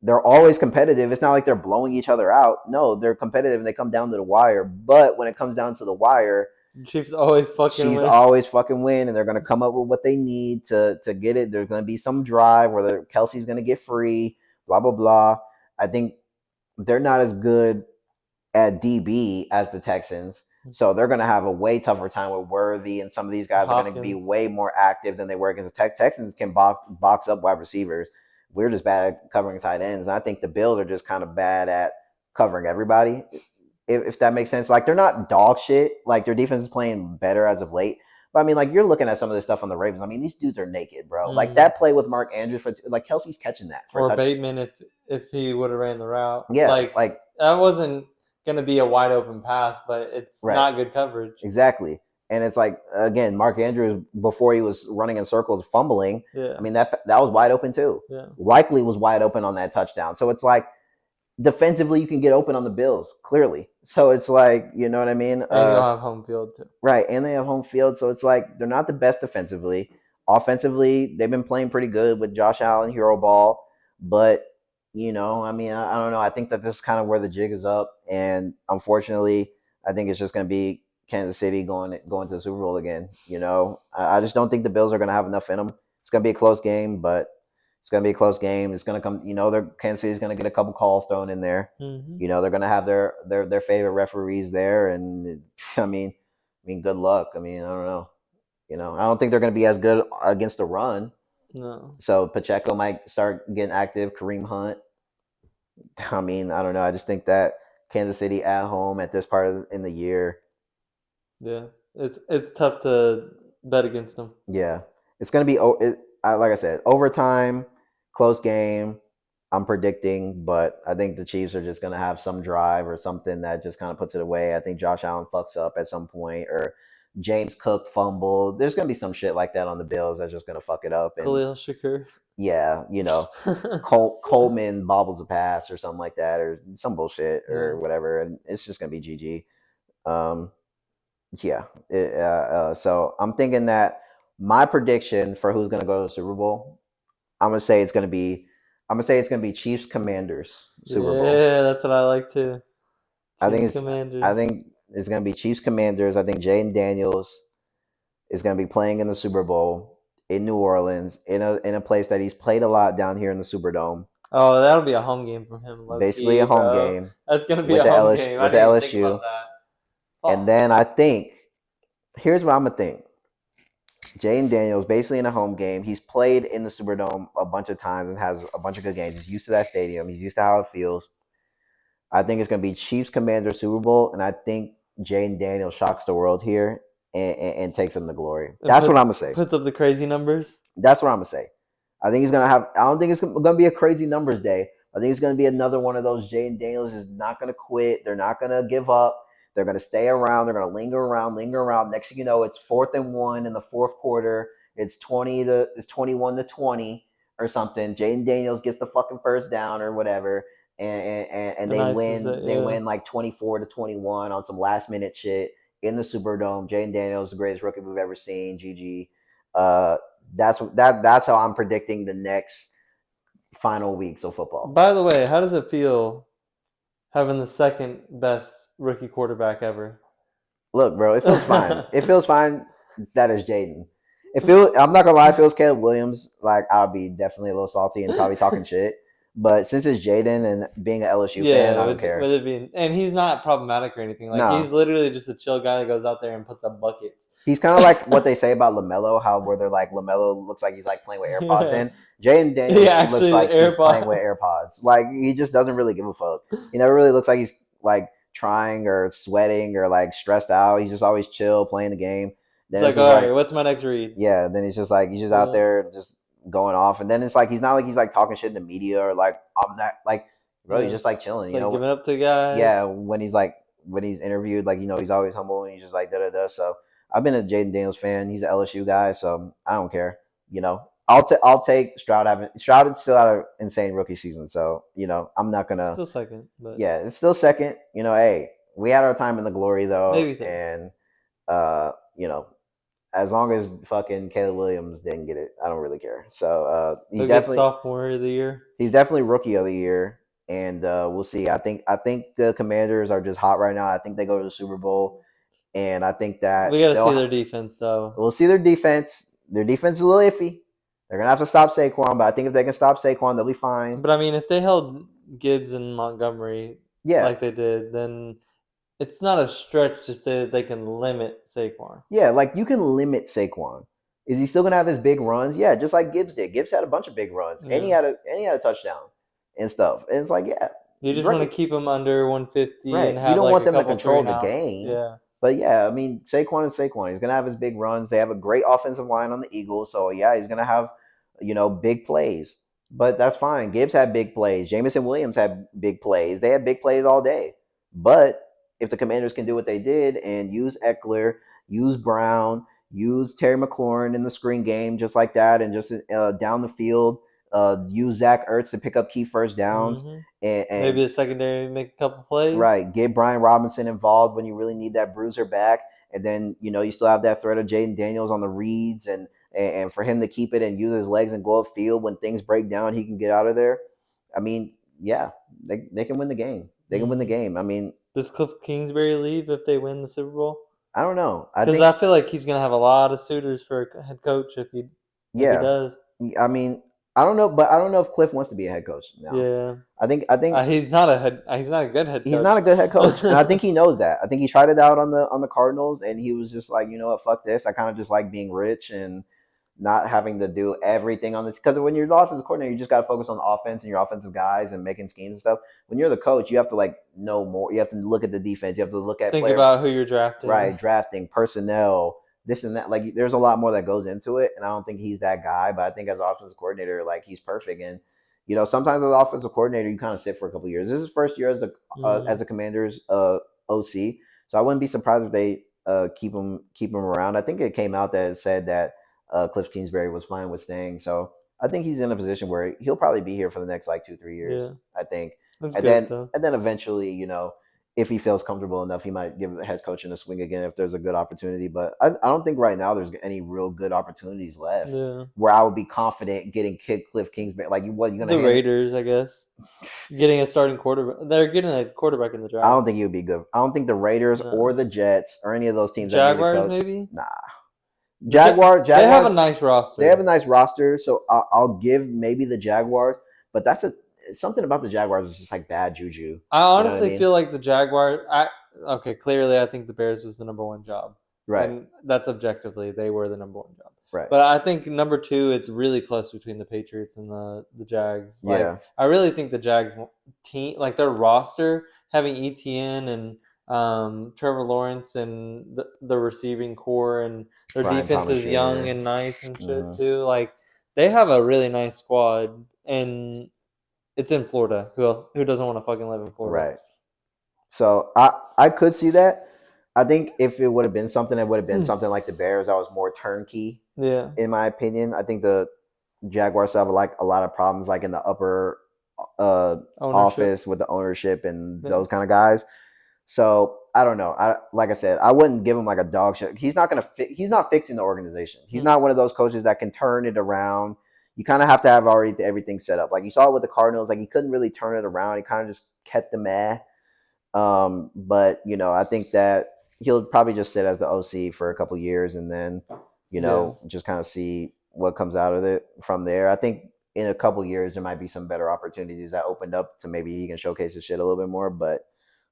Speaker 1: They're always competitive. It's not like they're blowing each other out. No, they're competitive and they come down to the wire. But when it comes down to the wire,
Speaker 2: Chiefs always fucking
Speaker 1: Chiefs
Speaker 2: win.
Speaker 1: always fucking win, and they're gonna come up with what they need to get it. There's gonna be some drive where Kelsey's gonna get free, blah blah blah. I think they're not as good at DB as the Texans, so they're gonna have a way tougher time with Worthy, and some of these guys are gonna be
Speaker 2: Hopkins.
Speaker 1: way more active than they were because the Texans can box up wide receivers. We're just bad at covering tight ends, and I think the Bills are just kind of bad at covering everybody if that makes sense. Like they're not dog shit. Like their defense is playing better as of late. But I mean, like you're looking at some of this stuff on the Ravens. I mean, these dudes are naked, bro. Like
Speaker 2: Mm.
Speaker 1: that play with Mark Andrews for like Kelsey's catching that for a
Speaker 2: Or
Speaker 1: touch.
Speaker 2: Bateman if he would have ran the route.
Speaker 1: Yeah,
Speaker 2: Like
Speaker 1: like
Speaker 2: that wasn't gonna be a wide open pass, but it's
Speaker 1: right,
Speaker 2: not good coverage.
Speaker 1: exactly. And it's like again, Mark Andrews before he was running in circles, fumbling. I
Speaker 2: Yeah.
Speaker 1: mean that was wide open too.
Speaker 2: Yeah.
Speaker 1: Likely was wide open on that touchdown. So it's like defensively, you can get open on the Bills clearly. So it's like you know what I mean.
Speaker 2: And you'll have home field too.
Speaker 1: Right, and they have home field, so it's like they're not the best defensively. Offensively, they've been playing pretty good with Josh Allen, hero ball, but I mean, I don't know. I think that this is kind of where the jig is up, and unfortunately, I think it's just going to be Kansas City going to the Super Bowl again. I just don't think the Bills are going to have enough in them. It's going to be a close game, but it's going to be a close game. It's going to come. Kansas City's going to get a couple calls thrown in there.
Speaker 2: Mm-hmm.
Speaker 1: They're going to have their favorite referees there, and I mean, good luck. I mean, I don't know. I don't think they're going to be as good against the run.
Speaker 2: No.
Speaker 1: So Pacheco might start getting active. Kareem Hunt. I mean, I don't know. I just think that Kansas City at home at this part in the year,
Speaker 2: Yeah. It's tough to bet against them.
Speaker 1: yeah, it's going to be. Like I said, overtime, close game. I'm predicting, but I think the Chiefs are just going to have some drive or something that just kind of puts it away. I think Josh Allen fucks up at some point, or James Cook fumble. There's going to be some shit like that on the Bills that's just going to fuck it up. And
Speaker 2: Khalil Shakur.
Speaker 1: yeah, Coleman bobbles a pass or something like that, or some bullshit
Speaker 2: Yeah.
Speaker 1: or whatever, and it's just going to be GG. Um, yeah. So I'm thinking that my prediction for who's going to go to the Super Bowl, I'm gonna say it's going to be, I'm gonna say it's going to be Chiefs Commanders Super Bowl.
Speaker 2: Yeah, that's what I like too.
Speaker 1: I think
Speaker 2: Chiefs
Speaker 1: it's, I
Speaker 2: Commanders.
Speaker 1: think it's going to be Chiefs Commanders. I think Jaden Daniels is going to be playing in the Super Bowl in New Orleans, in a place that he's played a lot down here in the Superdome.
Speaker 2: Oh, that'll be a home game for him, low
Speaker 1: Basically
Speaker 2: key,
Speaker 1: a home
Speaker 2: bro.
Speaker 1: game
Speaker 2: That's gonna be
Speaker 1: with
Speaker 2: a
Speaker 1: the
Speaker 2: home
Speaker 1: LS
Speaker 2: game. I
Speaker 1: with the
Speaker 2: didn't even think about
Speaker 1: LSU,
Speaker 2: that.
Speaker 1: and
Speaker 2: Fuck.
Speaker 1: then I think here's what I'm gonna think. Jane Daniels, basically in a home game, he's played in the Superdome a bunch of times and has a bunch of good games. He's used to that stadium. He's used to how it feels. I think it's gonna be Chiefs Commander Super Bowl, and I think Jane Daniels shocks the world here and takes him to glory.
Speaker 2: And
Speaker 1: That's what I'm gonna say.
Speaker 2: puts up the crazy numbers.
Speaker 1: That's what I'm gonna say. I think he's gonna have. I don't think it's gonna be a crazy numbers day. I think it's gonna be another one of those. Jaden Daniels is not gonna quit. They're not gonna give up. They're gonna stay around. They're gonna linger around, linger around. Next thing you know, it's 4th and 1 in the fourth quarter. It's 21-20 or something. Jaden Daniels gets the fucking first down or whatever, and
Speaker 2: And
Speaker 1: they
Speaker 2: ices
Speaker 1: win.
Speaker 2: it,
Speaker 1: They
Speaker 2: yeah.
Speaker 1: win like 24-21 on some last minute shit in the Superdome. Jaden Daniels, the greatest rookie we've ever seen. GG. That's how I'm predicting the next final weeks of football.
Speaker 2: By the way, how does it feel having the second best rookie quarterback ever?
Speaker 1: Look, bro, it feels fine. It feels fine. That is Jaden. I'm not gonna lie, if it was Caleb Williams, like I'll be definitely a little salty and probably talking shit. But since it's Jaden and being an LSU fan,
Speaker 2: Yeah,
Speaker 1: I don't care.
Speaker 2: with it being, and he's not problematic or anything. Like
Speaker 1: Nah,
Speaker 2: he's literally just a chill guy that goes out there and puts up buckets.
Speaker 1: he's kind of like what they say about Lamelo, how where they're like Lamelo looks like he's like playing with AirPods
Speaker 2: Yeah,
Speaker 1: in. Jaden
Speaker 2: yeah.
Speaker 1: Daniels looks
Speaker 2: Actually, the
Speaker 1: like he's playing with
Speaker 2: AirPod.
Speaker 1: AirPods. Like he just doesn't really give a fuck. He never really looks like he's like trying or sweating or like stressed out. He's just always chill playing the game.
Speaker 2: It's
Speaker 1: Then it's
Speaker 2: like,
Speaker 1: just
Speaker 2: all right,
Speaker 1: like,
Speaker 2: what's my next read?
Speaker 1: yeah. Then he's just out
Speaker 2: Yeah,
Speaker 1: there just going off. And then it's like he's not like he's like talking shit in the media or like I'm not like, bro. He's
Speaker 2: yeah.
Speaker 1: just like chilling.
Speaker 2: It's like giving up to guys.
Speaker 1: Yeah, when he's interviewed, like he's always humble and he's just like da da da. So I've been a Jaden Daniels fan. He's an LSU guy, so I don't care. I'll take Stroud. Having Stroud still had an insane rookie season, so I'm not gonna.
Speaker 2: Still second, but
Speaker 1: Yeah, it's still second. Hey, we had our time in the glory though,
Speaker 2: maybe third.
Speaker 1: and uh, you know, as long as fucking Caleb Williams didn't get it, I don't really care. So
Speaker 2: He'll get sophomore of the year.
Speaker 1: he's definitely rookie of the year, and we'll see. I think the Commanders are just hot right now. I think they go to the Super Bowl, and I think that
Speaker 2: We got to see their defense though.
Speaker 1: we'll see their defense. Their defense is a little iffy. They're gonna have to stop Saquon, but I think if they can stop Saquon, they'll be fine.
Speaker 2: But I mean, if they held Gibbs and Montgomery
Speaker 1: Yeah,
Speaker 2: like they did, then it's not a stretch to say that they can limit Saquon.
Speaker 1: yeah, like you can limit Saquon. Is he still gonna have his big runs? Yeah, just like Gibbs did. Gibbs had a bunch of big runs, and he
Speaker 2: Yeah.
Speaker 1: had a touchdown and stuff. And it's like, yeah,
Speaker 2: You just
Speaker 1: bring
Speaker 2: want to
Speaker 1: it.
Speaker 2: keep them under 150 and
Speaker 1: Right. You
Speaker 2: have
Speaker 1: don't
Speaker 2: like
Speaker 1: want
Speaker 2: a
Speaker 1: them to
Speaker 2: couple three
Speaker 1: control
Speaker 2: and
Speaker 1: the
Speaker 2: outs.
Speaker 1: game.
Speaker 2: Yeah.
Speaker 1: But yeah, I mean, Saquon is Saquon. He's going to have his big runs. They have a great offensive line on the Eagles. So yeah, he's going to have, big plays. But that's fine. Gibbs had big plays. Jamison Williams had big plays. They had big plays all day. But if the Commanders can do what they did and use Eckler, use Brown, use Terry McLaurin in the screen game just like that, and just down the field, use Zach Ertz to pick up key first downs,
Speaker 2: hmm
Speaker 1: and
Speaker 2: Maybe the secondary make a couple plays.
Speaker 1: right. Get Brian Robinson involved when you really need that bruiser back. And then, you still have that threat of Jaden Daniels on the reads and for him to keep it and use his legs and go upfield when things break down, he can get out of there. I mean, yeah, they can win the game. They can win the
Speaker 2: hmm
Speaker 1: game. I mean,
Speaker 2: Does Cliff Kingsbury leave if they win the Super Bowl?
Speaker 1: I don't know. I
Speaker 2: Because
Speaker 1: think,
Speaker 2: I feel like he's gonna have a lot of suitors for a head coach if he
Speaker 1: yeah.
Speaker 2: does.
Speaker 1: I mean, I don't know, but I don't know if Cliff wants to be a head coach now.
Speaker 2: Yeah.
Speaker 1: I think
Speaker 2: He's not a good head
Speaker 1: he's
Speaker 2: coach.
Speaker 1: not a good head coach, and I think he knows that. I think he tried it out on the Cardinals, and he was just like, you know what, fuck this. I kind of just like being rich and not having to do everything on this. Because when you're the offensive coordinator, you just got to focus on the offense and your offensive guys and making schemes and stuff. When you're the coach, you have to like know more. You have to look at the defense. You have to look at
Speaker 2: Think
Speaker 1: player
Speaker 2: about who you're drafting.
Speaker 1: right drafting personnel. This and that, like there's a lot more that goes into it, and I don't think he's that guy. But I think as offensive coordinator, like he's perfect. And sometimes as offensive coordinator, you kind of sit for a couple of years. This is his first year as
Speaker 2: Mm,
Speaker 1: a Commanders OC, so I wouldn't be surprised if they keep him around. I think it came out that it said that Cliff Kingsbury was fine with staying, so I think he's in a position where he'll probably be here for the next like 2 3 years.
Speaker 2: yeah,
Speaker 1: I think,
Speaker 2: that's
Speaker 1: and
Speaker 2: good
Speaker 1: then
Speaker 2: though.
Speaker 1: and then eventually, if he feels comfortable enough, he might give the head coaching a swing again if there's a good opportunity. But I don't think right now there's any real good opportunities left
Speaker 2: Yeah,
Speaker 1: where I would be confident getting Cliff Kingsbury. Like, what you gonna
Speaker 2: the
Speaker 1: hand?
Speaker 2: Raiders, I guess, getting a starting quarterback. They're getting a quarterback in the
Speaker 1: I don't
Speaker 2: draft.
Speaker 1: think he would be good. I don't think the Raiders or
Speaker 2: No,
Speaker 1: the Jets or any of those teams that need a
Speaker 2: Jaguars
Speaker 1: coach.
Speaker 2: maybe.
Speaker 1: Nah,
Speaker 2: They have a
Speaker 1: Jaguars.
Speaker 2: nice
Speaker 1: They have a
Speaker 2: roster.
Speaker 1: nice roster, so I'll give maybe the Jaguars. But that's a something about the Jaguars is just like bad juju.
Speaker 2: I
Speaker 1: You know what I
Speaker 2: honestly
Speaker 1: mean?
Speaker 2: feel like the Jaguars. Okay, clearly I think the Bears was the number one job,
Speaker 1: Right.
Speaker 2: and that's objectively they were the number one job.
Speaker 1: Right.
Speaker 2: But I think number two, it's really close between the Patriots and the Jags. Like
Speaker 1: Yeah.
Speaker 2: I really think the Jags team, like their roster, having ETN and Trevor Lawrence and the receiving core, and their
Speaker 1: Brian
Speaker 2: defense
Speaker 1: Thomas
Speaker 2: is young
Speaker 1: Jr.
Speaker 2: and nice and shit
Speaker 1: Hmm.
Speaker 2: too. Like they have a really nice squad, and it's in Florida. Who else? Who doesn't want to fucking live in Florida?
Speaker 1: Right. So I could see that. I think if it would have been something, it would have been something like the Bears that was more turnkey,
Speaker 2: Yeah,
Speaker 1: in my opinion. I think the Jaguars have like a lot of problems, like in the upper uh,
Speaker 2: ownership.
Speaker 1: office with the ownership and
Speaker 2: Yeah.
Speaker 1: those kind of guys. So I don't know. I like I said, I wouldn't give him like a dog shit. He's not gonna. He's not fixing the organization. He's
Speaker 2: Hmm.
Speaker 1: not one of those coaches that can turn it around. You kind of have to have already everything set up. Like you saw with the Cardinals, like he couldn't really turn it around. He kind of just kept the meh. But I think that he'll probably just sit as the OC for a couple years and then,
Speaker 2: Yeah.
Speaker 1: just kind of see what comes out of it from there. I think in a couple years there might be some better opportunities that opened up to maybe he can showcase his shit a little bit more. But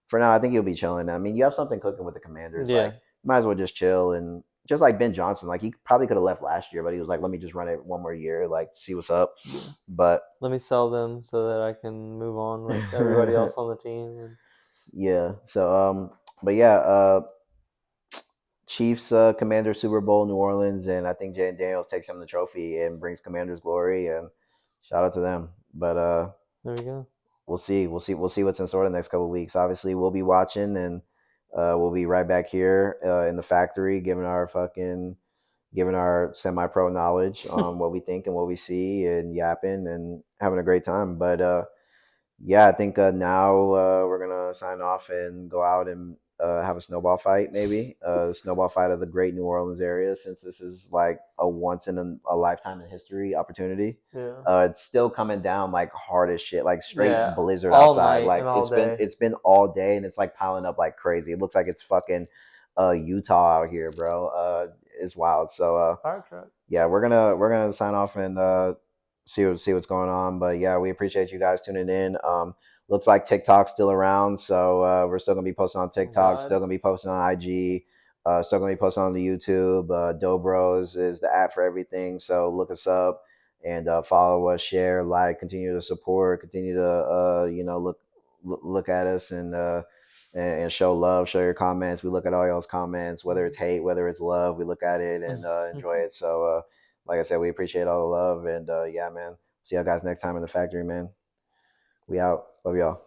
Speaker 1: for now, I think he'll be chilling. I mean, you have something cooking with the Commanders. Like,
Speaker 2: Yeah.
Speaker 1: you might as well just chill and just like Ben Johnson. Like, he probably could have left last year, but he was like, let me just run it one more year, like see what's up.
Speaker 2: Yeah.
Speaker 1: But
Speaker 2: Let me sell them so that I can move on with everybody else on the team.
Speaker 1: yeah. So but yeah, Chiefs Commander Super Bowl New Orleans, and I think Jaden Daniels takes him the trophy and brings Commanders glory, and shout out to them. But
Speaker 2: There we go.
Speaker 1: we'll see what's in store the next couple of weeks. Obviously, we'll be watching, and we'll be right back here in the factory, giving our semi-pro knowledge on what we think and what we see, and yapping and having a great time. But yeah, I think now we're gonna sign off and go out and have a snowball fight, maybe the snowball fight of the Great New Orleans area, since this is like a once in a lifetime in history opportunity.
Speaker 2: Yeah.
Speaker 1: It's still coming down like hard as shit, like straight
Speaker 2: Yeah.
Speaker 1: blizzard
Speaker 2: All
Speaker 1: outside.
Speaker 2: night
Speaker 1: Like
Speaker 2: and all day.
Speaker 1: it's been all day, and it's like piling up like crazy. It looks like it's fucking Utah out here, bro. It's wild. So
Speaker 2: Fire truck.
Speaker 1: yeah, we're gonna sign off and see what's going on. But yeah, we appreciate you guys tuning in. Looks like TikTok's still around, so we're still gonna be posting on
Speaker 2: Oh
Speaker 1: TikTok, still
Speaker 2: God.
Speaker 1: gonna be posting on IG, still gonna be posting on the YouTube. Dobros is the app for everything, so look us up and follow us, share, like, continue to support, continue to look at us and show love, show your comments. We look at all y'all's comments, whether it's hate, whether it's love. We look at it and enjoy it. So, like I said, we appreciate all the love. And yeah, man, see y'all guys next time in the factory, man. We out. Love y'all.